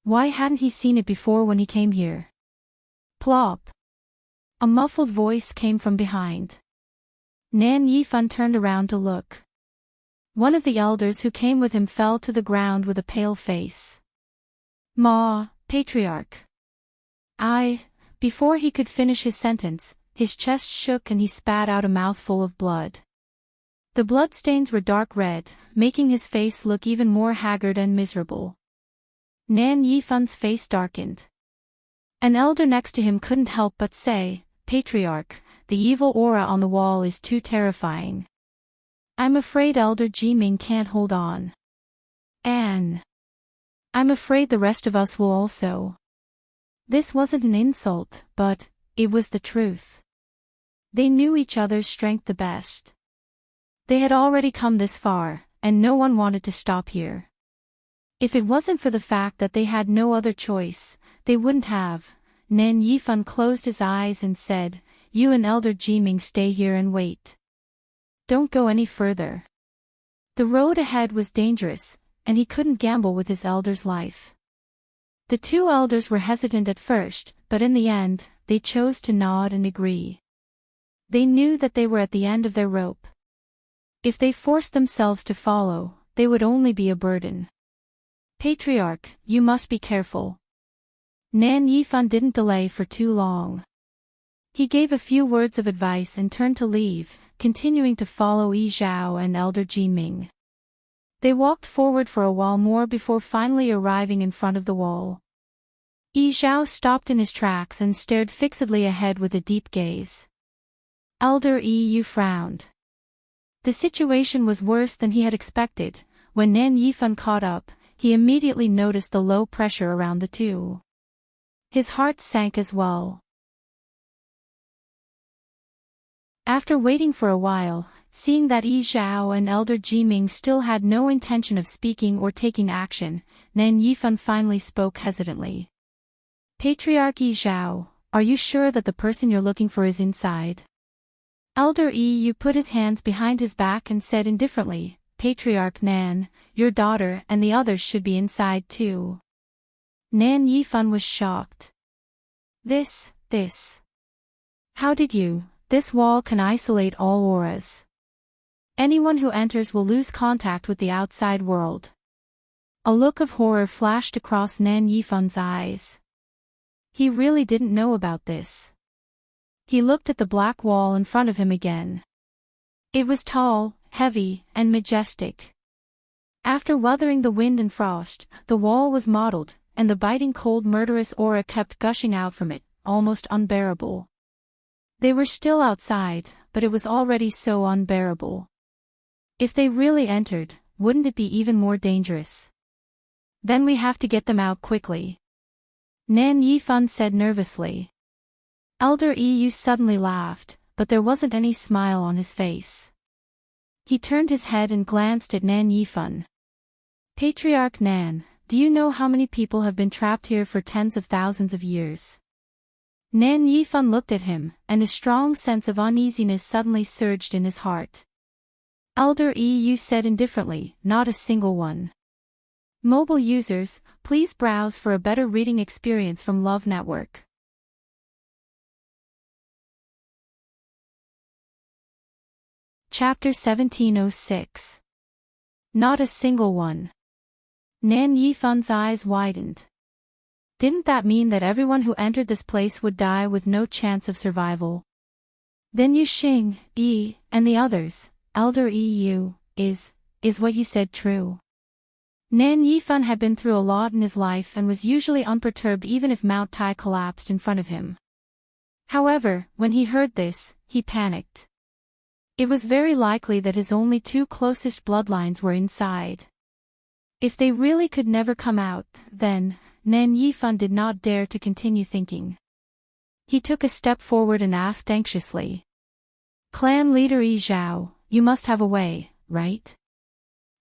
Why hadn't he seen it before when he came here? Plop! A muffled voice came from behind. Nan Yifan turned around to look. One of the elders who came with him fell to the ground with a pale face. Ma, Patriarch. Before he could finish his sentence, his chest shook and he spat out a mouthful of blood. The bloodstains were dark red, making his face look even more haggard and miserable. Nan Yifan's face darkened. An elder next to him couldn't help but say, Patriarch, the evil aura on the wall is too terrifying. I'm afraid Elder Jiming can't hold on. And I'm afraid the rest of us will also. This wasn't an insult, but it was the truth. They knew each other's strength the best. They had already come this far, and no one wanted to stop here. If it wasn't for the fact that they had no other choice, they wouldn't have. Nan Yifan closed his eyes and said, You and Elder Jiming stay here and wait. Don't go any further. The road ahead was dangerous, and he couldn't gamble with his elder's life. The two elders were hesitant at first, but in the end, they chose to nod and agree. They knew that they were at the end of their rope. If they forced themselves to follow, they would only be a burden. Patriarch, you must be careful. Nan Yifan didn't delay for too long. He gave a few words of advice and turned to leave, continuing to follow Yi Zhao and Elder Jiming. They walked forward for a while more before finally arriving in front of the wall. Yi Zhao stopped in his tracks and stared fixedly ahead with a deep gaze. Elder Yu frowned. The situation was worse than he had expected. When Nan Yifan caught up, he immediately noticed the low pressure around the two. His heart sank as well. After waiting for a while, seeing that Yi Zhao and Elder Jiming still had no intention of speaking or taking action, Nan Yifan finally spoke hesitantly. Patriarch Yi Zhao, are you sure that the person you're looking for is inside? Elder Yu put his hands behind his back and said indifferently, Patriarch Nan, your daughter and the others should be inside too. Nan Yifan was shocked. This. How did you? This wall can isolate all auras. Anyone who enters will lose contact with the outside world. A look of horror flashed across Nan Yifan's eyes. He really didn't know about this. He looked at the black wall in front of him again. It was tall, heavy, and majestic. After weathering the wind and frost, the wall was mottled, and the biting cold murderous aura kept gushing out from it, almost unbearable. They were still outside, but it was already so unbearable. If they really entered, wouldn't it be even more dangerous? Then we have to get them out quickly. Nan Yifan said nervously. Elder Yu suddenly laughed, but there wasn't any smile on his face. He turned his head and glanced at Nan Yifan. Patriarch Nan, do you know how many people have been trapped here for tens of thousands of years? Nan Yifan looked at him, and a strong sense of uneasiness suddenly surged in his heart. Elder Yu said indifferently, not a single one. Mobile users, please browse for a better reading experience from Love Network. Chapter 1706. Not a single one. Nan Yifan's eyes widened. Didn't that mean that everyone who entered this place would die with no chance of survival? Then Yuxing, Yi, and the others, Elder Yu, Is what you said true? Nan Yifan had been through a lot in his life and was usually unperturbed even if Mount Tai collapsed in front of him. However, when he heard this, he panicked. It was very likely that his only two closest bloodlines were inside. If they really could never come out, then, Nan Yifan did not dare to continue thinking. He took a step forward and asked anxiously. Clan leader Yi Zhao, you must have a way, right?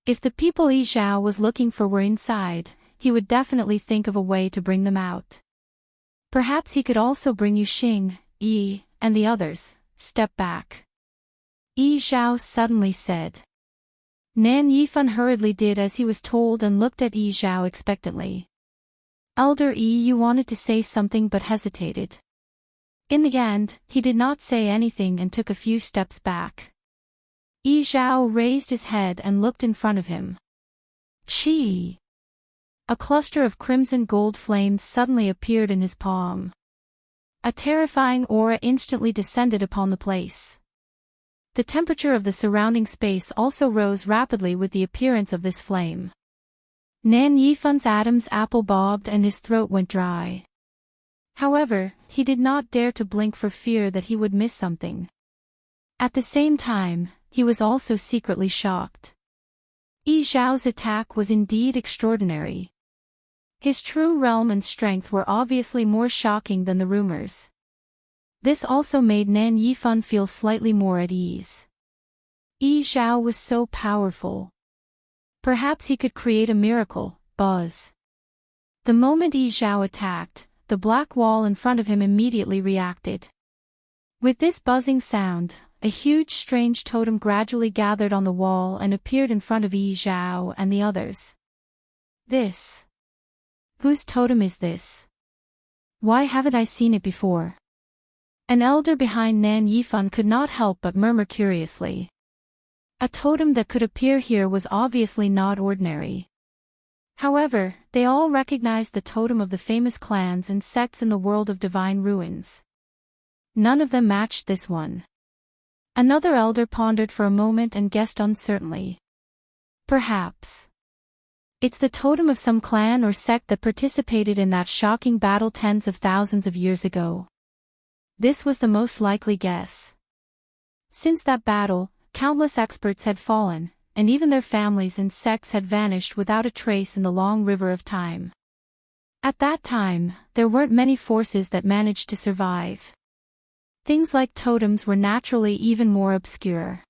If the people Yi Zhao was looking for were inside, he would definitely think of a way to bring them out. Perhaps he could also bring Yu Xing, Yi, and the others. Step back. Yi Zhao suddenly said. Nan Yifan hurriedly did as he was told and looked at Yi Zhao expectantly. Elder Yi, you wanted to say something but hesitated. In the end, he did not say anything and took a few steps back. Yi Zhao raised his head and looked in front of him. Chi! A cluster of crimson gold flames suddenly appeared in his palm. A terrifying aura instantly descended upon the place. The temperature of the surrounding space also rose rapidly with the appearance of this flame. Nan Yifan's Adam's apple bobbed and his throat went dry. However, he did not dare to blink for fear that he would miss something. At the same time, he was also secretly shocked. Yi Zhao's attack was indeed extraordinary. His true realm and strength were obviously more shocking than the rumors. This also made Nan Yifan feel slightly more at ease. Yi Zhao was so powerful. Perhaps he could create a miracle, buzz. The moment Yi Zhao attacked, the black wall in front of him immediately reacted. With this buzzing sound, a huge strange totem gradually gathered on the wall and appeared in front of Yi Zhao and the others. This. Whose totem is this? Why haven't I seen it before? An elder behind Nan Yifan could not help but murmur curiously. A totem that could appear here was obviously not ordinary. However, they all recognized the totem of the famous clans and sects in the world of divine ruins. None of them matched this one. Another elder pondered for a moment and guessed uncertainly. Perhaps. It's the totem of some clan or sect that participated in that shocking battle tens of thousands of years ago. This was the most likely guess. Since that battle, countless experts had fallen, and even their families and sects had vanished without a trace in the long river of time. At that time, there weren't many forces that managed to survive. Things like totems were naturally even more obscure.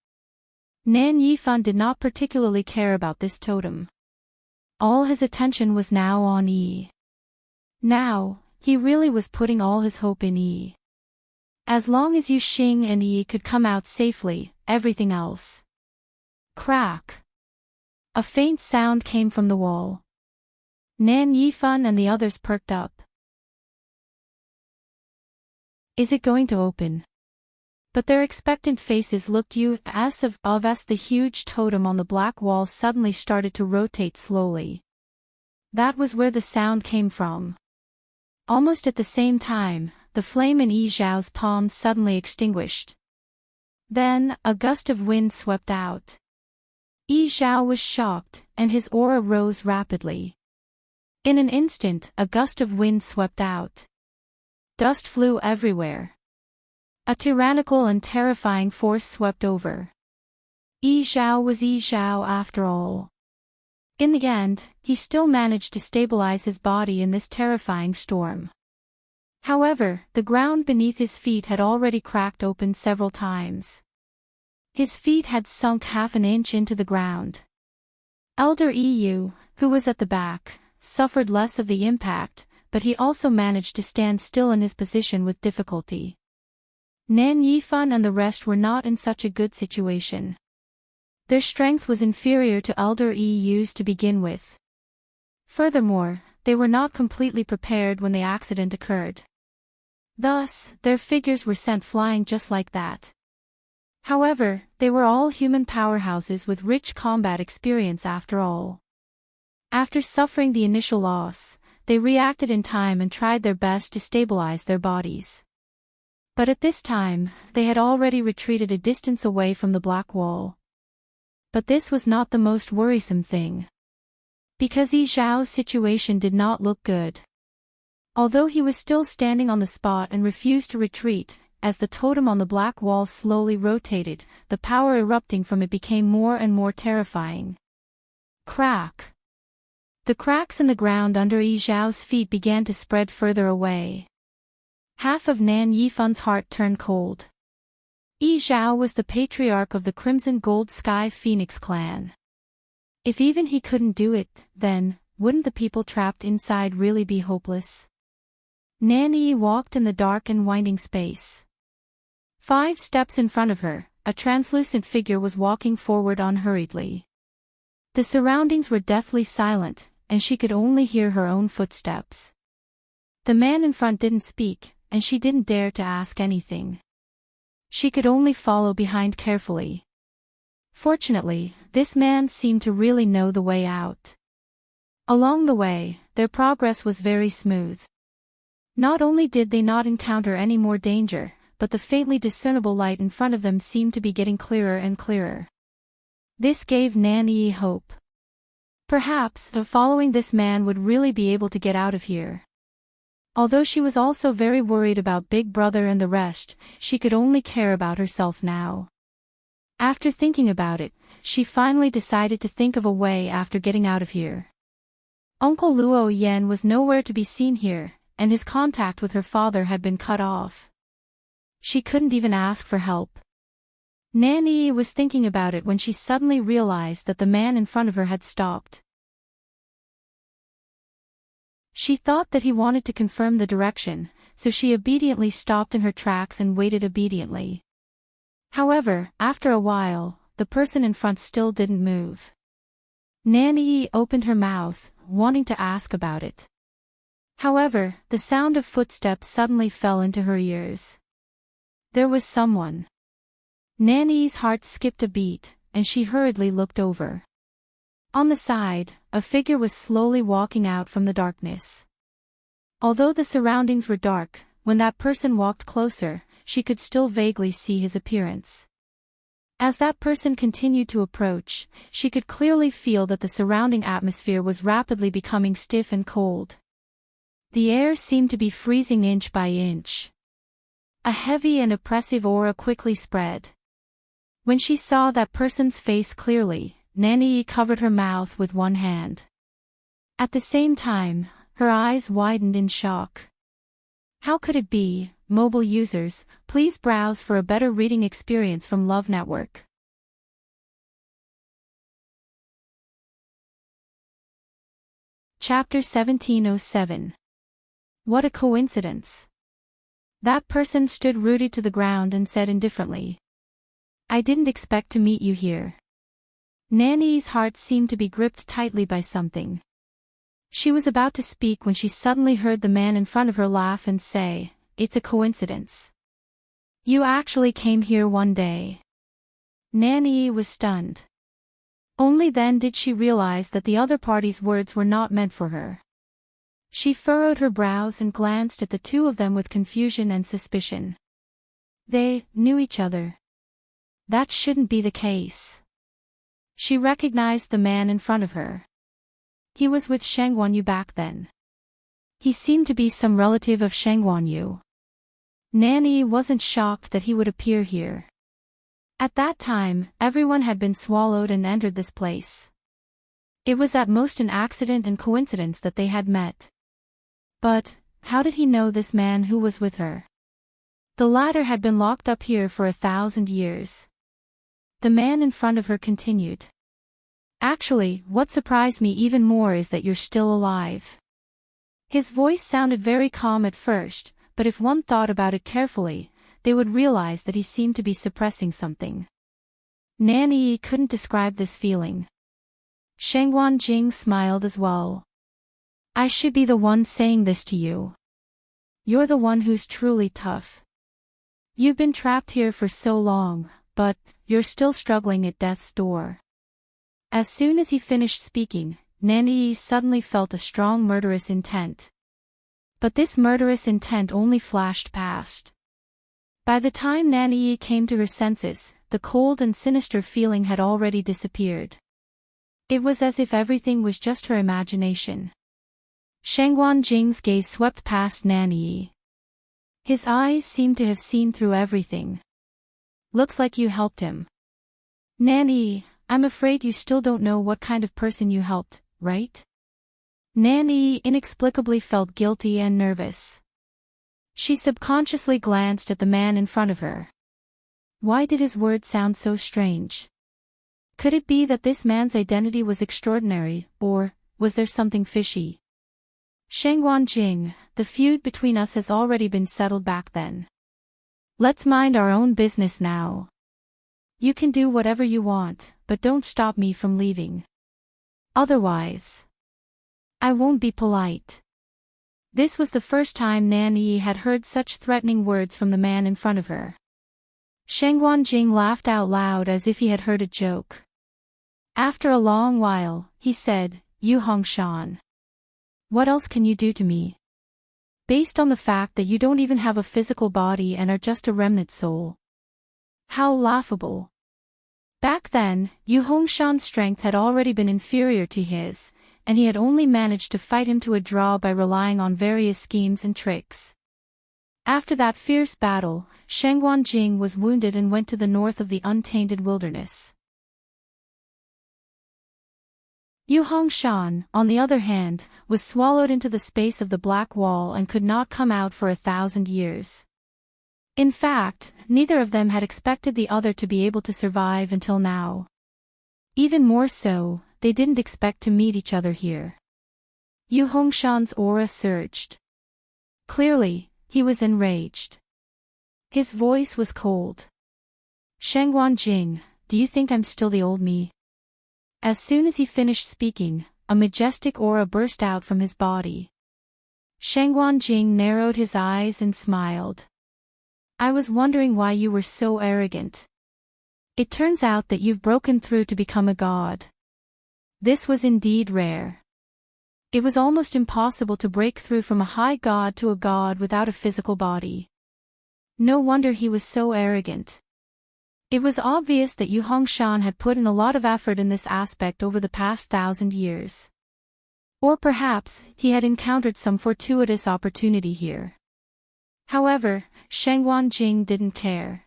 Nan Yifan did not particularly care about this totem. All his attention was now on Yi. Now, he really was putting all his hope in Yi. As long as Yu Xing and Yi could come out safely, everything else. Crack! A faint sound came from the wall. Nan Yifan and the others perked up. Is it going to open? But their expectant faces looked as the huge totem on the black wall suddenly started to rotate slowly. That was where the sound came from. Almost at the same time, the flame in Yi Zhao's palm suddenly extinguished. Then, a gust of wind swept out. Yi Zhao was shocked, and his aura rose rapidly. In an instant, a gust of wind swept out. Dust flew everywhere. A tyrannical and terrifying force swept over. Yi Zhao was Yi Zhao after all. In the end, he still managed to stabilize his body in this terrifying storm. However, the ground beneath his feet had already cracked open several times. His feet had sunk half an inch into the ground. Elder Yu, who was at the back, suffered less of the impact, but he also managed to stand still in his position with difficulty. Nan Yifan and the rest were not in such a good situation. Their strength was inferior to Elder Yu's to begin with. Furthermore, they were not completely prepared when the accident occurred. Thus, their figures were sent flying just like that. However, they were all human powerhouses with rich combat experience after all. After suffering the initial loss, they reacted in time and tried their best to stabilize their bodies. But at this time, they had already retreated a distance away from the black wall. But this was not the most worrisome thing. Because Yi Zhao's situation did not look good. Although he was still standing on the spot and refused to retreat, as the totem on the black wall slowly rotated, the power erupting from it became more and more terrifying. Crack! The cracks in the ground under Yi Zhao's feet began to spread further away. Half of Nan Yifan's heart turned cold. Yi Zhao was the patriarch of the Crimson Gold Sky Phoenix clan. If even he couldn't do it, then, wouldn't the people trapped inside really be hopeless? Nan Yi walked in the dark and winding space. 5 steps in front of her, a translucent figure was walking forward unhurriedly. The surroundings were deathly silent, and she could only hear her own footsteps. The man in front didn't speak, and she didn't dare to ask anything. She could only follow behind carefully. Fortunately, this man seemed to really know the way out. Along the way, their progress was very smooth. Not only did they not encounter any more danger, but the faintly discernible light in front of them seemed to be getting clearer and clearer. This gave Nan Yi hope. Perhaps, following this man would really be able to get out of here. Although she was also very worried about Big Brother and the rest, she could only care about herself now. After thinking about it, she finally decided to think of a way after getting out of here. Uncle Luo Yan was nowhere to be seen here, and his contact with her father had been cut off. She couldn't even ask for help. Nan Yi was thinking about it when she suddenly realized that the man in front of her had stopped. She thought that he wanted to confirm the direction, so she obediently stopped in her tracks and waited obediently. However, after a while, the person in front still didn't move. Nan Yi opened her mouth, wanting to ask about it. However, the sound of footsteps suddenly fell into her ears. There was someone. Nan Yi's heart skipped a beat, and she hurriedly looked over. On the side, a figure was slowly walking out from the darkness. Although the surroundings were dark, when that person walked closer, she could still vaguely see his appearance. As that person continued to approach, she could clearly feel that the surrounding atmosphere was rapidly becoming stiff and cold. The air seemed to be freezing inch by inch. A heavy and oppressive aura quickly spread. When she saw that person's face clearly, Nan Yi covered her mouth with one hand. At the same time, her eyes widened in shock. How could it be? Mobile users, please browse for a better reading experience from Love Network. Chapter 1707. What a coincidence. That person stood rooted to the ground and said indifferently, I didn't expect to meet you here. Nan Yi's heart seemed to be gripped tightly by something. She was about to speak when she suddenly heard the man in front of her laugh and say, It's a coincidence. You actually came here one day. Nan Yi was stunned. Only then did she realize that the other party's words were not meant for her. She furrowed her brows and glanced at the two of them with confusion and suspicion. They knew each other. That shouldn't be the case. She recognized the man in front of her. He was with Sheng Wanyu back then. He seemed to be some relative of Sheng Wanyu. Nan Yi wasn't shocked that he would appear here. At that time, everyone had been swallowed and entered this place. It was at most an accident and coincidence that they had met. But, how did he know this man who was with her? The latter had been locked up here for 1,000 years. The man in front of her continued. Actually, what surprised me even more is that you're still alive. His voice sounded very calm at first, but if one thought about it carefully, they would realize that he seemed to be suppressing something. Nan Yi couldn't describe this feeling. Sheng Wanjing smiled as well. I should be the one saying this to you. You're the one who's truly tough. You've been trapped here for so long, but you're still struggling at death's door. As soon as he finished speaking, Nan Yi suddenly felt a strong murderous intent. But this murderous intent only flashed past. By the time Nan Yi came to her senses, the cold and sinister feeling had already disappeared. It was as if everything was just her imagination. Shangguan Jing's gaze swept past Nan Yi. His eyes seemed to have seen through everything. Looks like you helped him. Nan Yi, I'm afraid you still don't know what kind of person you helped, right? Nan Yi inexplicably felt guilty and nervous. She subconsciously glanced at the man in front of her. Why did his words sound so strange? Could it be that this man's identity was extraordinary, or was there something fishy? Shangguan Jing, the feud between us has already been settled back then. Let's mind our own business now. You can do whatever you want, but don't stop me from leaving. Otherwise, I won't be polite. This was the first time Nan Yi had heard such threatening words from the man in front of her. Shangguan Jing laughed out loud as if he had heard a joke. After a long while, he said, "Yu Hongshan. What else can you do to me? Based on the fact that you don't even have a physical body and are just a remnant soul. How laughable." Back then, Yu Hongshan's strength had already been inferior to his, and he had only managed to fight him to a draw by relying on various schemes and tricks. After that fierce battle, Shangguan Jing was wounded and went to the north of the untainted wilderness. Yu Hongshan, on the other hand, was swallowed into the space of the black wall and could not come out for 1,000 years. In fact, neither of them had expected the other to be able to survive until now. Even more so, they didn't expect to meet each other here. Yu Hongshan's aura surged. Clearly, he was enraged. His voice was cold. "Shangguan Jing, do you think I'm still the old me?" As soon as he finished speaking, a majestic aura burst out from his body. Shangguan Jing narrowed his eyes and smiled. "I was wondering why you were so arrogant. It turns out that you've broken through to become a god." This was indeed rare. It was almost impossible to break through from a high god to a god without a physical body. No wonder he was so arrogant. It was obvious that Yu Hongshan had put in a lot of effort in this aspect over the past 1,000 years. Or perhaps, he had encountered some fortuitous opportunity here. However, Shangguan Jing didn't care.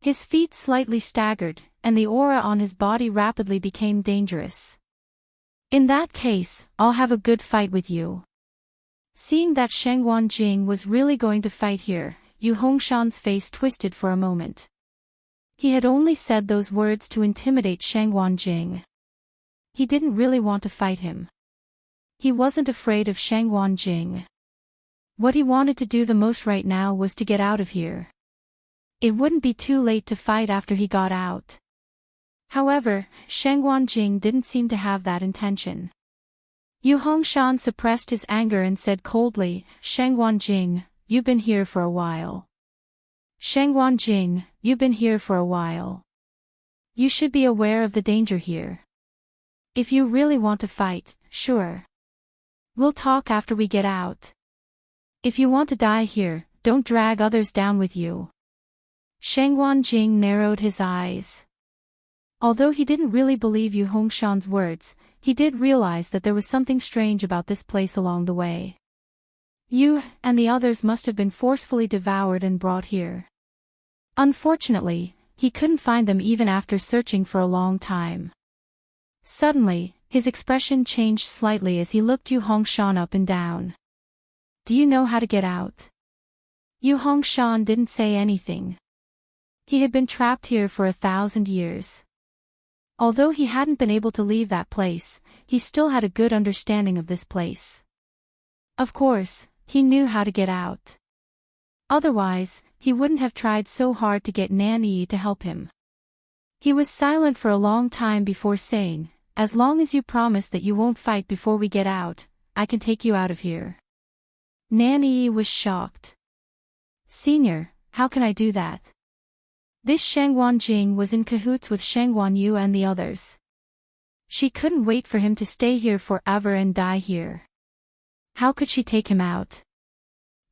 His feet slightly staggered, and the aura on his body rapidly became dangerous. "In that case, I'll have a good fight with you." Seeing that Shangguan Jing was really going to fight here, Yu Hongshan's face twisted for a moment. He had only said those words to intimidate Shangguan Jing. He didn't really want to fight him. He wasn't afraid of Shangguan Jing. What he wanted to do the most right now was to get out of here. It wouldn't be too late to fight after he got out. However, Shangguan Jing didn't seem to have that intention. Yu Hongshan suppressed his anger and said coldly, "Shangguan Jing, you've been here for a while. Shangguan Jing, you've been here for a while. You should be aware of the danger here. If you really want to fight, sure. We'll talk after we get out. If you want to die here, don't drag others down with you." Shangguan Jing narrowed his eyes. Although he didn't really believe Yu Hongshan's words, he did realize that there was something strange about this place along the way. Yu and the others must have been forcefully devoured and brought here. Unfortunately, he couldn't find them even after searching for a long time. Suddenly, his expression changed slightly as he looked Yu Hongshan up and down. "Do you know how to get out?" Yu Hongshan didn't say anything. He had been trapped here for 1,000 years. Although he hadn't been able to leave that place, he still had a good understanding of this place. Of course, he knew how to get out. Otherwise, he wouldn't have tried so hard to get Nan Yi to help him. He was silent for a long time before saying, "As long as you promise that you won't fight before we get out, I can take you out of here." Nan Yi was shocked. "Senior, how can I do that?" This Shangguan Jing was in cahoots with Shangguan Yu and the others. She couldn't wait for him to stay here forever and die here. How could she take him out?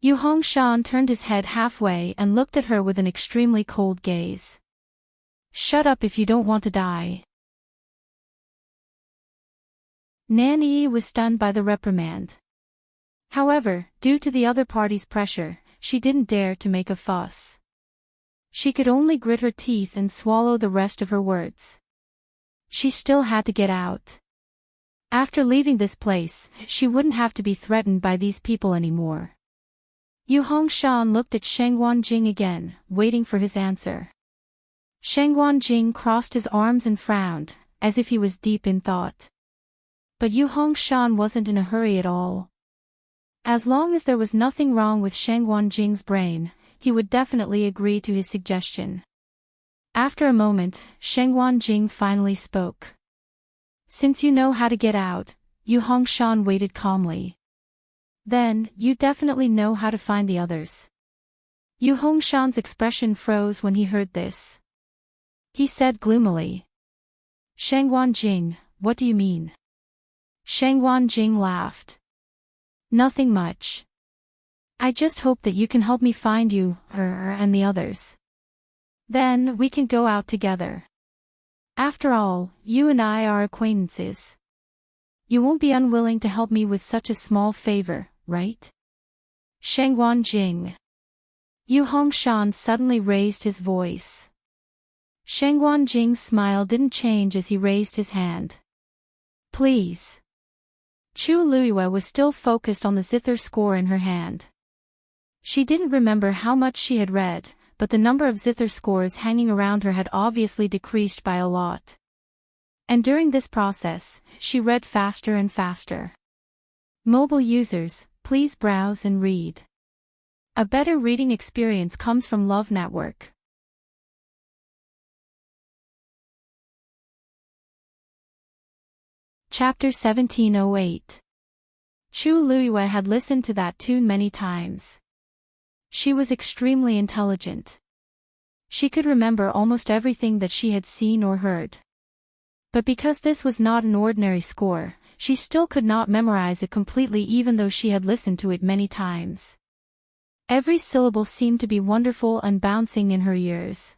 Yu Hongshan turned his head halfway and looked at her with an extremely cold gaze. Shut up if you don't want to die. Nan Yi was stunned by the reprimand. However, due to the other party's pressure, she didn't dare to make a fuss. She could only grit her teeth and swallow the rest of her words. She still had to get out. After leaving this place, she wouldn't have to be threatened by these people anymore. Yu Hongshan looked at Sheng Wanjing again, waiting for his answer. Sheng Wanjing crossed his arms and frowned, as if he was deep in thought. But Yu Hongshan wasn't in a hurry at all. As long as there was nothing wrong with Sheng Wanjing's brain, he would definitely agree to his suggestion. After a moment, Sheng Wanjing finally spoke. Since you know how to get out, Yu Hongshan waited calmly. Then, you definitely know how to find the others. Yu Hongshan's expression froze when he heard this. He said gloomily. Sheng Wanjing, what do you mean? Sheng Wanjing laughed. Nothing much. I just hope that you can help me find you, and the others. Then, we can go out together. After all, you and I are acquaintances. You won't be unwilling to help me with such a small favor, right? Sheng Wanjing. Yu Hongshan suddenly raised his voice. Sheng Wanjing's smile didn't change as he raised his hand. Please. Chu Luiyue was still focused on the zither score in her hand. She didn't remember how much she had read, but the number of zither scores hanging around her had obviously decreased by a lot. And during this process, she read faster and faster. Mobile users, please browse and read. A better reading experience comes from Love Network. Chapter 1708. Chu Luiyue had listened to that tune many times. She was extremely intelligent. She could remember almost everything that she had seen or heard. But because this was not an ordinary score, she still could not memorize it completely even though she had listened to it many times. Every syllable seemed to be wonderful and bouncing in her ears.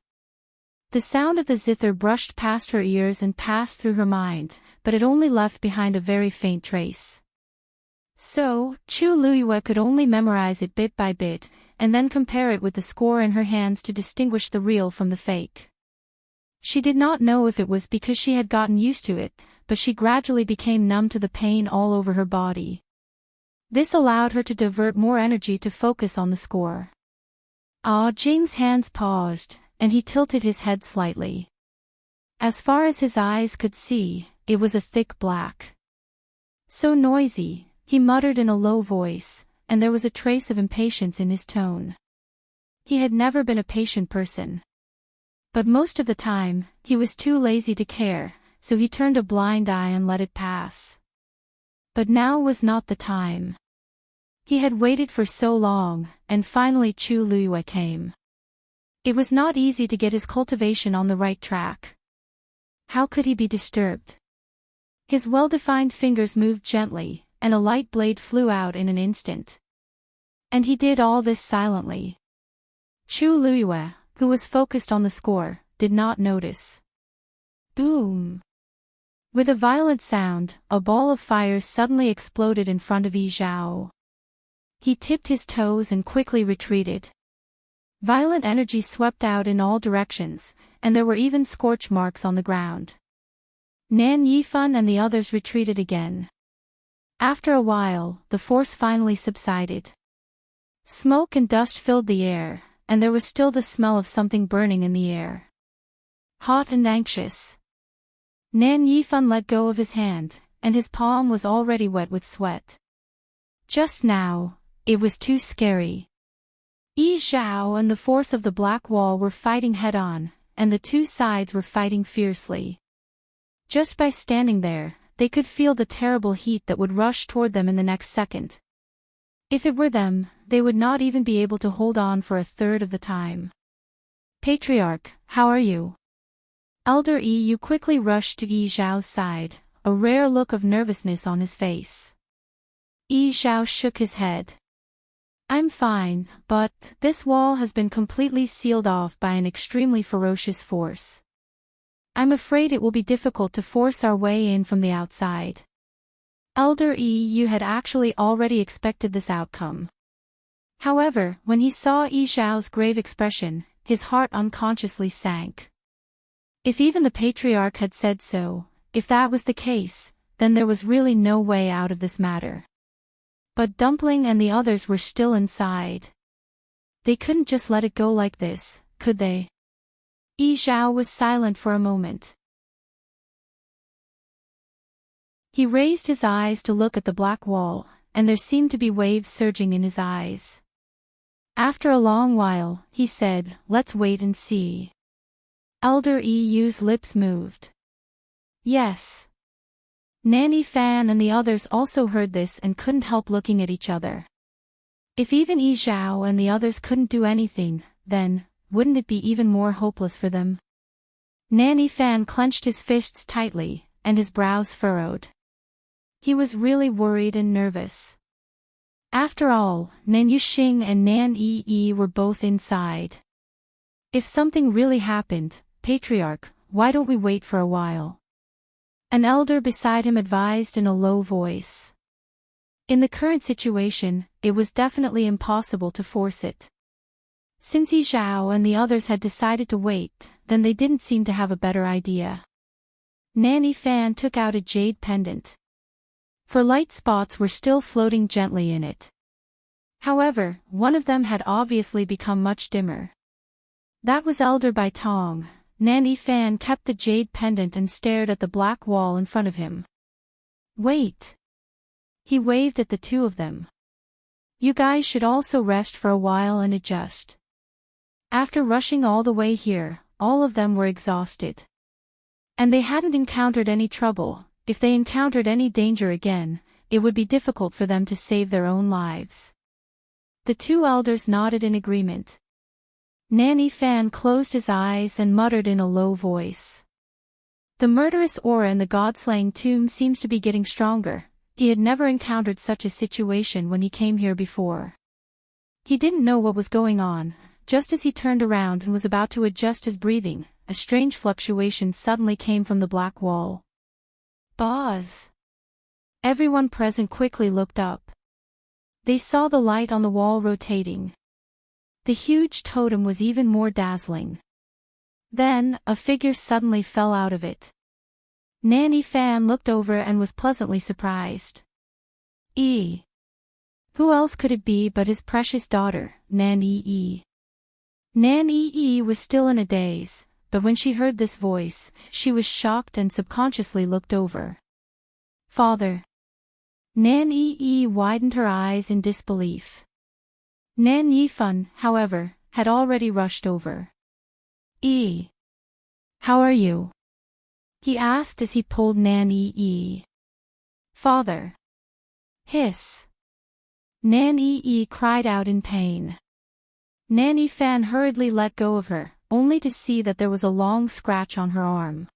The sound of the zither brushed past her ears and passed through her mind, but it only left behind a very faint trace. So, Chu Luiyue could only memorize it bit by bit, and then compare it with the score in her hands to distinguish the real from the fake. She did not know if it was because she had gotten used to it, but she gradually became numb to the pain all over her body. This allowed her to divert more energy to focus on the score. Jing's hands paused, and he tilted his head slightly. As far as his eyes could see, it was a thick black. So noisy, he muttered in a low voice, and there was a trace of impatience in his tone. He had never been a patient person. But most of the time, he was too lazy to care, so he turned a blind eye and let it pass. But now was not the time. He had waited for so long, and finally Chu Luiyue came. It was not easy to get his cultivation on the right track. How could he be disturbed? His well-defined fingers moved gently, and a light blade flew out in an instant. And he did all this silently. Chu Luiyue, who was focused on the score, did not notice. Boom! With a violent sound, a ball of fire suddenly exploded in front of Yi Zhao. He tipped his toes and quickly retreated. Violent energy swept out in all directions, and there were even scorch marks on the ground. Nan Yifan and the others retreated again. After a while, the force finally subsided. Smoke and dust filled the air, and there was still the smell of something burning in the air. Hot and anxious. Nan Yifan let go of his hand, and his palm was already wet with sweat. Just now, it was too scary. Yi Zhao and the force of the black wall were fighting head-on, and the two sides were fighting fiercely. Just by standing there, they could feel the terrible heat that would rush toward them in the next second. If it were them, they would not even be able to hold on for a third of the time. Patriarch, how are you? Elder Yu quickly rushed to Yi Zhao's side, a rare look of nervousness on his face. Yi Zhao shook his head. I'm fine, but this wall has been completely sealed off by an extremely ferocious force. I'm afraid it will be difficult to force our way in from the outside. Elder Yu had actually already expected this outcome. However, when he saw Yi Zhao's grave expression, his heart unconsciously sank. If even the patriarch had said so, if that was the case, then there was really no way out of this matter. But Dumpling and the others were still inside. They couldn't just let it go like this, could they? Yi Zhao was silent for a moment. He raised his eyes to look at the black wall, and there seemed to be waves surging in his eyes. After a long while, he said, "Let's wait and see." Elder Yu's lips moved. Yes. Nanny Fan and the others also heard this and couldn't help looking at each other. If even Yi Zhao and the others couldn't do anything, then, wouldn't it be even more hopeless for them? Nanny Fan clenched his fists tightly, and his brows furrowed. He was really worried and nervous. After all, Nan Yuxing and Nan Yi were both inside. If something really happened, Patriarch, why don't we wait for a while? An elder beside him advised in a low voice. In the current situation, it was definitely impossible to force it. Since Yi Zhao and the others had decided to wait, then they didn't seem to have a better idea. Nanny Fan took out a jade pendant. For light spots were still floating gently in it. However, one of them had obviously become much dimmer. That was Elder Bai Tong. Nanny Fan kept the jade pendant and stared at the black wall in front of him. Wait. He waved at the two of them. You guys should also rest for a while and adjust. After rushing all the way here, all of them were exhausted. And they hadn't encountered any trouble. If they encountered any danger again, it would be difficult for them to save their own lives. The two elders nodded in agreement. Nanny Fan closed his eyes and muttered in a low voice. The murderous aura in the god-slaying tomb seems to be getting stronger. He had never encountered such a situation when he came here before. He didn't know what was going on. Just as he turned around and was about to adjust his breathing, a strange fluctuation suddenly came from the black wall. Buzz! Everyone present quickly looked up. They saw the light on the wall rotating. The huge totem was even more dazzling. Then, a figure suddenly fell out of it. Nanny Fan looked over and was pleasantly surprised. Who else could it be but his precious daughter, Nan Yi? Nan Yi was still in a daze, but when she heard this voice, she was shocked and subconsciously looked over. Father. Nan Yi widened her eyes in disbelief. Nan Yifan, however, had already rushed over. How are you? He asked as he pulled Nan Yi. Father. Hiss. Nan Yi cried out in pain. Nanny Fan hurriedly let go of her, only to see that there was a long scratch on her arm.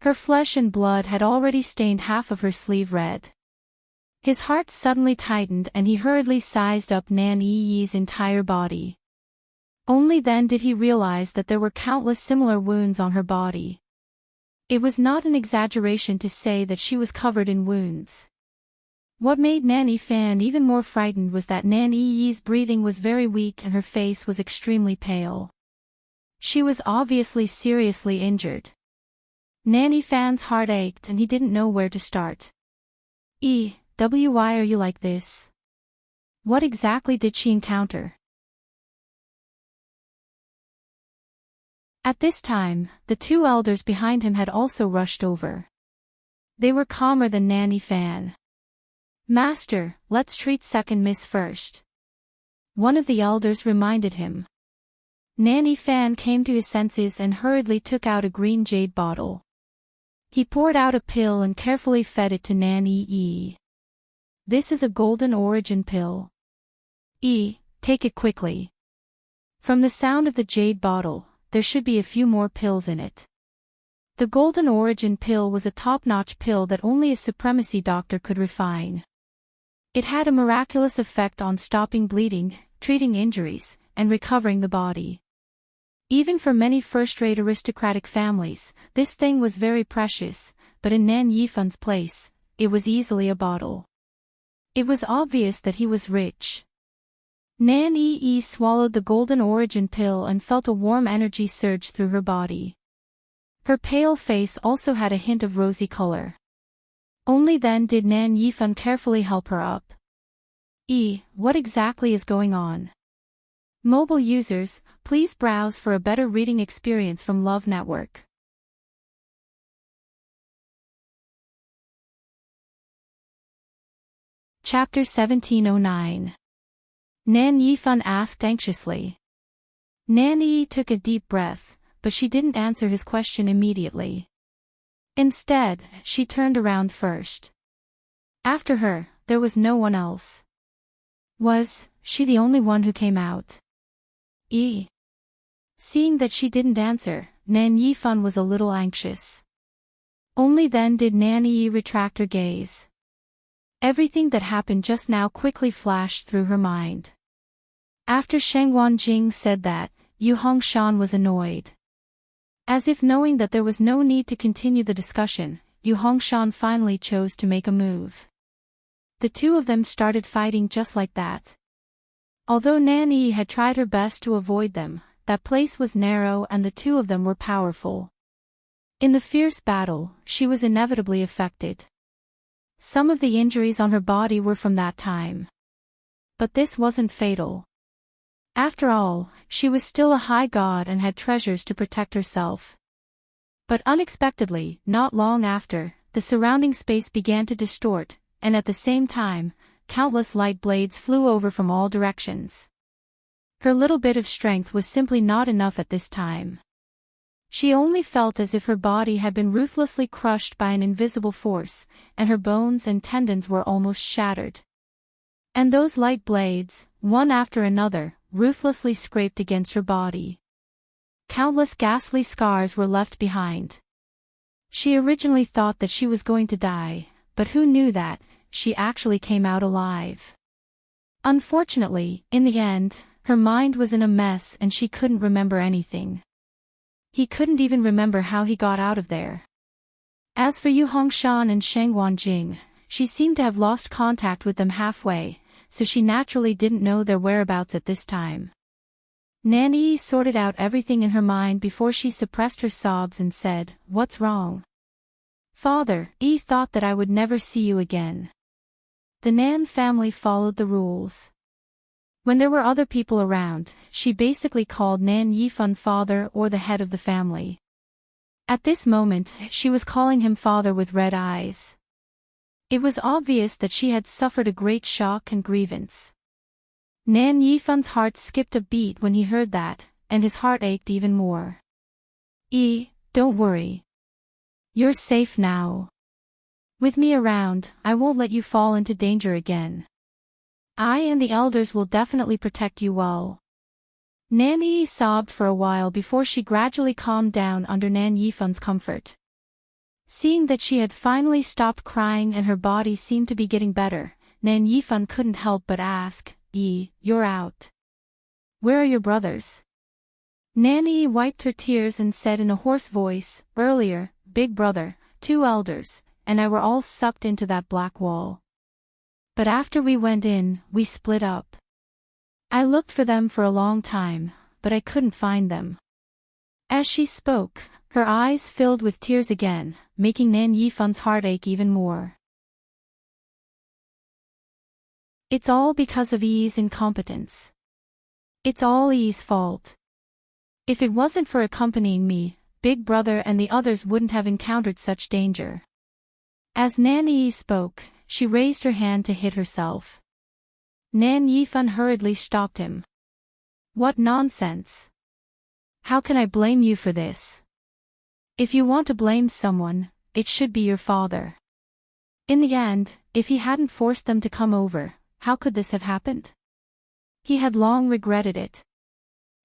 Her flesh and blood had already stained half of her sleeve red. His heart suddenly tightened and he hurriedly sized up Nan Yi's entire body. Only then did he realize that there were countless similar wounds on her body. It was not an exaggeration to say that she was covered in wounds. What made Nanny Fan even more frightened was that Nan Yi's breathing was very weak and her face was extremely pale. She was obviously seriously injured. Nanny Fan's heart ached and he didn't know where to start. Why are you like this? What exactly did she encounter? At this time, the two elders behind him had also rushed over. They were calmer than Nanny Fan. Master, let's treat second miss first. One of the elders reminded him. Nanny Fan came to his senses and hurriedly took out a green jade bottle. He poured out a pill and carefully fed it to Nanny Yi. This is a golden origin pill. Take it quickly. From the sound of the jade bottle, there should be a few more pills in it. The golden origin pill was a top-notch pill that only a supremacy doctor could refine. It had a miraculous effect on stopping bleeding, treating injuries, and recovering the body. Even for many first-rate aristocratic families, this thing was very precious, but in Nan Yifan's place, it was easily a bottle. It was obvious that he was rich. Nan Yi swallowed the golden origin pill and felt a warm energy surge through her body. Her pale face also had a hint of rosy color. Only then did Nan Yifan carefully help her up. What exactly is going on? Mobile users, please browse for a better reading experience from Love Network. Chapter 1709. Nan Yifan asked anxiously. Nan Yi took a deep breath, but she didn't answer his question immediately. Instead, she turned around first. After her, there was no one else. Was she the only one who came out? Seeing that she didn't answer, Nan Yifan was a little anxious. Only then did Nan Yi retract her gaze. Everything that happened just now quickly flashed through her mind. After Sheng Wanjing said that, Yu Hongshan was annoyed. As if knowing that there was no need to continue the discussion, Yu Hongshan finally chose to make a move. The two of them started fighting just like that. Although Nan Yi had tried her best to avoid them, that place was narrow and the two of them were powerful. In the fierce battle, she was inevitably affected. Some of the injuries on her body were from that time. But this wasn't fatal. After all, she was still a high god and had treasures to protect herself. But unexpectedly, not long after, the surrounding space began to distort, and at the same time, countless light blades flew over from all directions. Her little bit of strength was simply not enough at this time. She only felt as if her body had been ruthlessly crushed by an invisible force, and her bones and tendons were almost shattered. And those light blades, one after another, ruthlessly scraped against her body. Countless ghastly scars were left behind. She originally thought that she was going to die, but who knew that she actually came out alive? Unfortunately, in the end, her mind was in a mess and she couldn't remember anything. He couldn't even remember how he got out of there. As for Yu Hongshan and Sheng Wanjing, she seemed to have lost contact with them halfway, so she naturally didn't know their whereabouts at this time. Nan Yi sorted out everything in her mind before she suppressed her sobs and said, "What's wrong?" "Father, thought that I would never see you again." The Nan family followed the rules. When there were other people around, she basically called Nan Yifan father or the head of the family. At this moment, she was calling him father with red eyes. It was obvious that she had suffered a great shock and grievance. Nan Yifan's heart skipped a beat when he heard that, and his heart ached even more. Don't worry. You're safe now. With me around, I won't let you fall into danger again. I and the elders will definitely protect you well. Nan Yi sobbed for a while before she gradually calmed down under Nan Yifan's comfort. Seeing that she had finally stopped crying and her body seemed to be getting better, Nan Yifan couldn't help but ask, "You're out. Where are your brothers?" Nan Yi wiped her tears and said in a hoarse voice, "Earlier, big brother, 2 elders, and I were all sucked into that black wall. But after we went in, we split up. I looked for them for a long time, but I couldn't find them." As she spoke, her eyes filled with tears again, making Nan Yifan's heart ache even more. It's all because of Yi's incompetence. It's all Yi's fault. If it wasn't for accompanying me, Big Brother and the others wouldn't have encountered such danger. As Nan Yi spoke, she raised her hand to hit herself. Nan Yifan hurriedly stopped him. "What nonsense! How can I blame you for this? If you want to blame someone, it should be your father. In the end, if he hadn't forced them to come over, how could this have happened? He had long regretted it."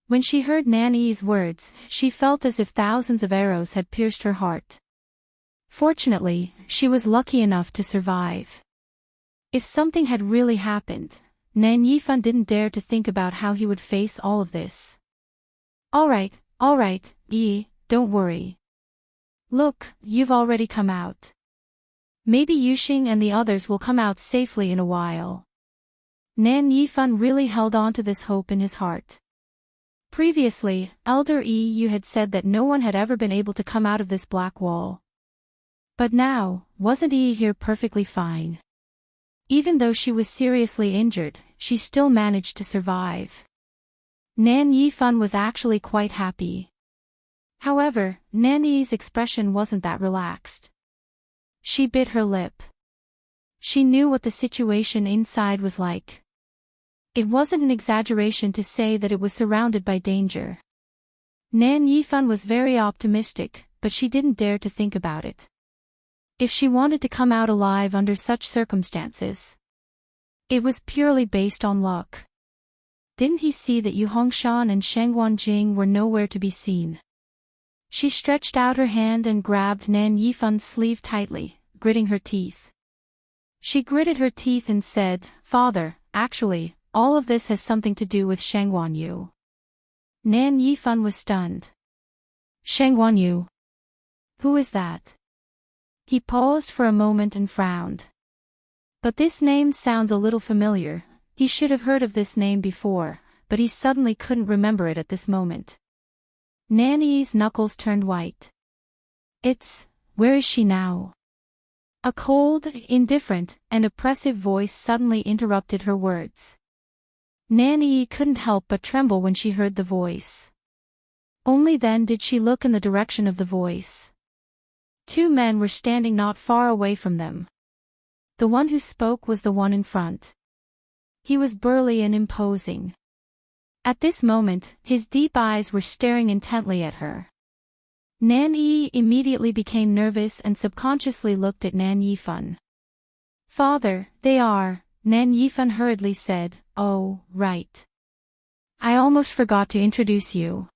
When she heard Nan Yi's words, she felt as if thousands of arrows had pierced her heart. Fortunately, she was lucky enough to survive. If something had really happened, Nan Yifan didn't dare to think about how he would face all of this. "All right, Alright, don't worry. Look, you've already come out. Maybe Yuxing and the others will come out safely in a while. Nan Yifan really held on to this hope in his heart. Previously, Elder Yu had said that no one had ever been able to come out of this black wall. But now, wasn't Yi here perfectly fine? Even though she was seriously injured, she still managed to survive. Nan Yifan was actually quite happy. However, Nan Yi's expression wasn't that relaxed. She bit her lip. She knew what the situation inside was like. It wasn't an exaggeration to say that it was surrounded by danger. Nan Yifan was very optimistic, but she didn't dare to think about it. If she wanted to come out alive under such circumstances, it was purely based on luck. Didn't he see that Yu Hongshan and Sheng Wanjing were nowhere to be seen? She stretched out her hand and grabbed Nan Yifan's sleeve tightly, gritting her teeth. She gritted her teeth and said, "Father, actually, all of this has something to do with Sheng Wanyu." Nan Yifan was stunned. Sheng Wanyu? Who is that? He paused for a moment and frowned. But this name sounds a little familiar. He should have heard of this name before, but he suddenly couldn't remember it at this moment. Nan Yi's knuckles turned white. Where is she now? A cold, indifferent, and oppressive voice suddenly interrupted her words. Nan Yi couldn't help but tremble when she heard the voice. Only then did she look in the direction of the voice. Two men were standing not far away from them. The one who spoke was the one in front. He was burly and imposing. At this moment, his deep eyes were staring intently at her. Nan Yi immediately became nervous and subconsciously looked at Nan Yifan. "Father, they are," Nan Yifan hurriedly said. "Oh, right. I almost forgot to introduce you.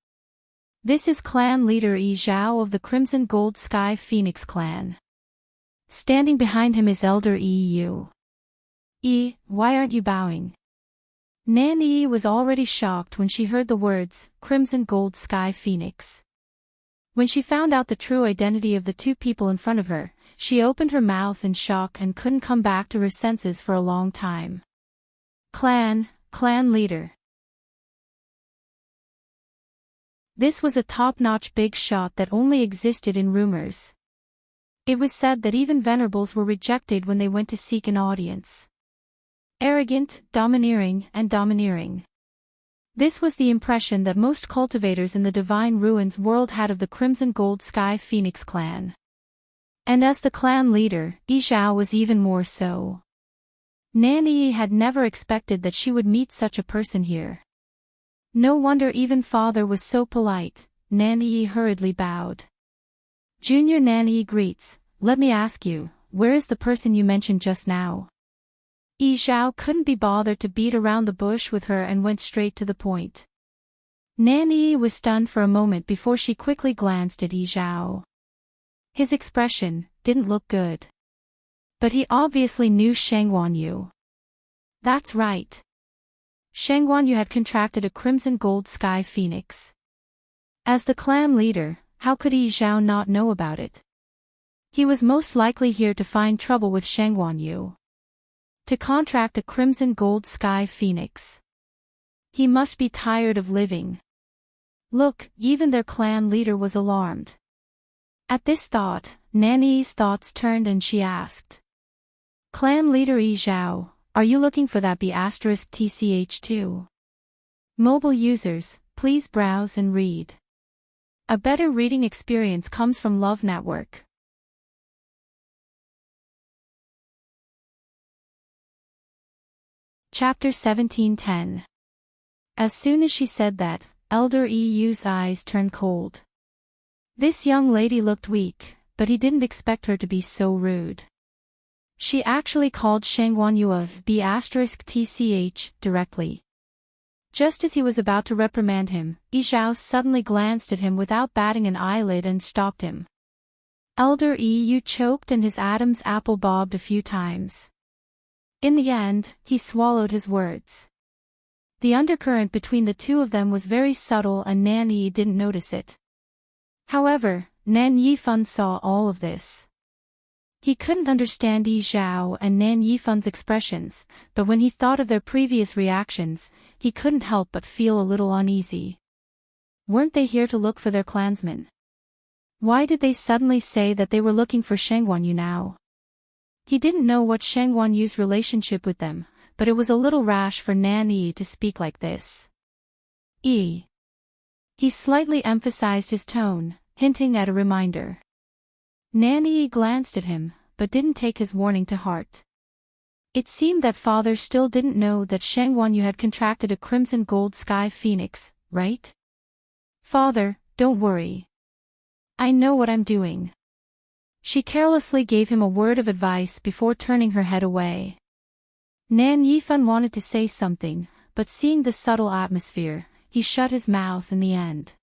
This is clan leader Yi Zhao of the Crimson Gold Sky Phoenix clan. Standing behind him is Elder Yu. Why aren't you bowing?" Nan Yi was already shocked when she heard the words, Crimson Gold Sky Phoenix. When she found out the true identity of the two people in front of her, she opened her mouth in shock and couldn't come back to her senses for a long time. Clan leader. This was a top-notch big shot that only existed in rumors. It was said that even venerables were rejected when they went to seek an audience. Arrogant, domineering. This was the impression that most cultivators in the Divine Ruins world had of the Crimson Gold Sky Phoenix clan. And as the clan leader, Yi Zhao was even more so. Nan Yi had never expected that she would meet such a person here. No wonder even father was so polite. Nan Yi hurriedly bowed. "Junior Nan Yi greets, let me ask you, where is the person you mentioned just now?" Yi Zhao couldn't be bothered to beat around the bush with her and went straight to the point. Nan Yi was stunned for a moment before she quickly glanced at Yi Zhao. His expression didn't look good. But he obviously knew Sheng Wanyu. That's right. Sheng Wanyu had contracted a Crimson Gold Sky Phoenix. As the clan leader, how could Yi Zhao not know about it? He was most likely here to find trouble with Sheng Wanyu. To contract a Crimson Gold Sky Phoenix. He must be tired of living. Look, even their clan leader was alarmed. At this thought, Nan Yi's thoughts turned and she asked. Clan leader Yi Zhao, are you looking for that B*TCH2? Mobile users, please browse and read. A better reading experience comes from Love Network. Chapter 17:10. As soon as she said that, Elder Yu's eyes turned cold. This young lady looked weak, but he didn't expect her to be so rude. She actually called Sheng Wanyu of B*TCH directly. Just as he was about to reprimand him, Yi Zhao suddenly glanced at him without batting an eyelid and stopped him. Elder Yu choked and his Adam's apple bobbed a few times. In the end, he swallowed his words. The undercurrent between the two of them was very subtle and Nan Yi didn't notice it. However, Nan Yifan saw all of this. He couldn't understand Yi Zhao and Nan Yifan's expressions, but when he thought of their previous reactions, he couldn't help but feel a little uneasy. Weren't they here to look for their clansmen? Why did they suddenly say that they were looking for Sheng Guanyu now? He didn't know what Sheng Guanyu's relationship with them, but it was a little rash for Nan Yi to speak like this. He slightly emphasized his tone, hinting at a reminder. Nan Yi glanced at him, but didn't take his warning to heart. It seemed that father still didn't know that Sheng Guanyu had contracted a crimson gold sky phoenix, right? Father, don't worry. I know what I'm doing. She carelessly gave him a word of advice before turning her head away. Nan Yifan wanted to say something, but seeing the subtle atmosphere, he shut his mouth in the end.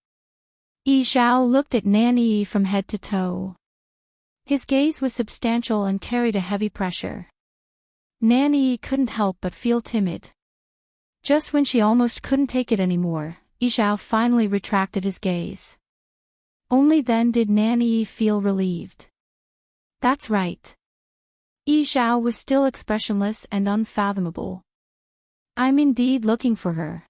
Yi Zhao looked at Nan Yi from head to toe. His gaze was substantial and carried a heavy pressure. Nan Yi couldn't help but feel timid. Just when she almost couldn't take it anymore, Yi Zhao finally retracted his gaze. Only then did Nan Yi feel relieved. That's right. Yi Zhao was still expressionless and unfathomable. I'm indeed looking for her.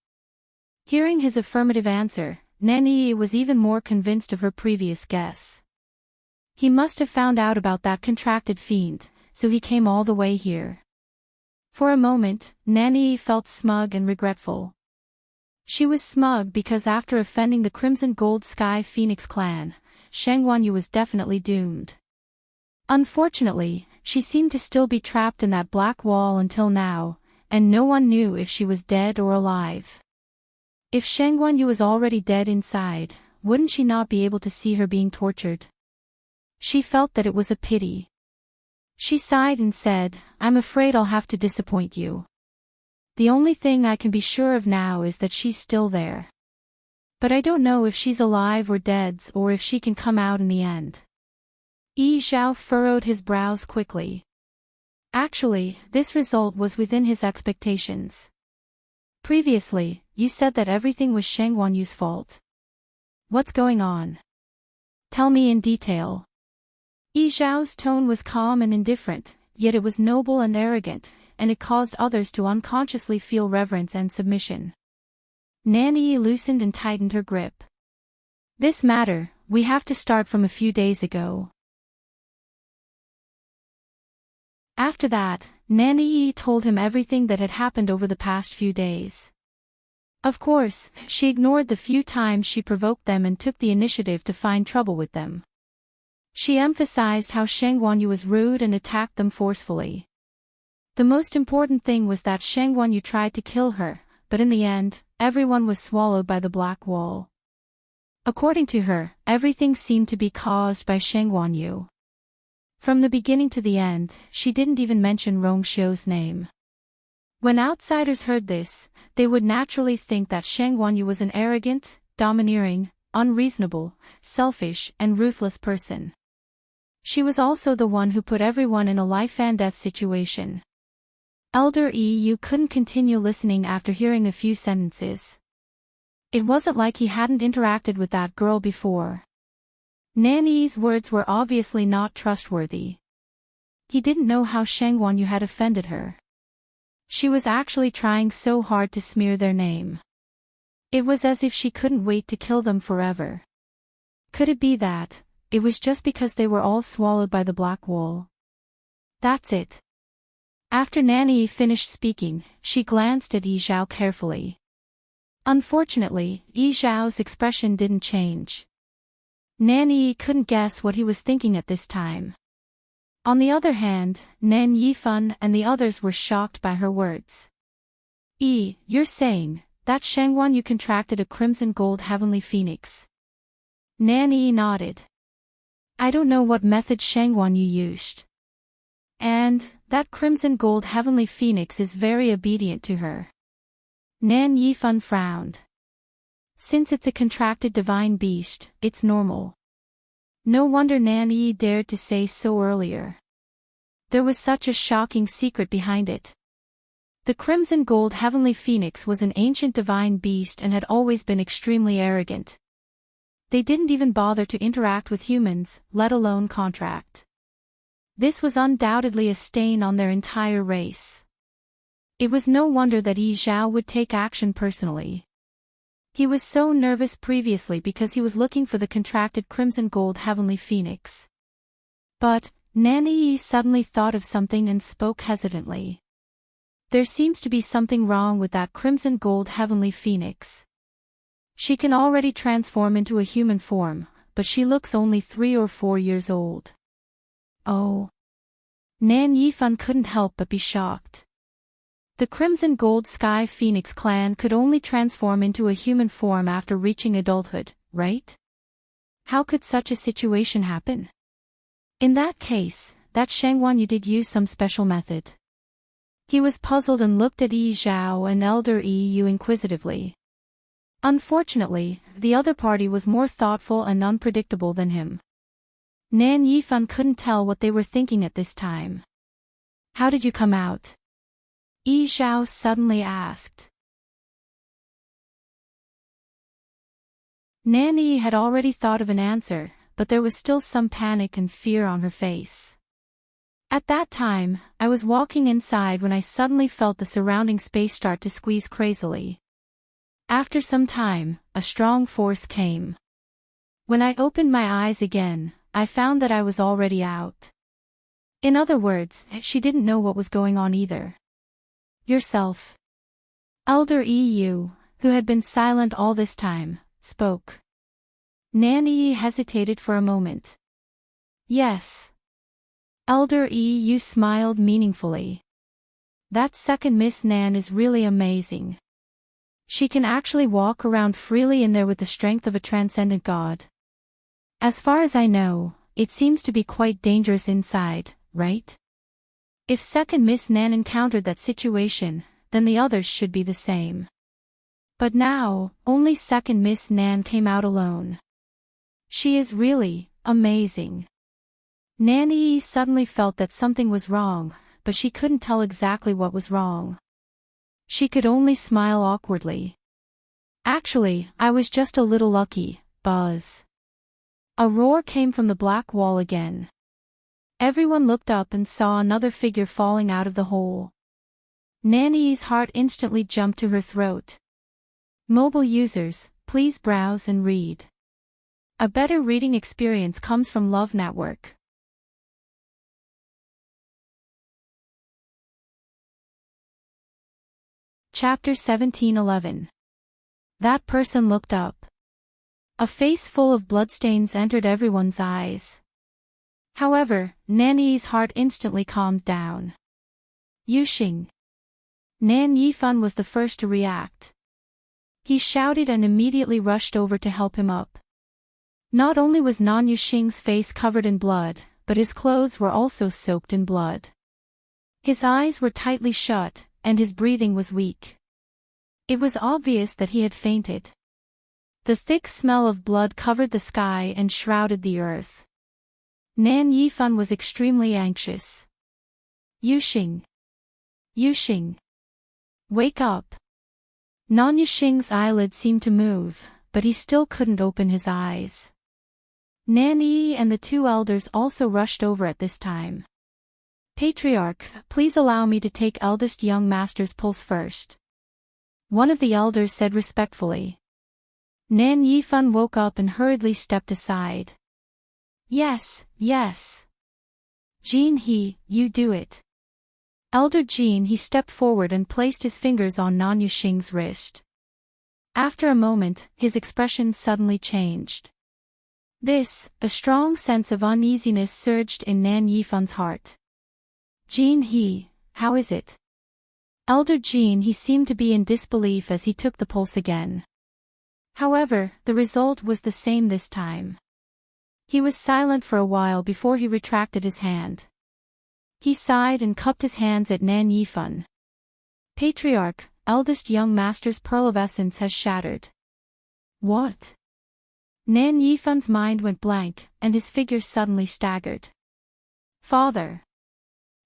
Hearing his affirmative answer, Nan Yi was even more convinced of her previous guess. He must have found out about that contracted fiend, so he came all the way here. For a moment, Nan Yi felt smug and regretful. She was smug because after offending the Crimson Gold Sky Phoenix clan, Sheng Guanyu was definitely doomed. Unfortunately, she seemed to still be trapped in that black wall until now, and no one knew if she was dead or alive. If Sheng Guanyu was already dead inside, wouldn't she not be able to see her being tortured? She felt that it was a pity. She sighed and said, I'm afraid I'll have to disappoint you. The only thing I can be sure of now is that she's still there. But I don't know if she's alive or dead or if she can come out in the end. Yi Zhao furrowed his brows quickly. Actually, this result was within his expectations. Previously, you said that everything was Sheng Guanyu's fault. What's going on? Tell me in detail. Yi Zhao's tone was calm and indifferent, yet it was noble and arrogant, and it caused others to unconsciously feel reverence and submission. Nan Yi loosened and tightened her grip. This matter, we have to start from a few days ago. After that, Nan Yi told him everything that had happened over the past few days. Of course, she ignored the few times she provoked them and took the initiative to find trouble with them. She emphasized how Sheng Guanyu was rude and attacked them forcefully. The most important thing was that Sheng Guanyu tried to kill her, but in the end, everyone was swallowed by the black wall. According to her, everything seemed to be caused by Sheng Guanyu. From the beginning to the end, she didn't even mention Rong Xiu's name. When outsiders heard this, they would naturally think that Sheng Guanyu was an arrogant, domineering, unreasonable, selfish, and ruthless person. She was also the one who put everyone in a life-and-death situation. Elder Yu couldn't continue listening after hearing a few sentences. It wasn't like he hadn't interacted with that girl before. Nan Yi's words were obviously not trustworthy. He didn't know how Sheng Guanyu had offended her. She was actually trying so hard to smear their name. It was as if she couldn't wait to kill them forever. Could it be that it was just because they were all swallowed by the black wall? That's it. After Nan Yi finished speaking, she glanced at Yi Zhao carefully. Unfortunately, Yi Zhao's expression didn't change. Nan Yi couldn't guess what he was thinking at this time. On the other hand, Nan Yifan and the others were shocked by her words. You're saying that Sheng Guanyu contracted a crimson gold heavenly phoenix? Nan Yi nodded. I don't know what method Sheng Guanyu used. And that crimson gold heavenly phoenix is very obedient to her. Nan Yifan frowned. Since it's a contracted divine beast, it's normal. No wonder Nan Yi dared to say so earlier. There was such a shocking secret behind it. The crimson gold heavenly phoenix was an ancient divine beast and had always been extremely arrogant. They didn't even bother to interact with humans, let alone contract. This was undoubtedly a stain on their entire race. It was no wonder that Yi Zhao would take action personally. He was so nervous previously because he was looking for the contracted crimson gold heavenly phoenix. But, Nan-Yi suddenly thought of something and spoke hesitantly. There seems to be something wrong with that crimson gold heavenly phoenix. She can already transform into a human form, but she looks only 3 or 4 years old. Oh. Nan Yifan couldn't help but be shocked. The Crimson Gold Sky Phoenix clan could only transform into a human form after reaching adulthood, right? How could such a situation happen? In that case, that Shengwan Yu did use some special method. He was puzzled and looked at Yi Zhao and Elder Yi Yu inquisitively. Unfortunately, the other party was more thoughtful and unpredictable than him. Nan Yifan couldn't tell what they were thinking at this time. How did you come out? Yi Zhao suddenly asked. Nan Yi had already thought of an answer, but there was still some panic and fear on her face. At that time, I was walking inside when I suddenly felt the surrounding space start to squeeze crazily. After some time, a strong force came. When I opened my eyes again, I found that I was already out. In other words, she didn't know what was going on either. Yourself. Elder Yu, who had been silent all this time, spoke. Nan-Yi hesitated for a moment. Yes. Elder Yu smiled meaningfully. That second Miss Nan is really amazing. She can actually walk around freely in there with the strength of a transcendent god. As far as I know, it seems to be quite dangerous inside, right? If second Miss Nan encountered that situation, then the others should be the same. But now, only second Miss Nan came out alone. She is really amazing. Nan-Yi suddenly felt that something was wrong, but she couldn't tell exactly what was wrong. She could only smile awkwardly. Actually, I was just a little lucky, Buzz. A roar came from the black wall again. Everyone looked up and saw another figure falling out of the hole. Nan-Yi's heart instantly jumped to her throat. Mobile users, please browse and read. A better reading experience comes from Love Network. Chapter 1711. That person looked up. A face full of bloodstains entered everyone's eyes. However, Nan-Yi's heart instantly calmed down. Yuxing. Nan Yifan was the first to react. He shouted and immediately rushed over to help him up. Not only was Nan Yuxing's face covered in blood, but his clothes were also soaked in blood. His eyes were tightly shut, and his breathing was weak. It was obvious that he had fainted. The thick smell of blood covered the sky and shrouded the earth. Nan Yifan was extremely anxious. Yuxing. Yuxing. Wake up. Nan Yuxing's eyelids seemed to move, but he still couldn't open his eyes. Nan Yi and the 2 elders also rushed over at this time. Patriarch, please allow me to take eldest young master's pulse first. One of the elders said respectfully. Nan Yifan woke up and hurriedly stepped aside. Yes, yes. Jin He, you do it. Elder Jin He stepped forward and placed his fingers on Nan Yuxing's wrist. After a moment, his expression suddenly changed. A strong sense of uneasiness surged in Nan Yifan's heart. Jin He, how is it? Elder Jin He seemed to be in disbelief as he took the pulse again. However, the result was the same this time. He was silent for a while before he retracted his hand. He sighed and cupped his hands at Nan Yifan. Patriarch, eldest young master's pearl of essence has shattered. What? Nan Yifan's mind went blank, and his figure suddenly staggered. Father.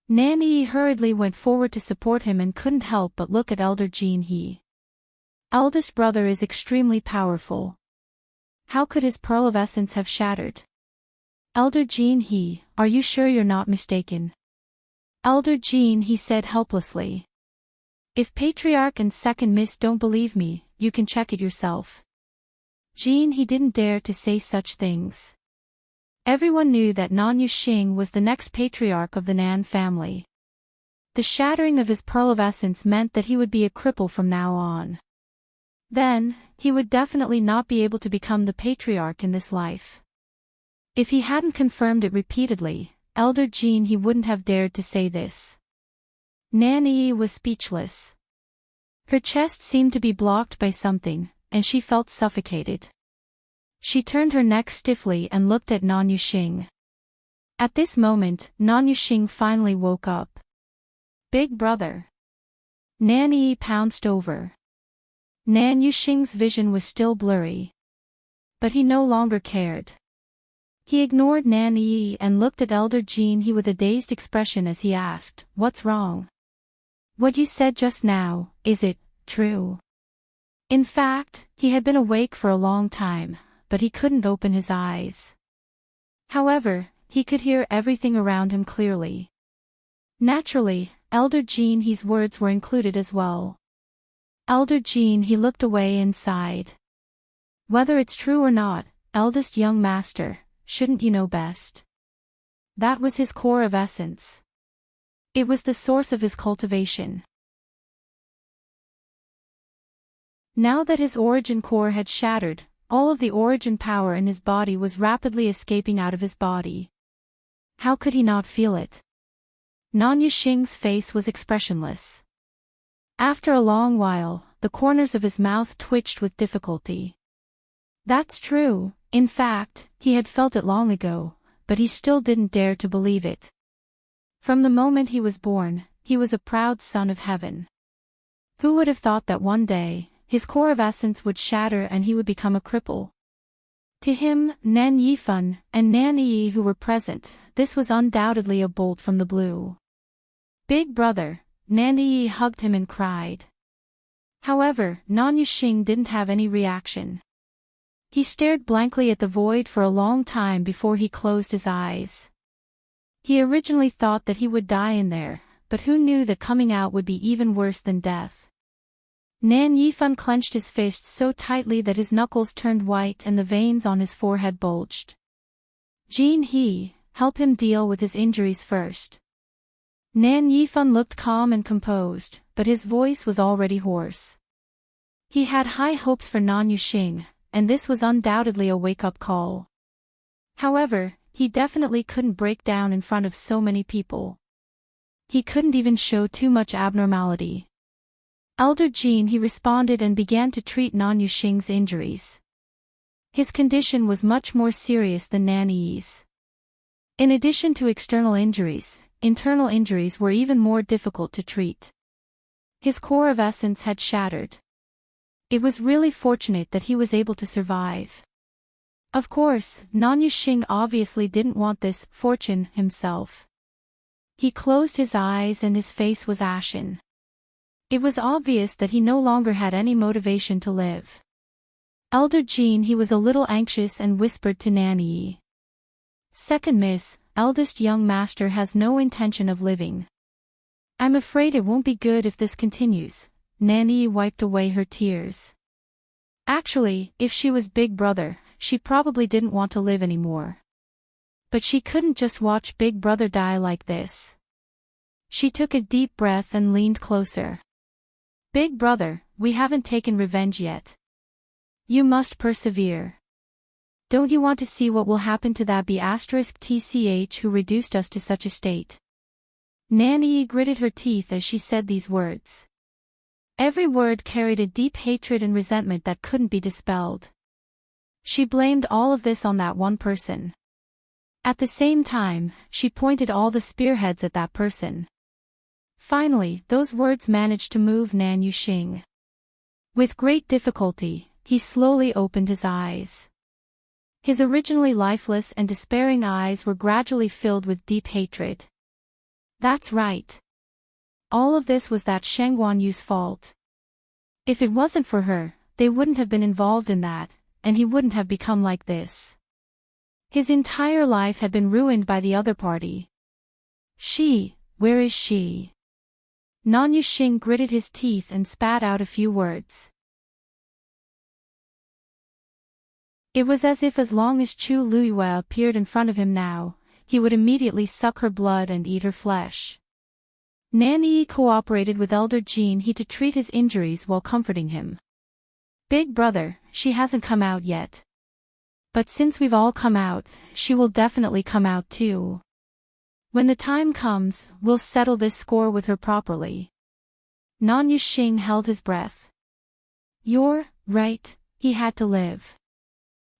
Nan hurriedly went forward to support him and couldn't help but look at elder Jean He. Eldest brother is extremely powerful. How could his pearl of essence have shattered? Elder Jean He, are you sure you're not mistaken? Elder Jean He said helplessly. If Patriarch and Second Miss don't believe me, you can check it yourself. Jean He didn't dare to say such things. Everyone knew that Nan Yuxing was the next patriarch of the Nan family. The shattering of his pearl of essence meant that he would be a cripple from now on. Then, he would definitely not be able to become the patriarch in this life. If he hadn't confirmed it repeatedly, Elder Jean He wouldn't have dared to say this. Nan Yi was speechless. Her chest seemed to be blocked by something, and she felt suffocated. She turned her neck stiffly and looked at Nan Yuxing. At this moment, Nan Yuxing finally woke up. Big brother. Nan Yi pounced over. Nan Yuxing's vision was still blurry. But he no longer cared. He ignored Nan Yi and looked at Elder Jean He with a dazed expression as he asked, "What's wrong? What you said just now, is it true?" In fact, he had been awake for a long time, but he couldn't open his eyes. However, he could hear everything around him clearly. Naturally, Elder Jean He's words were included as well. Elder Jean He looked away and sighed. Whether it's true or not, eldest young master, shouldn't you know best? That was his core of essence. It was the source of his cultivation. Now that his origin core had shattered, all of the origin power in his body was rapidly escaping out of his body. How could he not feel it? Nan Yuxing's face was expressionless. After a long while, the corners of his mouth twitched with difficulty. That's true, in fact, he had felt it long ago, but he still didn't dare to believe it. From the moment he was born, he was a proud son of heaven. Who would have thought that one day, his core of essence would shatter and he would become a cripple? To him, Nan Yifan, and Nan Yi who were present, this was undoubtedly a bolt from the blue. Big brother, Nan Yi hugged him and cried. However, Nan Yuxing didn't have any reaction. He stared blankly at the void for a long time before he closed his eyes. He originally thought that he would die in there, but who knew that coming out would be even worse than death. Nan Yifan clenched his fists so tightly that his knuckles turned white and the veins on his forehead bulged. Jean He, help him deal with his injuries first. Nan Yifan looked calm and composed, but his voice was already hoarse. He had high hopes for Nan Yuxing, and this was undoubtedly a wake-up call. However, he definitely couldn't break down in front of so many people. He couldn't even show too much abnormality. Elder Jean He responded and began to treat Nan Yuxing's injuries. His condition was much more serious than Nan Yi's. In addition to external injuries, internal injuries were even more difficult to treat. His core of essence had shattered. It was really fortunate that he was able to survive. Of course, Nan Yuxing obviously didn't want this fortune himself. He closed his eyes and his face was ashen. It was obvious that he no longer had any motivation to live. Elder Jean He was a little anxious and whispered to Nan Yi. Second Miss, eldest young master has no intention of living. I'm afraid it won't be good if this continues. Nan Yi wiped away her tears. Actually, if she was Big Brother, she probably didn't want to live anymore. But she couldn't just watch Big Brother die like this. She took a deep breath and leaned closer. Big Brother, we haven't taken revenge yet. You must persevere. Don't you want to see what will happen to that B*TCH who reduced us to such a state? Nan Yi gritted her teeth as she said these words. Every word carried a deep hatred and resentment that couldn't be dispelled. She blamed all of this on that one person. At the same time, she pointed all the spearheads at that person. Finally, those words managed to move Nan Yuxing. With great difficulty, he slowly opened his eyes. His originally lifeless and despairing eyes were gradually filled with deep hatred. That's right. All of this was that Sheng Guanyu's fault. If it wasn't for her, they wouldn't have been involved in that, and he wouldn't have become like this. His entire life had been ruined by the other party. Where is she? Nan Yuxing gritted his teeth and spat out a few words. It was as if as long as Chu Luyue appeared in front of him now, he would immediately suck her blood and eat her flesh. Nan Yi cooperated with Elder Jean He to treat his injuries while comforting him. Big brother, she hasn't come out yet. But since we've all come out, she will definitely come out too. When the time comes, we'll settle this score with her properly. Nan Yuxing held his breath. You're right, he had to live.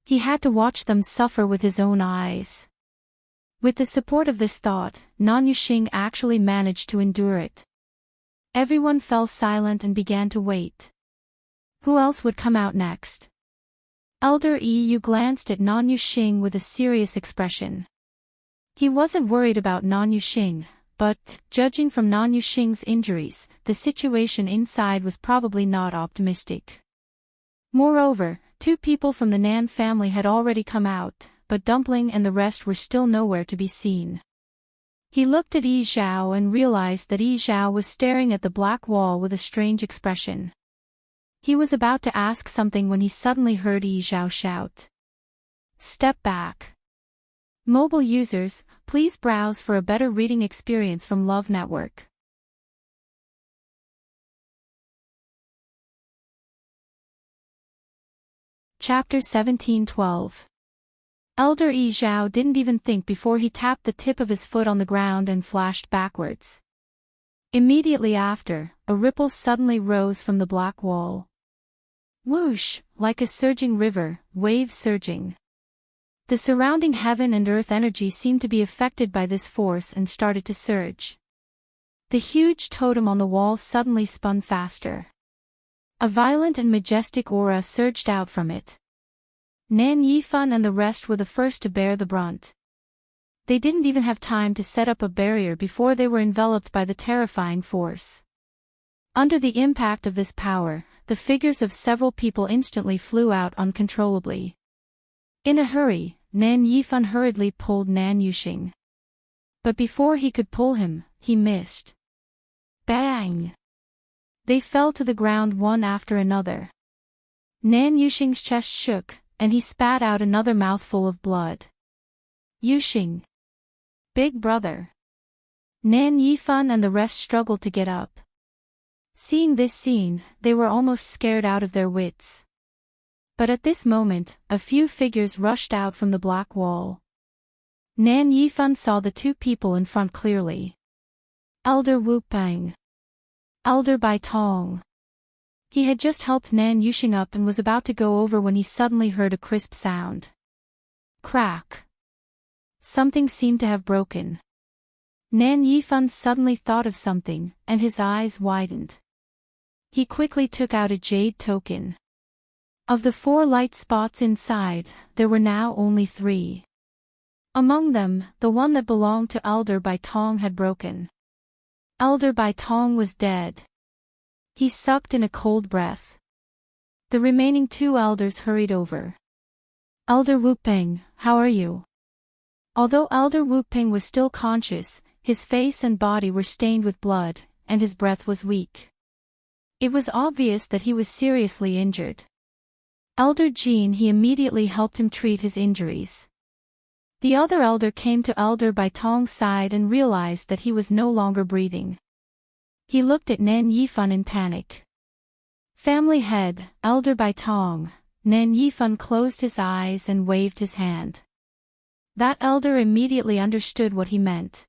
He had to watch them suffer with his own eyes. With the support of this thought, Nan Yuxing actually managed to endure it. Everyone fell silent and began to wait. Who else would come out next? Elder Yu glanced at Nan Yuxing with a serious expression. He wasn't worried about Nan Yuxing, but, judging from Nan Yuxing's injuries, the situation inside was probably not optimistic. Moreover, 2 people from the Nan family had already come out, but Dumpling and the rest were still nowhere to be seen. He looked at Yi Zhao and realized that Yi Zhao was staring at the black wall with a strange expression. He was about to ask something when he suddenly heard Yi Zhao shout. Step back. Mobile users, please browse for a better reading experience from Love Network. Chapter 17:12. Elder Yi Zhao didn't even think before he tapped the tip of his foot on the ground and flashed backwards. Immediately after, a ripple suddenly rose from the black wall. Whoosh, like a surging river, waves surging. The surrounding heaven and earth energy seemed to be affected by this force and started to surge. The huge totem on the wall suddenly spun faster. A violent and majestic aura surged out from it. Nan Yifan and the rest were the first to bear the brunt. They didn't even have time to set up a barrier before they were enveloped by the terrifying force. Under the impact of this power, the figures of several people instantly flew out uncontrollably. In a hurry, Nan Yifan hurriedly pulled Nan Yuxing. But before he could pull him, he missed. Bang! They fell to the ground one after another. Nan Yuxing's chest shook, and he spat out another mouthful of blood. Yuxing! Big brother! Nan Yifan and the rest struggled to get up. Seeing this scene, they were almost scared out of their wits. But at this moment, a few figures rushed out from the black wall. Nan Yifan saw the 2 people in front clearly. Elder Wu Peng. Elder Bai Tong. He had just helped Nan Yuxing up and was about to go over when he suddenly heard a crisp sound. Crack. Something seemed to have broken. Nan Yifan suddenly thought of something, and his eyes widened. He quickly took out a jade token. Of the 4 light spots inside, there were now only 3. Among them, the one that belonged to Elder Bai Tong had broken. Elder Bai Tong was dead. He sucked in a cold breath. The remaining 2 elders hurried over. Elder Wu Peng, how are you? Although Elder Wu Peng was still conscious, his face and body were stained with blood, and his breath was weak. It was obvious that he was seriously injured. Elder Jean He immediately helped him treat his injuries. The other elder came to Elder Bai Tong's side and realized that he was no longer breathing. He looked at Nan Yifan in panic. Family head, Elder Bai Tong. Nan Yifan closed his eyes and waved his hand. That elder immediately understood what he meant.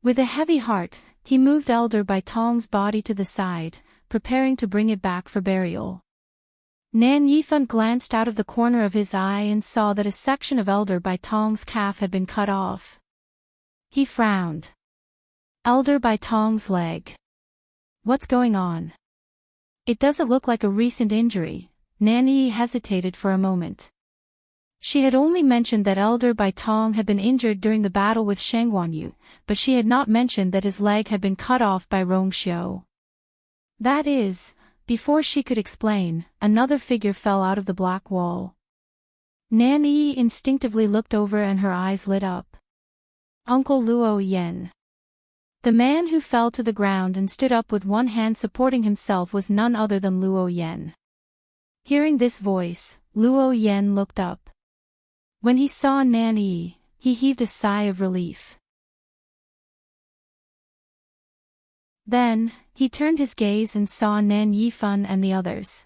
With a heavy heart, he moved Elder Bai Tong's body to the side, preparing to bring it back for burial. Nan Yifan glanced out of the corner of his eye and saw that a section of Elder Bai Tong's calf had been cut off. He frowned. Elder Bai Tong's leg. What's going on? It doesn't look like a recent injury. Nan Yi hesitated for a moment. She had only mentioned that Elder Bai Tong had been injured during the battle with Shang Wanyu, but she had not mentioned that his leg had been cut off by Rong Xiu. That is, before she could explain, another figure fell out of the black wall. Nan Yi instinctively looked over and her eyes lit up. Uncle Luo Yen. The man who fell to the ground and stood up with one hand supporting himself was none other than Luo Yen. Hearing this voice, Luo Yen looked up. When he saw Nan Yi, he heaved a sigh of relief. Then, he turned his gaze and saw Nan Yifan and the others.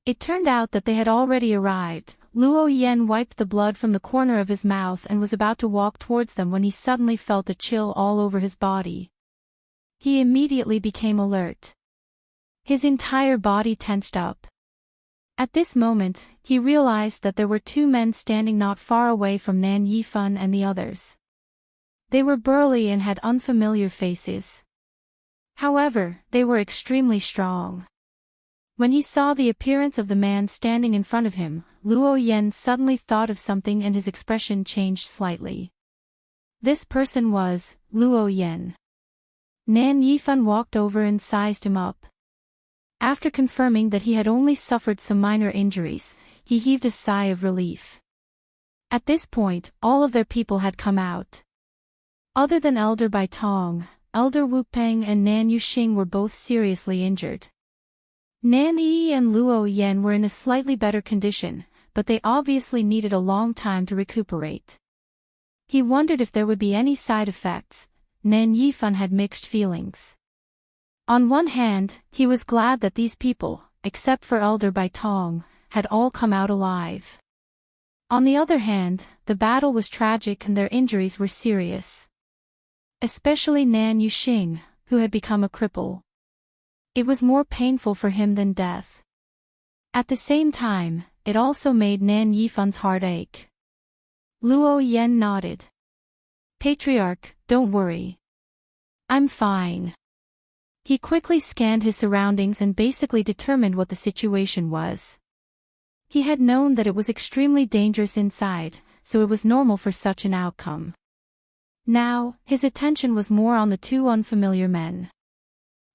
It turned out that they had already arrived. Luo Yen wiped the blood from the corner of his mouth and was about to walk towards them when he suddenly felt a chill all over his body. He immediately became alert. His entire body tensed up. At this moment, he realized that there were two men standing not far away from Nan Yifan and the others. They were burly and had unfamiliar faces. However, they were extremely strong. When he saw the appearance of the man standing in front of him, Luo Yen suddenly thought of something and his expression changed slightly. This person was Luo Yen. Nan Yifan walked over and sized him up. After confirming that he had only suffered some minor injuries, he heaved a sigh of relief. At this point, all of their people had come out. Other than Elder Bai Tong, Elder Wu Peng and Nan Yuxing were both seriously injured. Nan Yi and Luo Yen were in a slightly better condition, but they obviously needed a long time to recuperate. He wondered if there would be any side effects. Nan Yifan had mixed feelings. On one hand, he was glad that these people, except for Elder Bai Tong, had all come out alive. On the other hand, the battle was tragic and their injuries were serious. Especially Nan Yuxing, who had become a cripple. It was more painful for him than death. At the same time, it also made Nan Yifan's heart ache. Luo Yen nodded. Patriarch, don't worry. I'm fine. He quickly scanned his surroundings and basically determined what the situation was. He had known that it was extremely dangerous inside, so it was normal for such an outcome. Now, his attention was more on the two unfamiliar men.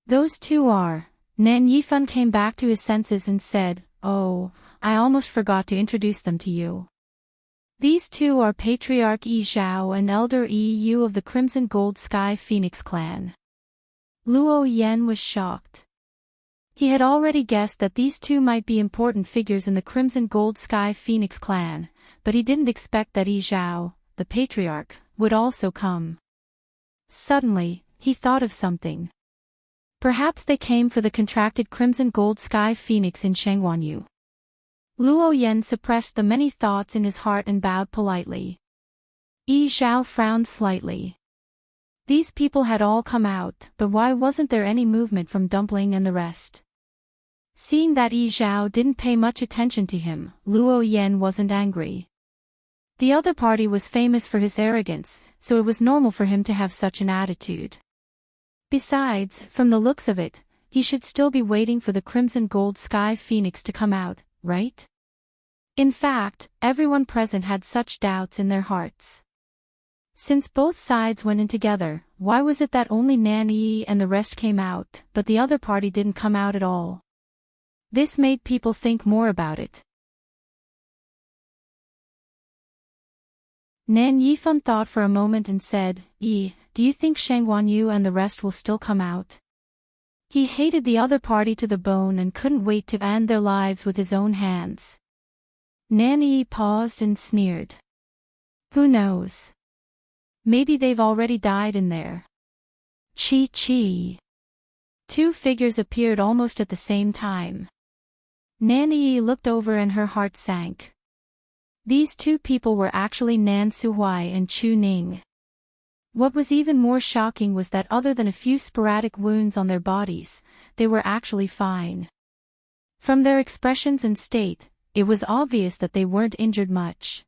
Those two are. Nan Yifan came back to his senses and said, "Oh, I almost forgot to introduce them to you. These two are Patriarch Yi Zhao and Elder Yi Yu of the Crimson Gold Sky Phoenix clan." Luo Yen was shocked. He had already guessed that these two might be important figures in the Crimson Gold Sky Phoenix clan, but he didn't expect that Yi Zhao, the Patriarch, would also come. Suddenly, he thought of something. Perhaps they came for the contracted Crimson Gold Sky Phoenix in Shangwanyu. Luo Yen suppressed the many thoughts in his heart and bowed politely. Yi Zhao frowned slightly. These people had all come out, but why wasn't there any movement from Dumpling and the rest? Seeing that Yi Zhao didn't pay much attention to him, Luo Yen wasn't angry. The other party was famous for his arrogance, so it was normal for him to have such an attitude. Besides, from the looks of it, he should still be waiting for the Crimson Gold Sky Phoenix to come out, right? In fact, everyone present had such doubts in their hearts. Since both sides went in together, why was it that only Nan Yi and the rest came out, but the other party didn't come out at all? This made people think more about it. Nan Yifan thought for a moment and said, "Yi, do you think Shang Wanyu and the rest will still come out?" He hated the other party to the bone and couldn't wait to end their lives with his own hands. Nan Yi paused and sneered. Who knows? Maybe they've already died in there. Chi. Two figures appeared almost at the same time. Nan Yi looked over and her heart sank. These two people were actually Nan Suhuai and Chu Ning. What was even more shocking was that other than a few sporadic wounds on their bodies, they were actually fine. From their expressions and state, it was obvious that they weren't injured much.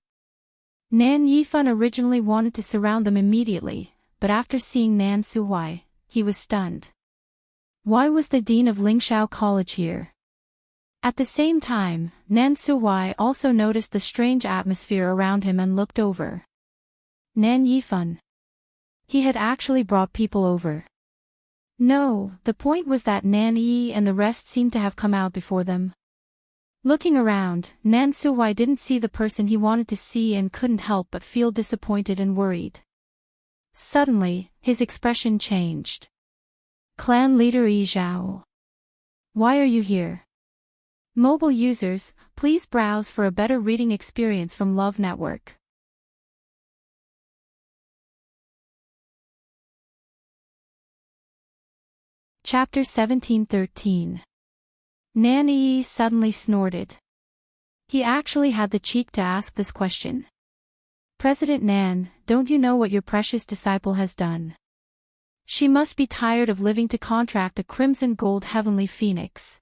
Nan Yifan originally wanted to surround them immediately, but after seeing Nan Suhuai, he was stunned. Why was the dean of Lingshao College here? At the same time, Nan Suhui also noticed the strange atmosphere around him and looked over. Nan Yifan. He had actually brought people over. No, the point was that Nan Yi and the rest seemed to have come out before them. Looking around, Nan Suhui didn't see the person he wanted to see and couldn't help but feel disappointed and worried. Suddenly, his expression changed. Clan leader Yi Zhao. Why are you here? Mobile users, please browse for a better reading experience from Love Network. Chapter 1713. Nan Yi suddenly snorted. He actually had the cheek to ask this question. President Nan, don't you know what your precious disciple has done? She must be tired of living to contract a crimson gold heavenly phoenix.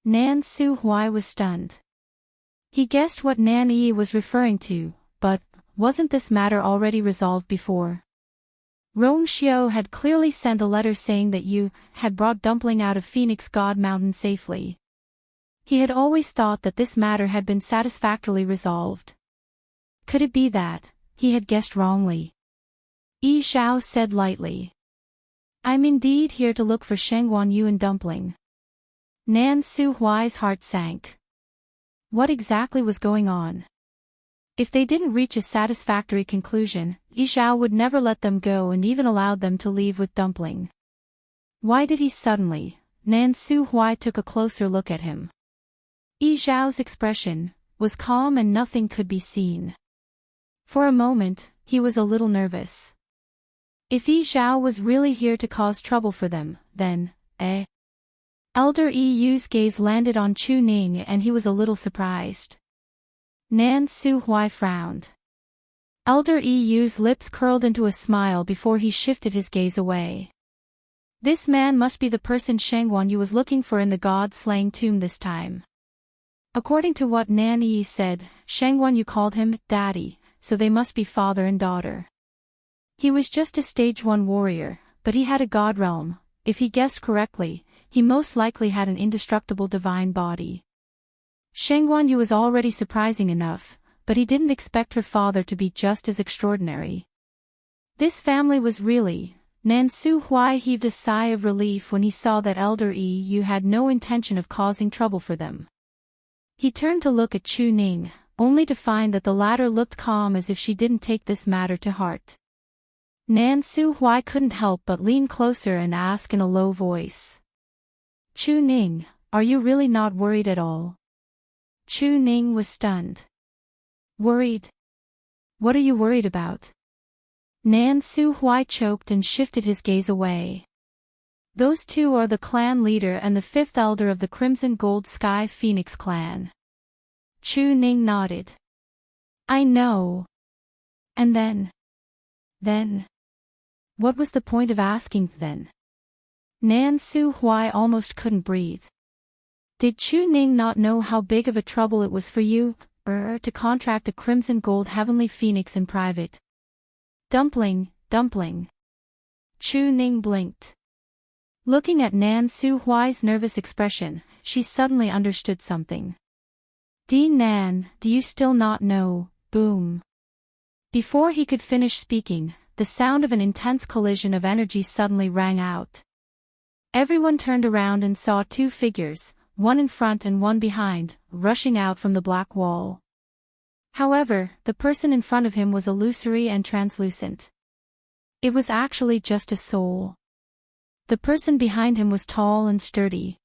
Nan Suhui was stunned. He guessed what Nan Yi was referring to, but wasn't this matter already resolved before? Rong Xiao had clearly sent a letter saying that you had brought Dumpling out of Phoenix God Mountain safely. He had always thought that this matter had been satisfactorily resolved. Could it be that he had guessed wrongly? Yi Zhao said lightly. I'm indeed here to look for Shengguan Yu and Dumpling. Nan Suhui's heart sank. What exactly was going on? If they didn't reach a satisfactory conclusion, Yi Zhao would never let them go and even allowed them to leave with Dumpling. Why did he suddenly? Nan Suhui took a closer look at him. Yi Zhao's expression was calm and nothing could be seen. For a moment, he was a little nervous. If Yi Zhao was really here to cause trouble for them, then, Elder Yi Yu's gaze landed on Chu Ning and he was a little surprised. Nan Suhui frowned. Elder Yi Yu's lips curled into a smile before he shifted his gaze away. This man must be the person Shengguan Yu was looking for in the god-slaying tomb this time. According to what Nan Yi said, Shengguan Yu called him Daddy, so they must be father and daughter. He was just a stage 1 warrior, but he had a god realm. If he guessed correctly, he most likely had an indestructible divine body. Shengguan Yu was already surprising enough, but he didn't expect her father to be just as extraordinary. This family was really... Nan Suhui heaved a sigh of relief when he saw that Elder Yi Yu had no intention of causing trouble for them. He turned to look at Chu Ning, only to find that the latter looked calm as if she didn't take this matter to heart. Nan Suhui couldn't help but lean closer and ask in a low voice. Chu Ning, are you really not worried at all? Chu Ning was stunned. Worried? What are you worried about? Nan Suhui choked and shifted his gaze away. Those two are the clan leader and the 5th elder of the Crimson Gold Sky Phoenix clan. Chu Ning nodded. I know. And then? What was the point of asking then? Nan Suhui almost couldn't breathe. Did Chu Ning not know how big of a trouble it was for you, to contract a crimson gold heavenly phoenix in private? Dumpling. Chu Ning blinked. Looking at Nan Suhui's nervous expression, she suddenly understood something. Dean Nan, do you still not know? Boom. Before he could finish speaking, the sound of an intense collision of energy suddenly rang out. Everyone turned around and saw two figures, one in front and one behind, rushing out from the black wall. However, the person in front of him was illusory and translucent. It was actually just a soul. The person behind him was tall and sturdy.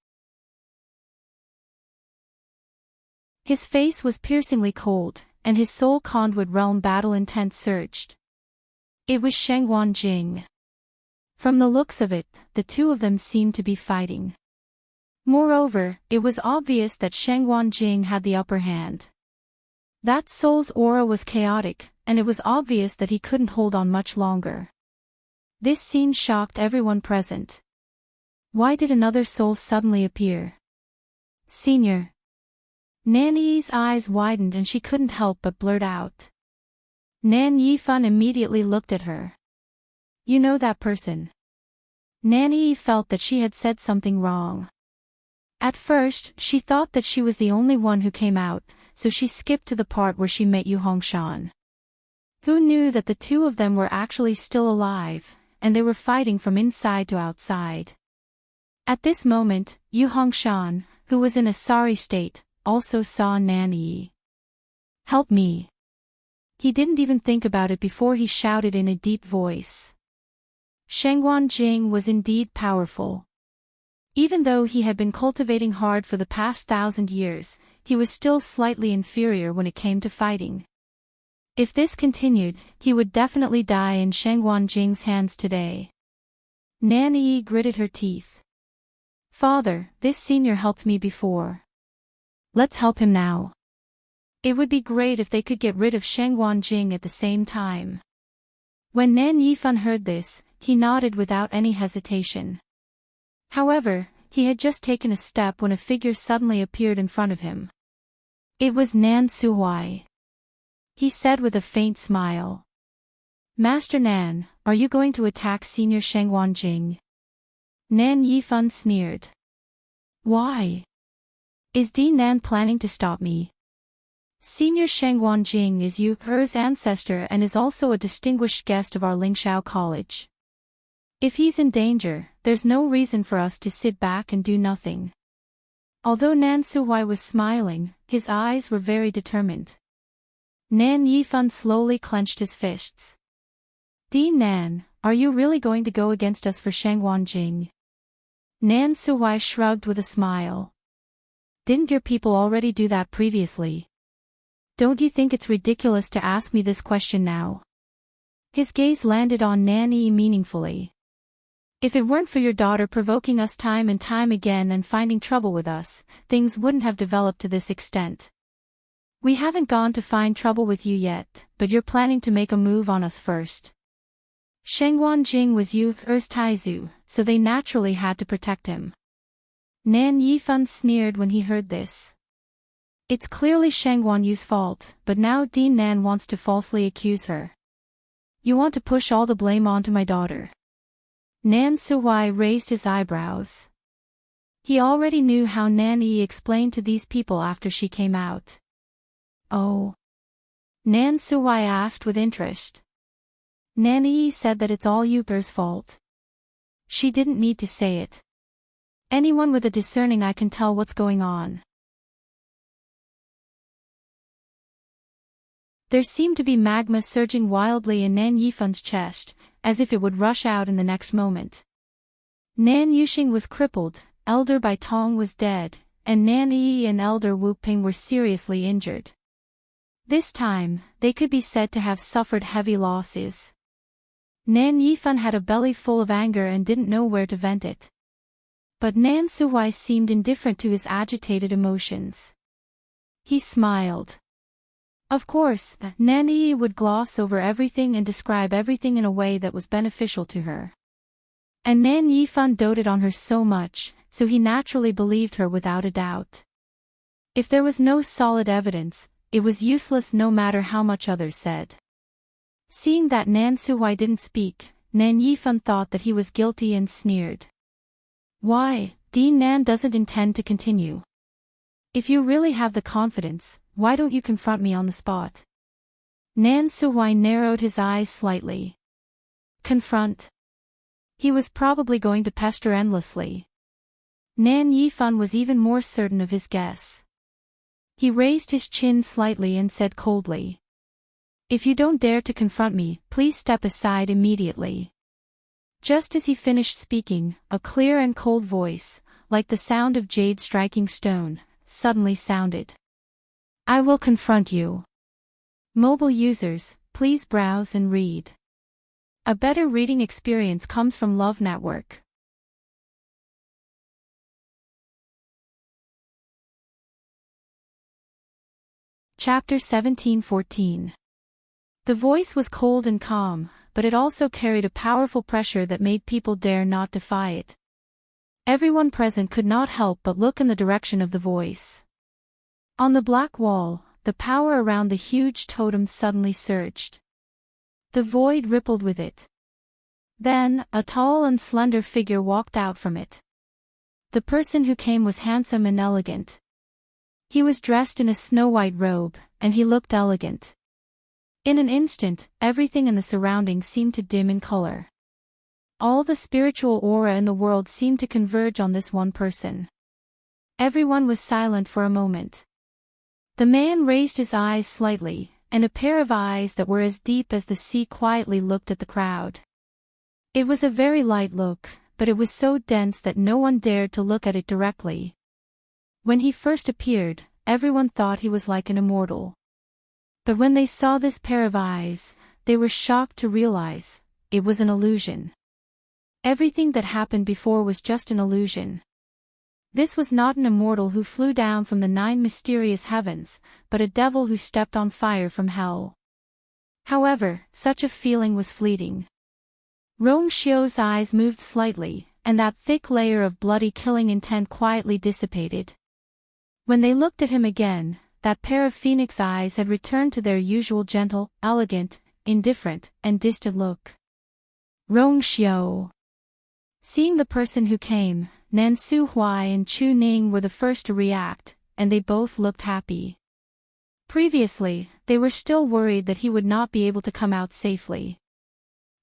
His face was piercingly cold, and his soul conduit realm battle intent surged. It was Shengguan Jing. From the looks of it, the two of them seemed to be fighting. Moreover, it was obvious that Shengguan Jing had the upper hand. That soul's aura was chaotic, and it was obvious that he couldn't hold on much longer. This scene shocked everyone present. Why did another soul suddenly appear? Senior. Nan Yi's eyes widened and she couldn't help but blurt out. Nan Yifan immediately looked at her. You know that person? Nan Yi felt that she had said something wrong. At first, she thought that she was the only one who came out, so she skipped to the part where she met Yu Hongshan. Who knew that the two of them were actually still alive, and they were fighting from inside to outside. At this moment, Yu Hongshan, who was in a sorry state, also saw Nan Yi. "Help me." He didn't even think about it before he shouted in a deep voice. Shengguan Jing was indeed powerful. Even though he had been cultivating hard for the past 1,000 years, he was still slightly inferior when it came to fighting. If this continued, he would definitely die in Shengguan Jing's hands today. Nan Yi gritted her teeth. "Father, this senior helped me before. Let's help him now." It would be great if they could get rid of Shengguan Jing at the same time. When Nan Yifan heard this, he nodded without any hesitation. However, he had just taken a step when a figure suddenly appeared in front of him. It was Nan Suhuai. He said with a faint smile. "Master Nan, are you going to attack Senior Shengguan Jing?" Nan Yifan sneered. "Why? Is Di Nan planning to stop me?" Senior Shengguan Jing is Yu Er's ancestor and is also a distinguished guest of our Lingxiao College. If he's in danger, there's no reason for us to sit back and do nothing. Although Nan Suhuai was smiling, his eyes were very determined. Nan Yifan slowly clenched his fists. "Di Nan, are you really going to go against us for Shengguan Jing?" Nan Suhuai shrugged with a smile. "Didn't your people already do that previously? Don't you think it's ridiculous to ask me this question now?" His gaze landed on Nan Yi meaningfully. "If it weren't for your daughter provoking us time and time again and finding trouble with us, things wouldn't have developed to this extent. We haven't gone to find trouble with you yet, but you're planning to make a move on us first." Shengguan Jing was Yu Er's Taizu, so they naturally had to protect him. Nan Yifan sneered when he heard this. It's clearly Shengguan Yu's fault, but now Di Nan wants to falsely accuse her. "You want to push all the blame onto my daughter?" Nan Suhuai raised his eyebrows. He already knew how Nan Yi explained to these people after she came out. "Oh?" Nan Suhuai asked with interest. Nan Yi said that it's all Yu Er's fault. She didn't need to say it. Anyone with a discerning eye can tell what's going on. There seemed to be magma surging wildly in Nan Yifan's chest, as if it would rush out in the next moment. Nan Yuxing was crippled, Elder Bai Tong was dead, and Nan Yi and Elder Wu Ping were seriously injured. This time, they could be said to have suffered heavy losses. Nan Yifan had a belly full of anger and didn't know where to vent it. But Nan Suhuai seemed indifferent to his agitated emotions. He smiled. Of course, Nan Yi would gloss over everything and describe everything in a way that was beneficial to her. And Nan Yifan doted on her so much, so he naturally believed her without a doubt. If there was no solid evidence, it was useless no matter how much others said. Seeing that Nan Suhuai didn't speak, Nan Yifan thought that he was guilty and sneered. "Why, Di Nan doesn't intend to continue. If you really have the confidence, why don't you confront me on the spot?" Nan Suhuai narrowed his eyes slightly. Confront? He was probably going to pester endlessly. Nan Yifan was even more certain of his guess. He raised his chin slightly and said coldly. "If you don't dare to confront me, please step aside immediately." Just as he finished speaking, a clear and cold voice, like the sound of jade striking stone, suddenly sounded. "I will confront you." Mobile users, please browse and read. A better reading experience comes from Love Network. Chapter 17-14. The voice was cold and calm, but it also carried a powerful pressure that made people dare not defy it. Everyone present could not help but look in the direction of the voice. On the black wall, the power around the huge totem suddenly surged. The void rippled with it. Then, a tall and slender figure walked out from it. The person who came was handsome and elegant. He was dressed in a snow-white robe, and he looked elegant. In an instant, everything in the surroundings seemed to dim in color. All the spiritual aura in the world seemed to converge on this one person. Everyone was silent for a moment. The man raised his eyes slightly, and a pair of eyes that were as deep as the sea quietly looked at the crowd. It was a very light look, but it was so dense that no one dared to look at it directly. When he first appeared, everyone thought he was like an immortal. But when they saw this pair of eyes, they were shocked to realize it was an illusion. Everything that happened before was just an illusion. This was not an immortal who flew down from the 9 mysterious heavens, but a devil who stepped on fire from hell. However, such a feeling was fleeting. Rong Xiu's eyes moved slightly, and that thick layer of bloody killing intent quietly dissipated. When they looked at him again, that pair of phoenix eyes had returned to their usual gentle, elegant, indifferent, and distant look. Rong Xiu. Seeing the person who came, Nan Su Huai and Chu Ning were the first to react, and they both looked happy. Previously, they were still worried that he would not be able to come out safely.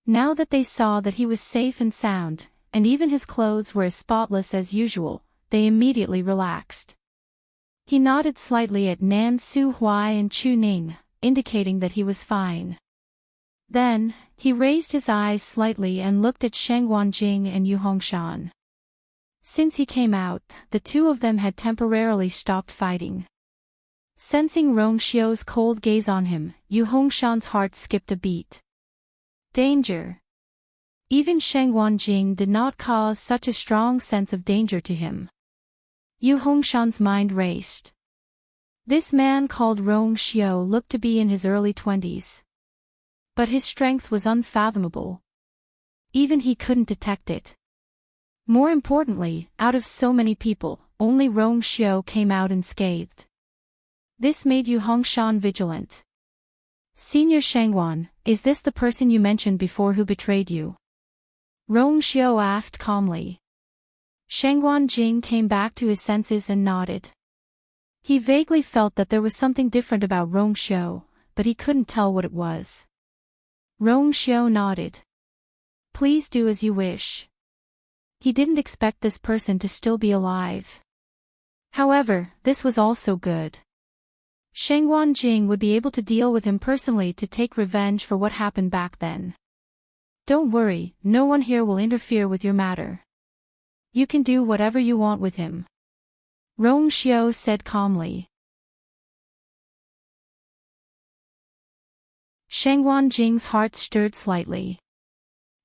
Now that they saw that he was safe and sound, and even his clothes were as spotless as usual, they immediately relaxed. He nodded slightly at Nan Su Huai and Chu Ning, indicating that he was fine. Then, he raised his eyes slightly and looked at Sheng Wanjing and Yu Hongshan. Since he came out, the two of them had temporarily stopped fighting. Sensing Rong Xiu's cold gaze on him, Yu Hongshan's heart skipped a beat. Danger. Even Sheng Wanjing did not cause such a strong sense of danger to him. Yu Hongshan's mind raced. This man called Rong Xiu looked to be in his early 20s. But his strength was unfathomable. Even he couldn't detect it. More importantly, out of so many people, only Rong Xiu came out unscathed. This made Yu Hongshan vigilant. Senior Shengwan, is this the person you mentioned before who betrayed you? Rong Xiu asked calmly. Shengwan Jing came back to his senses and nodded. He vaguely felt that there was something different about Rong Xiu, but he couldn't tell what it was. Rong Xiu nodded. Please do as you wish. He didn't expect this person to still be alive. However, this was also good. Shengwan Jing would be able to deal with him personally to take revenge for what happened back then. Don't worry, no one here will interfere with your matter. You can do whatever you want with him. Rong Xiu said calmly. Shengwan Jing's heart stirred slightly.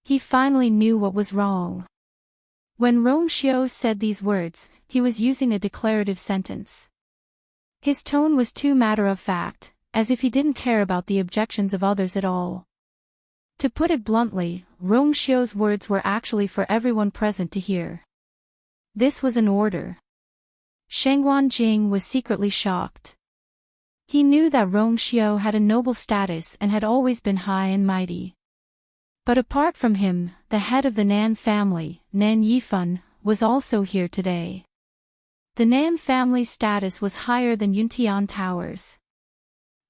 He finally knew what was wrong. When Rong Xiu said these words, he was using a declarative sentence. His tone was too matter-of-fact, as if he didn't care about the objections of others at all. To put it bluntly, Rong Xiu's words were actually for everyone present to hear. This was an order. Shengwan Jing was secretly shocked. He knew that Rong Xiu had a noble status and had always been high and mighty. But apart from him, the head of the Nan family, Nan Yifan, was also here today. The Nan family's status was higher than Yuntian Towers.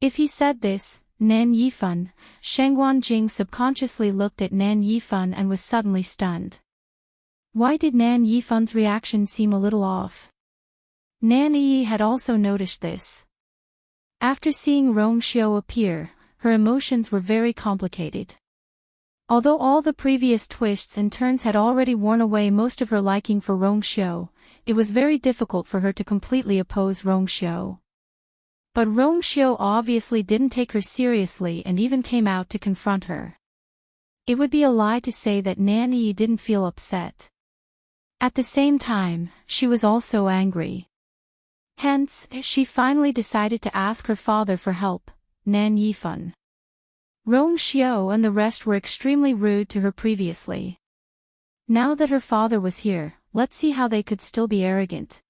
If he said this, Nan Yifan, Shengwan Jing subconsciously looked at Nan Yifan and was suddenly stunned. Why did Nan Yifan's reaction seem a little off? Nan Yi had also noticed this. After seeing Rong Xiu appear, her emotions were very complicated. Although all the previous twists and turns had already worn away most of her liking for Rong Xiu, it was very difficult for her to completely oppose Rong Xiu. But Rong Xiu obviously didn't take her seriously and even came out to confront her. It would be a lie to say that Nan Yi didn't feel upset. At the same time, she was also angry. Hence, she finally decided to ask her father for help, Nan Yifan. Rong Xiu and the rest were extremely rude to her previously. Now that her father was here, let's see how they could still be arrogant.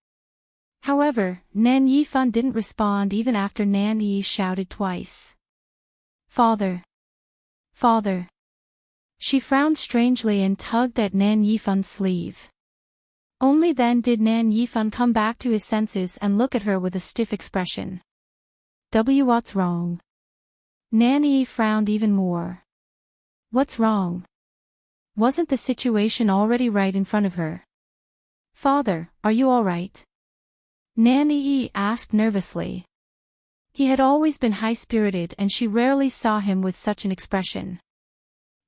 However, Nan Yifan didn't respond even after Nan Yi shouted twice. Father! Father! She frowned strangely and tugged at Nan Yifan's sleeve. Only then did Nan Yifan come back to his senses and look at her with a stiff expression. What's wrong? Nan Yi frowned even more. What's wrong? Wasn't the situation already right in front of her? Father, are you all right? Nan Yi asked nervously. He had always been high-spirited and she rarely saw him with such an expression.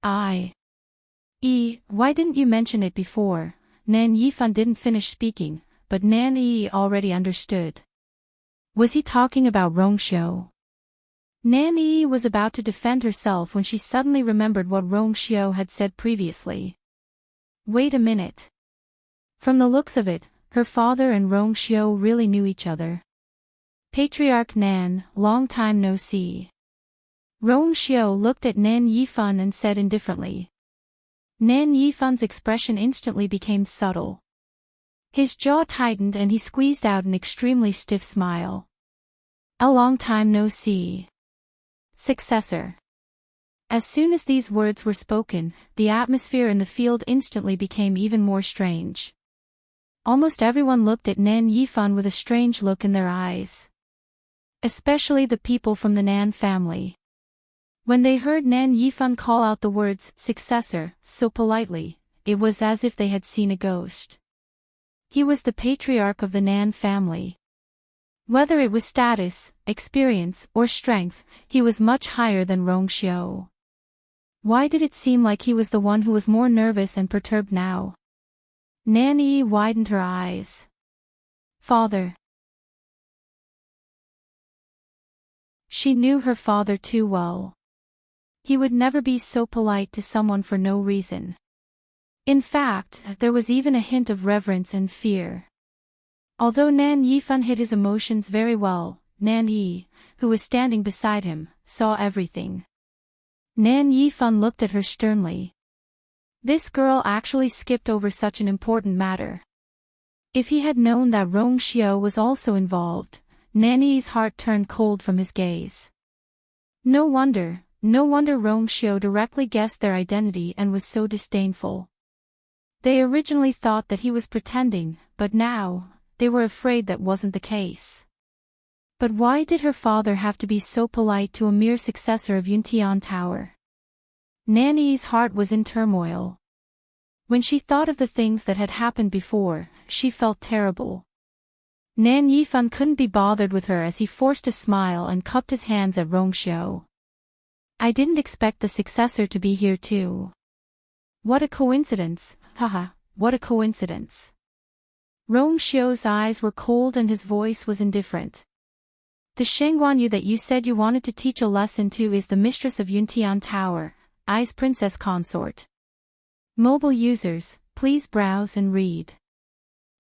Why didn't you mention it before? Nan Yifan didn't finish speaking, but Nan Yi already understood. Was he talking about Rongxiu? Nan Yi was about to defend herself when she suddenly remembered what Rongxiu had said previously. Wait a minute. From the looks of it, her father and Rongxiu really knew each other. Patriarch Nan, long time no see. Rongxiu looked at Nan Yifan and said indifferently. Nan Yifan's expression instantly became subtle. His jaw tightened and he squeezed out an extremely stiff smile. A long time no see. Successor. As soon as these words were spoken, the atmosphere in the field instantly became even more strange. Almost everyone looked at Nan Yifan with a strange look in their eyes. Especially the people from the Nan family. When they heard Nan Yifan call out the words successor so politely, it was as if they had seen a ghost. He was the patriarch of the Nan family. Whether it was status, experience, or strength, he was much higher than Rongxiu. Why did it seem like he was the one who was more nervous and perturbed now? Nan Yi widened her eyes. Father. She knew her father too well. He would never be so polite to someone for no reason. In fact, there was even a hint of reverence and fear. Although Nan Yifan hid his emotions very well, Nan Yi, who was standing beside him, saw everything. Nan Yifan looked at her sternly. This girl actually skipped over such an important matter. If he had known that Rongxiu was also involved, Nan Yi's heart turned cold from his gaze. No wonder Rongxiu directly guessed their identity and was so disdainful. They originally thought that he was pretending, but now, they were afraid that wasn't the case. But why did her father have to be so polite to a mere successor of Yuntian Tower? Nan Yi's heart was in turmoil. When she thought of the things that had happened before, she felt terrible. Nan Yifan couldn't be bothered with her as he forced a smile and cupped his hands at Rongxiu. I didn't expect the successor to be here too. What a coincidence, haha, what a coincidence. Rongxiu's eyes were cold and his voice was indifferent. The Shengguanyu that you said you wanted to teach a lesson to is the mistress of Yuntian Tower, I's princess consort. Mobile users, please browse and read.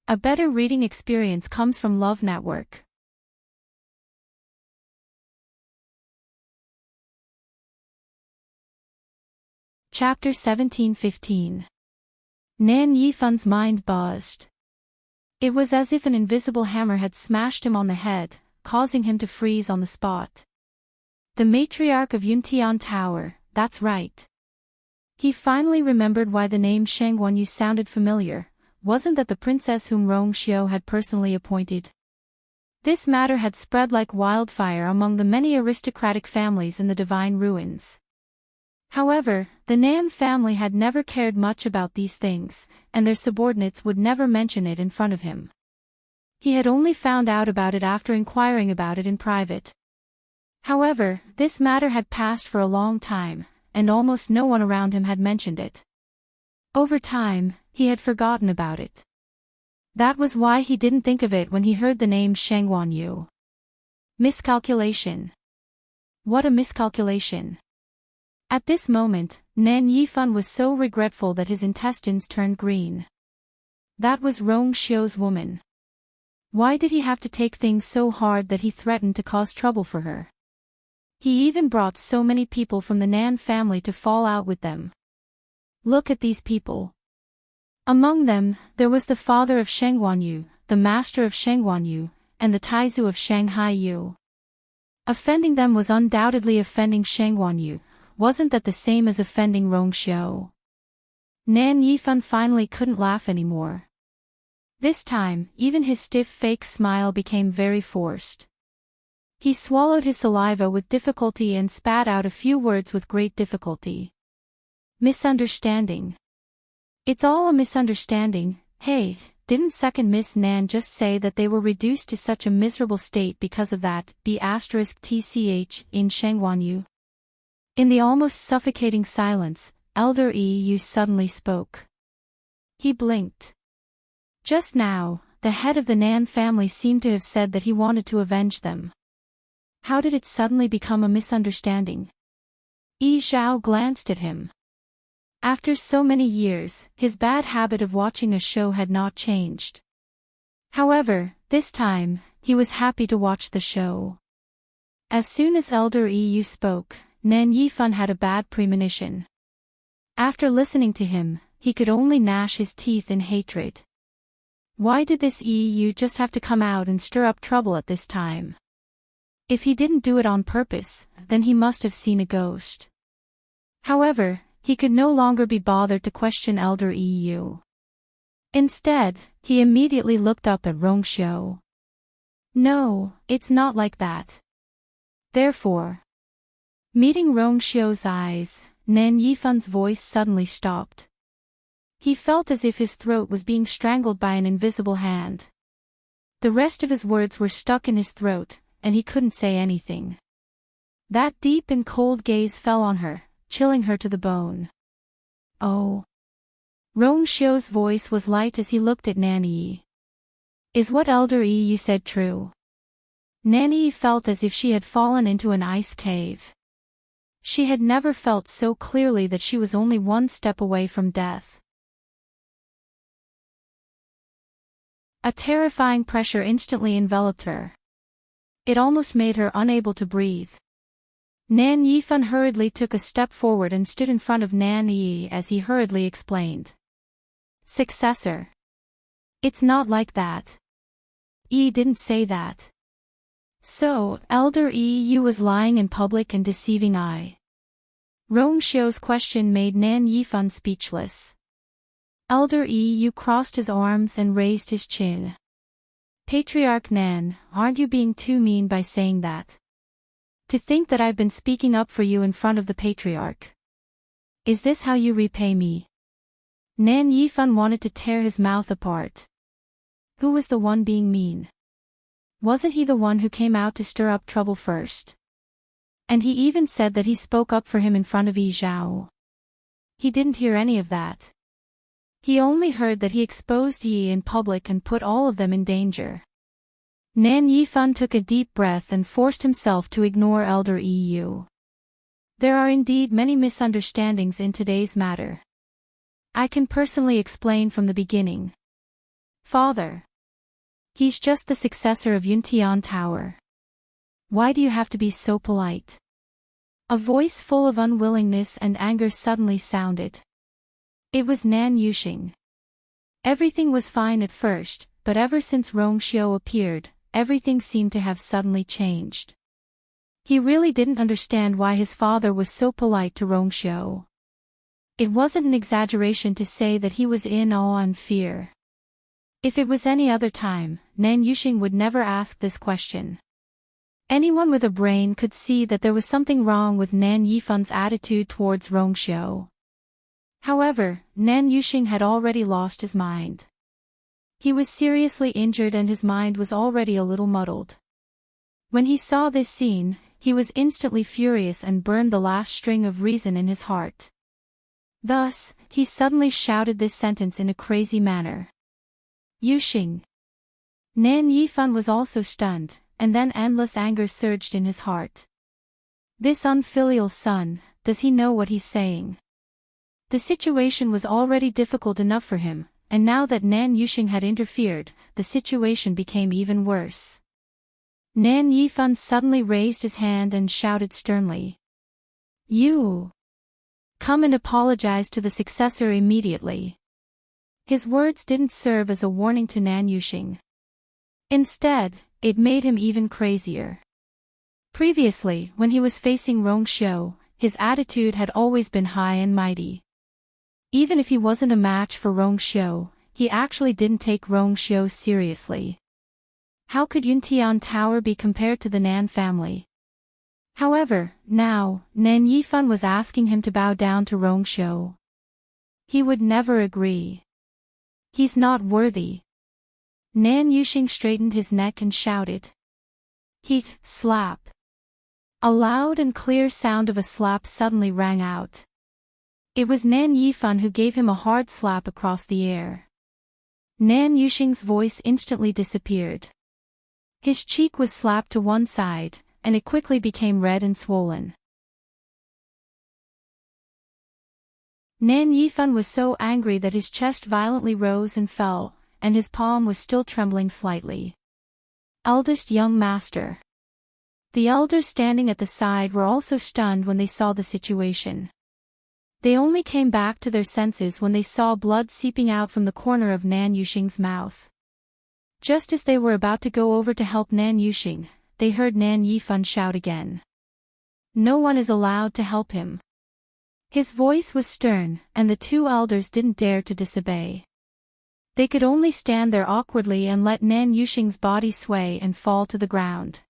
A better reading experience comes from Love Network. Chapter 17-15. Nan Yifan's mind buzzed. It was as if an invisible hammer had smashed him on the head, causing him to freeze on the spot. The matriarch of Yuntian Tower, that's right. He finally remembered why the name Shengguanyu sounded familiar. Wasn't that the princess whom Rongxiu had personally appointed? This matter had spread like wildfire among the many aristocratic families in the Divine Ruins. However, the Nan family had never cared much about these things, and their subordinates would never mention it in front of him. He had only found out about it after inquiring about it in private. However, this matter had passed for a long time, and almost no one around him had mentioned it. Over time, he had forgotten about it. That was why he didn't think of it when he heard the name Shengguanyu. Miscalculation. What a miscalculation. At this moment, Nan Yifan was so regretful that his intestines turned green. That was Rongxiu's woman. Why did he have to take things so hard that he threatened to cause trouble for her? He even brought so many people from the Nan family to fall out with them. Look at these people. Among them, there was the father of Shengguanyu, the master of Shengguanyu, and the Taizu of Shanghai Yu. Offending them was undoubtedly offending Shengguanyu. Wasn't that the same as offending Rongxiu? Nan Yifan finally couldn't laugh anymore. This time, even his stiff fake smile became very forced. He swallowed his saliva with difficulty and spat out a few words with great difficulty. Misunderstanding. It's all a misunderstanding. Hey, didn't second Miss Nan just say that they were reduced to such a miserable state because of that B*TCH in Shengguanyu? In the almost suffocating silence, Elder Yu suddenly spoke. He blinked. Just now, the head of the Nan family seemed to have said that he wanted to avenge them. How did it suddenly become a misunderstanding? Yi Zhao glanced at him. After so many years, his bad habit of watching a show had not changed. However, this time, he was happy to watch the show. As soon as Elder Yu spoke, Nan Yifan had a bad premonition. After listening to him, he could only gnash his teeth in hatred. Why did this Yu just have to come out and stir up trouble at this time? If he didn't do it on purpose, then he must have seen a ghost. However, he could no longer be bothered to question Elder Yu. Instead, he immediately looked up at Rongxiu. No, it's not like that. Therefore, meeting Rongxiu's eyes, Nan Yifan's voice suddenly stopped. He felt as if his throat was being strangled by an invisible hand. The rest of his words were stuck in his throat, and he couldn't say anything. That deep and cold gaze fell on her, chilling her to the bone. Oh. Rongxiu's voice was light as he looked at Nanyi. Is what Elder Yu said true? Nanyi felt as if she had fallen into an ice cave. She had never felt so clearly that she was only one step away from death. A terrifying pressure instantly enveloped her. It almost made her unable to breathe. Nan Yifan hurriedly took a step forward and stood in front of Nan Yi as he hurriedly explained. Successor. It's not like that. Yi didn't say that. So, Elder Yu was lying in public and deceiving I. Rongxiu's question made Nan Yifan speechless. Elder Yu crossed his arms and raised his chin. Patriarch Nan, aren't you being too mean by saying that? To think that I've been speaking up for you in front of the patriarch. Is this how you repay me? Nan Yifan wanted to tear his mouth apart. Who was the one being mean? Wasn't he the one who came out to stir up trouble first? And he even said that he spoke up for him in front of Yi Zhao. He didn't hear any of that. He only heard that he exposed Yi in public and put all of them in danger. Nan Yifan took a deep breath and forced himself to ignore Elder Yu. There are indeed many misunderstandings in today's matter. I can personally explain from the beginning. Father. He's just the successor of Yuntian Tower. Why do you have to be so polite? A voice full of unwillingness and anger suddenly sounded. It was Nan Yuxing. Everything was fine at first, but ever since Rongxiu appeared, everything seemed to have suddenly changed. He really didn't understand why his father was so polite to Rongxiu. It wasn't an exaggeration to say that he was in awe and fear. If it was any other time, Nan Yuxing would never ask this question. Anyone with a brain could see that there was something wrong with Nan Yifan's attitude towards Rongxiu. However, Nan Yuxing had already lost his mind. He was seriously injured and his mind was already a little muddled. When he saw this scene, he was instantly furious and burned the last string of reason in his heart. Thus, he suddenly shouted this sentence in a crazy manner. Yuxing. Nan Yifan was also stunned, and then endless anger surged in his heart. This unfilial son, does he know what he's saying? The situation was already difficult enough for him, and now that Nan Yuxing had interfered, the situation became even worse. Nan Yifan suddenly raised his hand and shouted sternly. You! Come and apologize to the successor immediately. His words didn't serve as a warning to Nan Yuxing. Instead, it made him even crazier. Previously, when he was facing Rongxiu, his attitude had always been high and mighty. Even if he wasn't a match for Rongxiu, he actually didn't take Rongxiu seriously. How could Yuntian Tower be compared to the Nan family? However, now, Nan Yifan was asking him to bow down to Rongxiu. He would never agree. He's not worthy. Nan Yuxing straightened his neck and shouted. Heat, slap. A loud and clear sound of a slap suddenly rang out. It was Nan Yifan who gave him a hard slap across the air. Nan Yuxing's voice instantly disappeared. His cheek was slapped to one side, and it quickly became red and swollen. Nan Yifan was so angry that his chest violently rose and fell, and his palm was still trembling slightly. Eldest young master. The elders standing at the side were also stunned when they saw the situation. They only came back to their senses when they saw blood seeping out from the corner of Nan Yuxing's mouth. Just as they were about to go over to help Nan Yuxing, they heard Nan Yifan shout again. No one is allowed to help him. His voice was stern, and the two elders didn't dare to disobey. They could only stand there awkwardly and let Nan Yuxing's body sway and fall to the ground.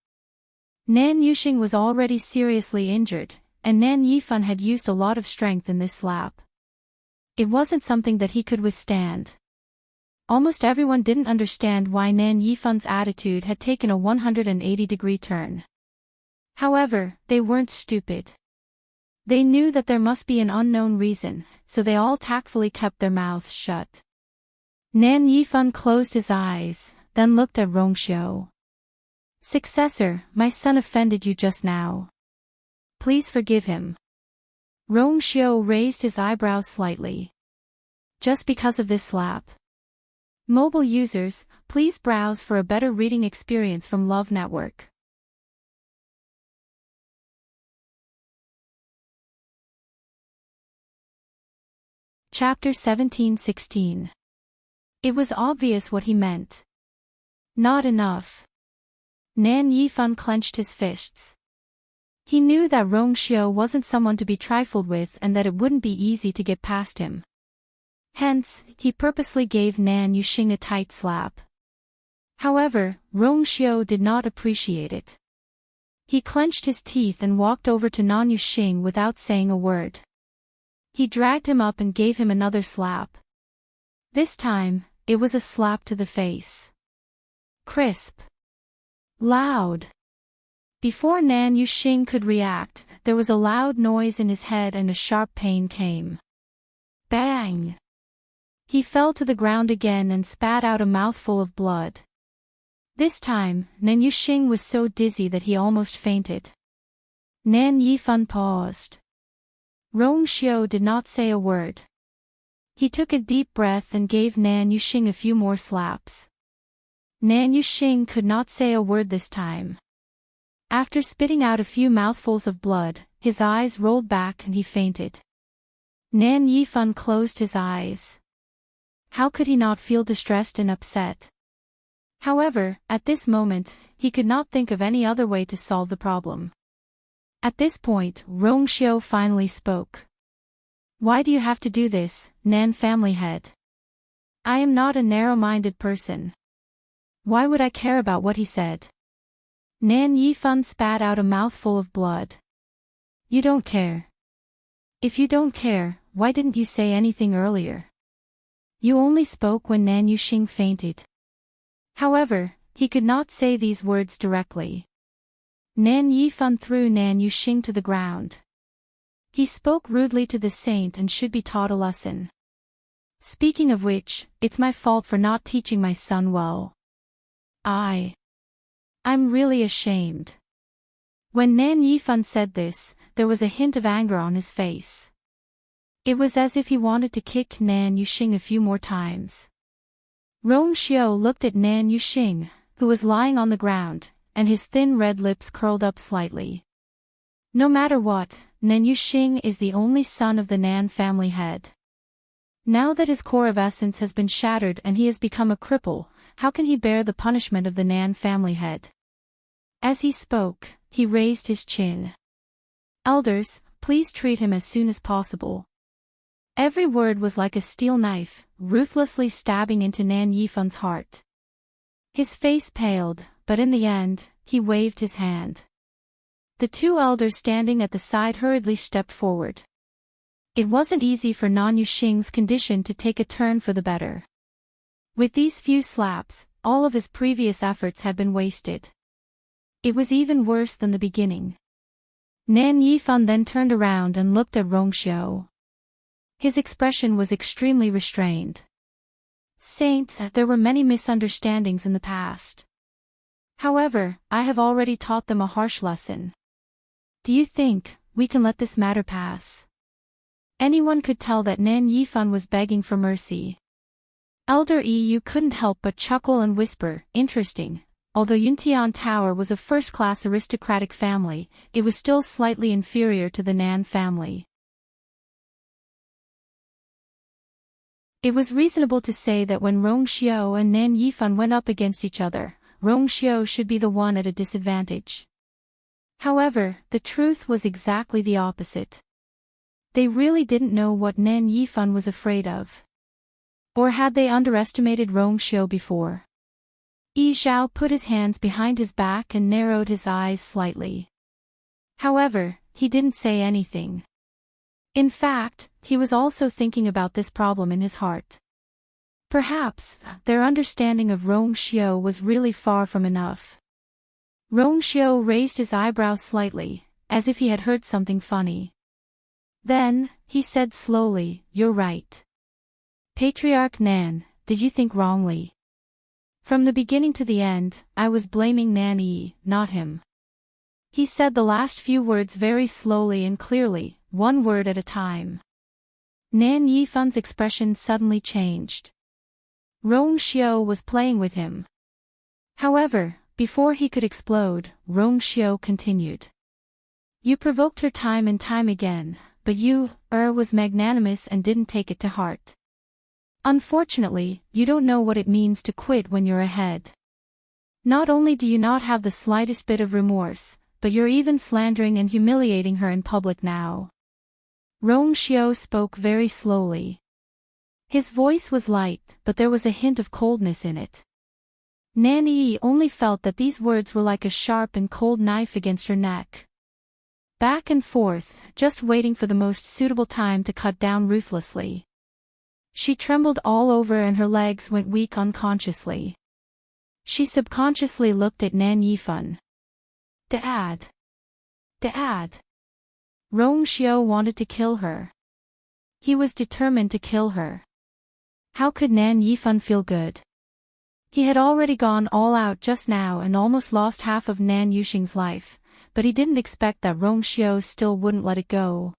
Nan Yuxing was already seriously injured, and Nan Yifan had used a lot of strength in this slap. It wasn't something that he could withstand. Almost everyone didn't understand why Nan Yifan's attitude had taken a 180-degree turn. However, they weren't stupid. They knew that there must be an unknown reason, so they all tactfully kept their mouths shut. Nan Yifan closed his eyes, then looked at Rongxiu. Successor, my son offended you just now. Please forgive him. Rongxiu raised his eyebrows slightly. Just because of this slap. Mobile users, please browse for a better reading experience from Love Network. Chapter 17-16. It was obvious what he meant. Not enough. Nan Yifan clenched his fists. He knew that Rongxiu wasn't someone to be trifled with and that it wouldn't be easy to get past him. Hence, he purposely gave Nan Yuxing a tight slap. However, Rongxiu did not appreciate it. He clenched his teeth and walked over to Nan Yuxing without saying a word. He dragged him up and gave him another slap. This time, it was a slap to the face. Crisp. Loud. Before Nan Yuxing could react, there was a loud noise in his head and a sharp pain came. Bang! He fell to the ground again and spat out a mouthful of blood. This time, Nan Yuxing was so dizzy that he almost fainted. Nan Yifan paused. Rongxiu did not say a word. He took a deep breath and gave Nan Yuxing a few more slaps. Nan Yuxing could not say a word this time. After spitting out a few mouthfuls of blood, his eyes rolled back and he fainted. Nan Yifan closed his eyes. How could he not feel distressed and upset? However, at this moment, he could not think of any other way to solve the problem. At this point, Rongxiu finally spoke. Why do you have to do this, Nan family head? I am not a narrow-minded person. Why would I care about what he said? Nan Yifan spat out a mouthful of blood. You don't care. If you don't care, why didn't you say anything earlier? You only spoke when Nan Yuxing fainted. However, he could not say these words directly. Nan Yifan threw Nan Yuxing to the ground. He spoke rudely to the saint and should be taught a lesson. Speaking of which, it's my fault for not teaching my son well. I'm really ashamed. When Nan Yifan said this, there was a hint of anger on his face. It was as if he wanted to kick Nan Yuxing a few more times. Rongxiu looked at Nan Yuxing, who was lying on the ground, and his thin red lips curled up slightly. No matter what, Nan Yuxing is the only son of the Nan family head. Now that his core of essence has been shattered and he has become a cripple, how can he bear the punishment of the Nan family head? As he spoke, he raised his chin. Elders, please treat him as soon as possible. Every word was like a steel knife, ruthlessly stabbing into Nan Yifan's heart. His face paled, but in the end, he waved his hand. The two elders standing at the side hurriedly stepped forward. It wasn't easy for Nan Yuxing's condition to take a turn for the better. With these few slaps, all of his previous efforts had been wasted. It was even worse than the beginning. Nan Yifan then turned around and looked at Rongxiu. His expression was extremely restrained. Saint, there were many misunderstandings in the past. However, I have already taught them a harsh lesson. Do you think we can let this matter pass? Anyone could tell that Nan Yifan was begging for mercy. Elder Yu couldn't help but chuckle and whisper, interesting. Although Yuntian Tower was a first-class aristocratic family, it was still slightly inferior to the Nan family. It was reasonable to say that when Rongxiu and Nan Yifan went up against each other, Rongxiu should be the one at a disadvantage. However, the truth was exactly the opposite. They really didn't know what Nan Yifan was afraid of. Or had they underestimated Rongxiu before? Yi Zhao put his hands behind his back and narrowed his eyes slightly. However, he didn't say anything. In fact, he was also thinking about this problem in his heart. Perhaps, their understanding of Rongxiu was really far from enough. Rongxiu raised his eyebrows slightly, as if he had heard something funny. Then, he said slowly, "You're right. Patriarch Nan, did you think wrongly? From the beginning to the end, I was blaming Nan Yi, not him." He said the last few words very slowly and clearly, one word at a time. Nan Yifan's expression suddenly changed. Rongxiu was playing with him. However, before he could explode, Rongxiu continued. "You provoked her time and time again, but you, was magnanimous and didn't take it to heart. Unfortunately, you don't know what it means to quit when you're ahead. Not only do you not have the slightest bit of remorse, but you're even slandering and humiliating her in public now." Rongxiu spoke very slowly. His voice was light, but there was a hint of coldness in it. Nan Yi only felt that these words were like a sharp and cold knife against her neck. Back and forth, just waiting for the most suitable time to cut down ruthlessly. She trembled all over and her legs went weak unconsciously. She subconsciously looked at Nan Yifan. Dad. Dad. Rongxiu wanted to kill her. He was determined to kill her. How could Nan Yifan feel good? He had already gone all out just now and almost lost half of Nan Yuxing's life, but he didn't expect that Rongxiu still wouldn't let it go.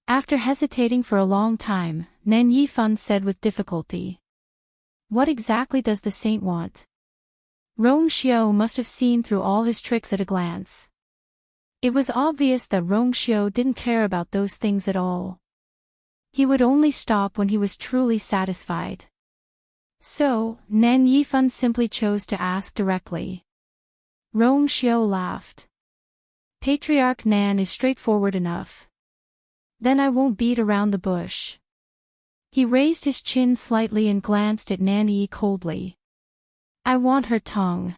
After hesitating for a long time, Nan Yifan said with difficulty, "What exactly does the saint want?" Rongxiu must have seen through all his tricks at a glance. It was obvious that Rongxiu didn't care about those things at all. He would only stop when he was truly satisfied. So, Nan Yifan simply chose to ask directly. Rongxiu laughed. "Patriarch Nan is straightforward enough. Then I won't beat around the bush." He raised his chin slightly and glanced at Nan Yi coldly. "I want her tongue."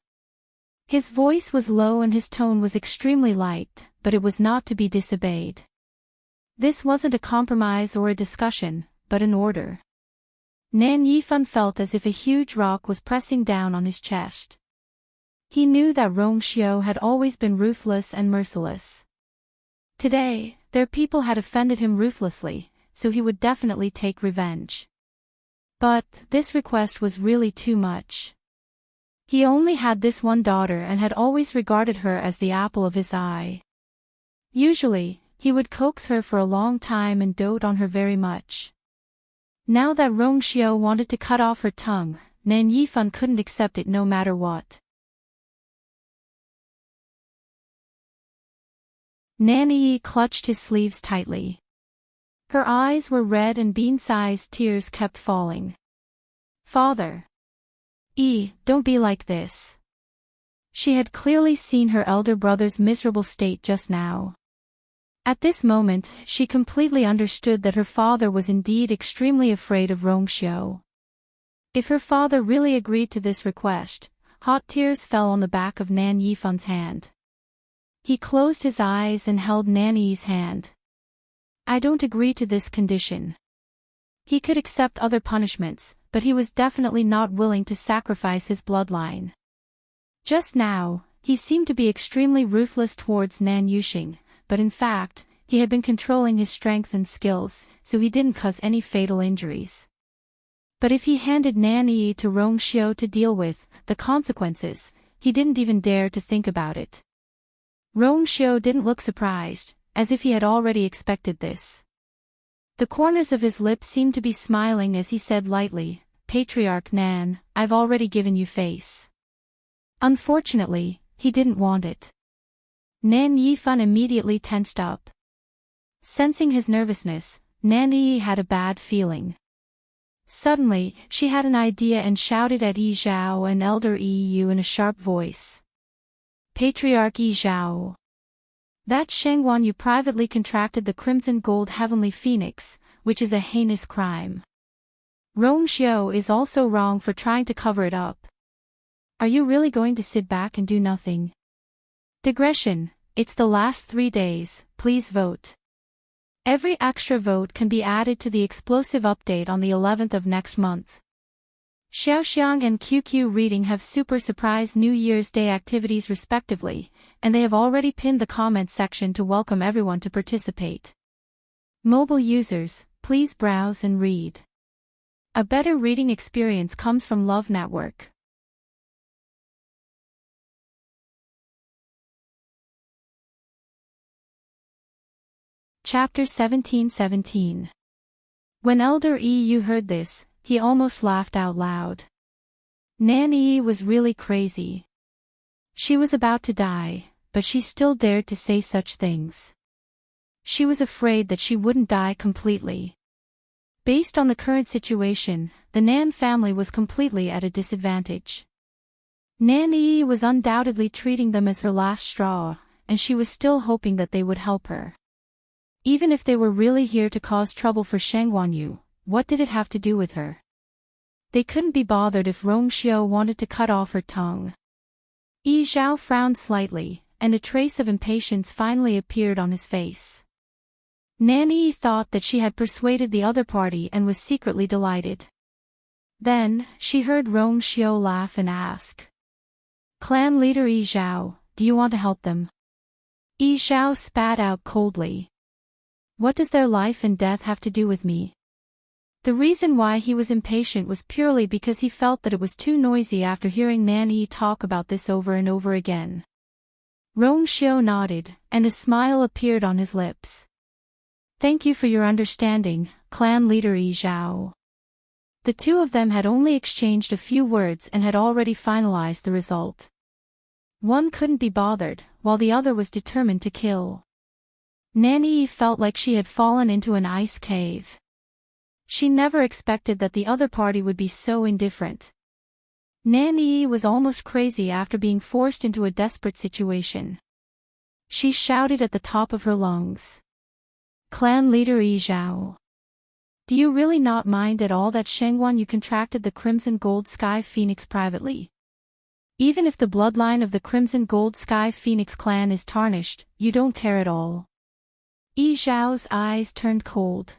His voice was low and his tone was extremely light, but it was not to be disobeyed. This wasn't a compromise or a discussion, but an order. Nan Yifan felt as if a huge rock was pressing down on his chest. He knew that Rongxiu had always been ruthless and merciless. Today, their people had offended him ruthlessly, so he would definitely take revenge. But, this request was really too much. He only had this one daughter and had always regarded her as the apple of his eye. Usually, he would coax her for a long time and dote on her very much. Now that Rongxiu wanted to cut off her tongue, Nan Yifan couldn't accept it no matter what. Nan Yi clutched his sleeves tightly. Her eyes were red and bean-sized tears kept falling. "Father. Don't be like this." She had clearly seen her elder brother's miserable state just now. At this moment, she completely understood that her father was indeed extremely afraid of Rongxiu. If her father really agreed to this request, hot tears fell on the back of Nan Yifan's hand. He closed his eyes and held Nan Yi's hand. I don't agree to this condition. He could accept other punishments, but he was definitely not willing to sacrifice his bloodline. Just now, he seemed to be extremely ruthless towards Nan Yuxing, but in fact, he had been controlling his strength and skills, so he didn't cause any fatal injuries. But if he handed Nan Yi to Rongxiu to deal with the consequences, he didn't even dare to think about it. Rongxiu didn't look surprised, as if he had already expected this. The corners of his lips seemed to be smiling as he said lightly, Patriarch Nan, I've already given you face. Unfortunately, he didn't want it. Nan Yifan immediately tensed up. Sensing his nervousness, Nan Yi had a bad feeling. Suddenly, she had an idea and shouted at Yi Zhao and Elder Yi Yu in a sharp voice. Patriarch Yi Zhao. That Shengguan Yu privately contracted the Crimson Gold Heavenly Phoenix, which is a heinous crime. Rongxiu is also wrong for trying to cover it up. Are you really going to sit back and do nothing? Digression, it's the last 3 days, please vote. Every extra vote can be added to the explosive update on the 11th of next month. Xiaoxiang and QQ Reading have super surprise New Year's Day activities respectively, and they have already pinned the comment section to welcome everyone to participate. Mobile users, please browse and read. A better reading experience comes from Love Network. Chapter 17:17. When Elder Yi Yu heard this, he almost laughed out loud. Nan Yi was really crazy. She was about to die, but she still dared to say such things. She was afraid that she wouldn't die completely. Based on the current situation, the Nan family was completely at a disadvantage. Nan Yi was undoubtedly treating them as her last straw, and she was still hoping that they would help her. Even if they were really here to cause trouble for Shengguan Yu, what did it have to do with her? They couldn't be bothered if Rongxiu wanted to cut off her tongue. Yi Zhao frowned slightly, and a trace of impatience finally appeared on his face. Nan Yi thought that she had persuaded the other party and was secretly delighted. Then, she heard Rongxiu laugh and ask. Clan leader Yi Zhao, do you want to help them? Yi Zhao spat out coldly. What does their life and death have to do with me? The reason why he was impatient was purely because he felt that it was too noisy after hearing Nan Yi talk about this over and over again. Rongxiu nodded, and a smile appeared on his lips. Thank you for your understanding, clan leader Yi Zhao. The two of them had only exchanged a few words and had already finalized the result. One couldn't be bothered, while the other was determined to kill. Nan Yi felt like she had fallen into an ice cave. She never expected that the other party would be so indifferent. Nan Yi was almost crazy after being forced into a desperate situation. She shouted at the top of her lungs. Clan leader Yi Zhao. Do you really not mind at all that Shengguan Yu contracted the Crimson Gold Sky Phoenix privately? Even if the bloodline of the Crimson Gold Sky Phoenix clan is tarnished, you don't care at all. Yi Zhao's eyes turned cold.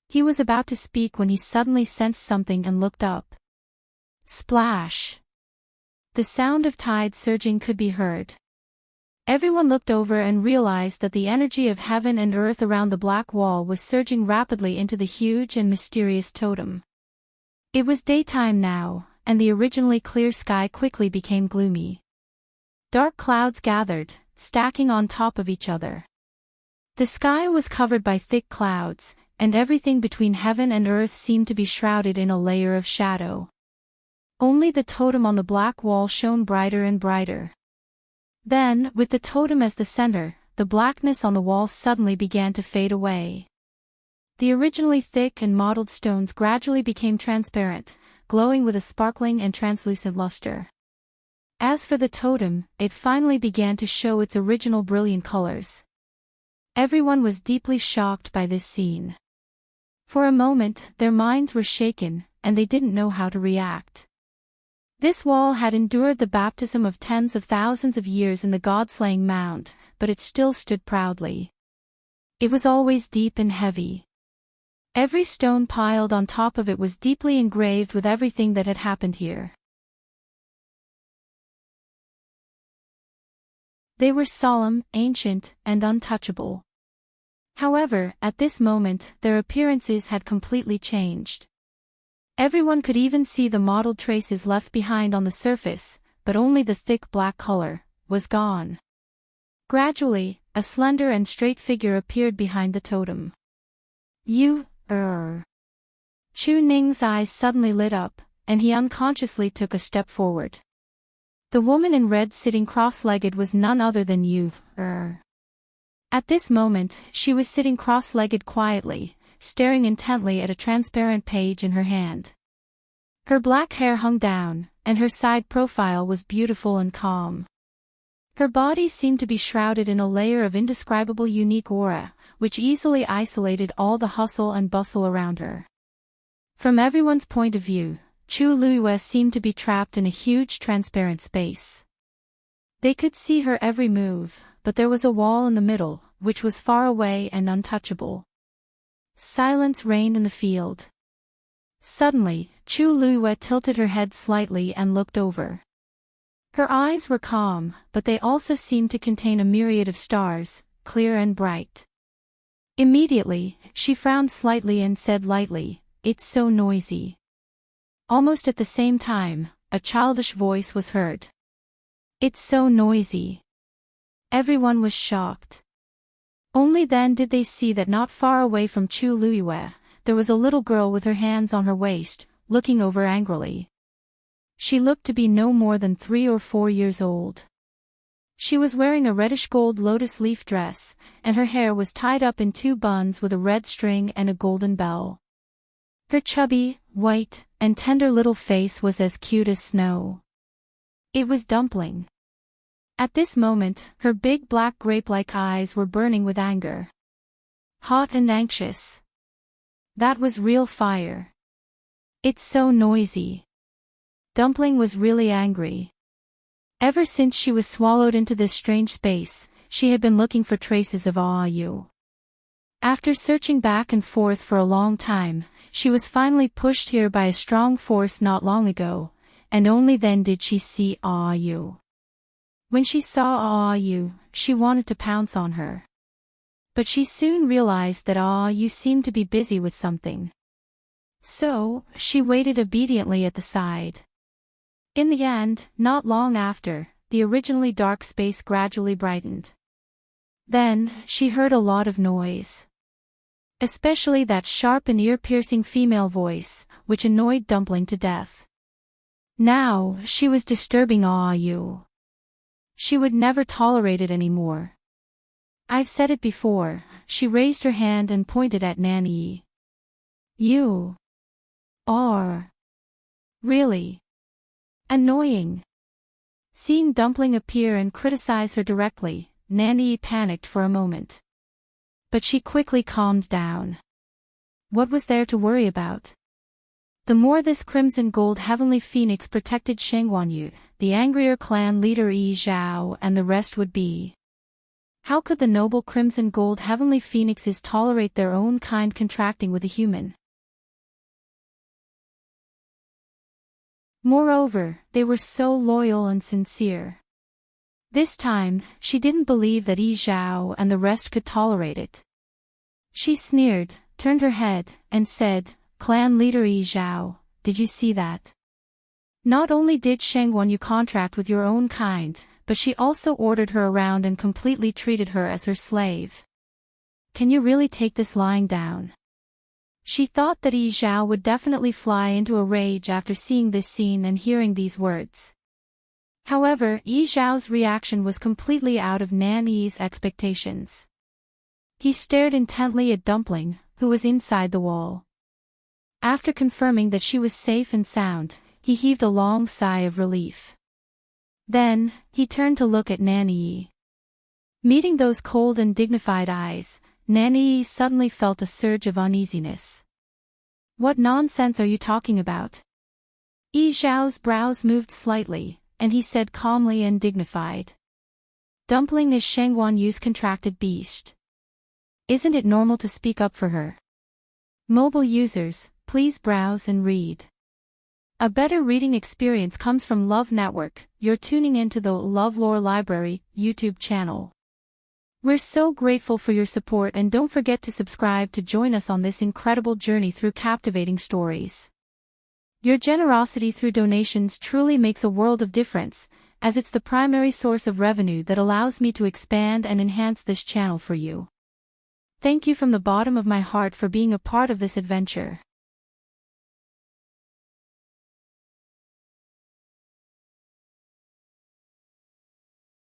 He was about to speak when he suddenly sensed something and looked up. Splash! The sound of tide surging could be heard. Everyone looked over and realized that the energy of heaven and earth around the black wall was surging rapidly into the huge and mysterious totem. It was daytime now, and the originally clear sky quickly became gloomy. Dark clouds gathered, stacking on top of each other. The sky was covered by thick clouds, and everything between heaven and earth seemed to be shrouded in a layer of shadow. Only the totem on the black wall shone brighter and brighter. Then, with the totem as the center, the blackness on the wall suddenly began to fade away. The originally thick and mottled stones gradually became transparent, glowing with a sparkling and translucent luster. As for the totem, it finally began to show its original brilliant colors. Everyone was deeply shocked by this scene. For a moment, their minds were shaken, and they didn't know how to react. This wall had endured the baptism of tens of thousands of years in the god-slaying mound, but it still stood proudly. It was always deep and heavy. Every stone piled on top of it was deeply engraved with everything that had happened here. They were solemn, ancient, and untouchable. However, at this moment, their appearances had completely changed. Everyone could even see the mottled traces left behind on the surface, but only the thick black color was gone. Gradually, a slender and straight figure appeared behind the totem. Chu Ning's eyes suddenly lit up, and he unconsciously took a step forward. The woman in red sitting cross-legged was none other than Yu. At this moment, she was sitting cross-legged quietly, staring intently at a transparent page in her hand. Her black hair hung down, and her side profile was beautiful and calm. Her body seemed to be shrouded in a layer of indescribable unique aura, which easily isolated all the hustle and bustle around her. From everyone's point of view, Chu Luiyue seemed to be trapped in a huge transparent space. They could see her every move, but there was a wall in the middle, which was far away and untouchable. Silence reigned in the field. Suddenly, Chu Luiyue tilted her head slightly and looked over. Her eyes were calm, but they also seemed to contain a myriad of stars, clear and bright. Immediately, she frowned slightly and said lightly, "It's so noisy." Almost at the same time, a childish voice was heard. "It's so noisy." Everyone was shocked. Only then did they see that not far away from Chu Luiyue, there was a little girl with her hands on her waist, looking over angrily. She looked to be no more than 3 or 4 years old. She was wearing a reddish-gold lotus leaf dress, and her hair was tied up in 2 buns with a red string and a golden bell. Her chubby, white, and tender little face was as cute as snow. It was Dumpling. At this moment, her big black grape-like eyes were burning with anger. Hot and anxious. That was real fire. "It's so noisy." Dumpling was really angry. Ever since she was swallowed into this strange space, she had been looking for traces of Yu. After searching back and forth for a long time, she was finally pushed here by a strong force not long ago, and only then did she see Yu. When she saw Yu, she wanted to pounce on her. But she soon realized that Yu seemed to be busy with something. So, she waited obediently at the side. In the end, not long after, the originally dark space gradually brightened. Then, she heard a lot of noise. Especially that sharp and ear-piercing female voice, which annoyed Dumpling to death. Now, she was disturbing Yu. She would never tolerate it anymore. "I've said it before," she raised her hand and pointed at Nanyi. "You are really annoying." Seeing Dumpling appear and criticize her directly, Nanyi panicked for a moment. But she quickly calmed down. What was there to worry about? The more this crimson gold heavenly phoenix protected Shengguanyu, the angrier clan leader Yi Zhao and the rest would be. How could the noble crimson gold heavenly phoenixes tolerate their own kind contracting with a human? Moreover, they were so loyal and sincere. This time, she didn't believe that Yi Zhao and the rest could tolerate it. She sneered, turned her head, and said, "Clan leader Yi Zhao, did you see that? Not only did Shengguanyu contract with your own kind, but she also ordered her around and completely treated her as her slave. Can you really take this lying down?" She thought that Yi Zhao would definitely fly into a rage after seeing this scene and hearing these words. However, Yi Zhao's reaction was completely out of Nanyi's expectations. He stared intently at Dumpling, who was inside the wall. After confirming that she was safe and sound, he heaved a long sigh of relief. Then, he turned to look at Nanyi. Meeting those cold and dignified eyes, Nanny suddenly felt a surge of uneasiness. What nonsense are you talking about? Yi Zhao's brows moved slightly, and he said calmly and dignified. Dumpling is Shengguan Yu's contracted beast. Isn't it normal to speak up for her? Mobile users, please browse and read. A better reading experience comes from Love Network. You're tuning into the LoveLore Library YouTube channel. We're so grateful for your support, and don't forget to subscribe to join us on this incredible journey through captivating stories. Your generosity through donations truly makes a world of difference, as it's the primary source of revenue that allows me to expand and enhance this channel for you. Thank you from the bottom of my heart for being a part of this adventure.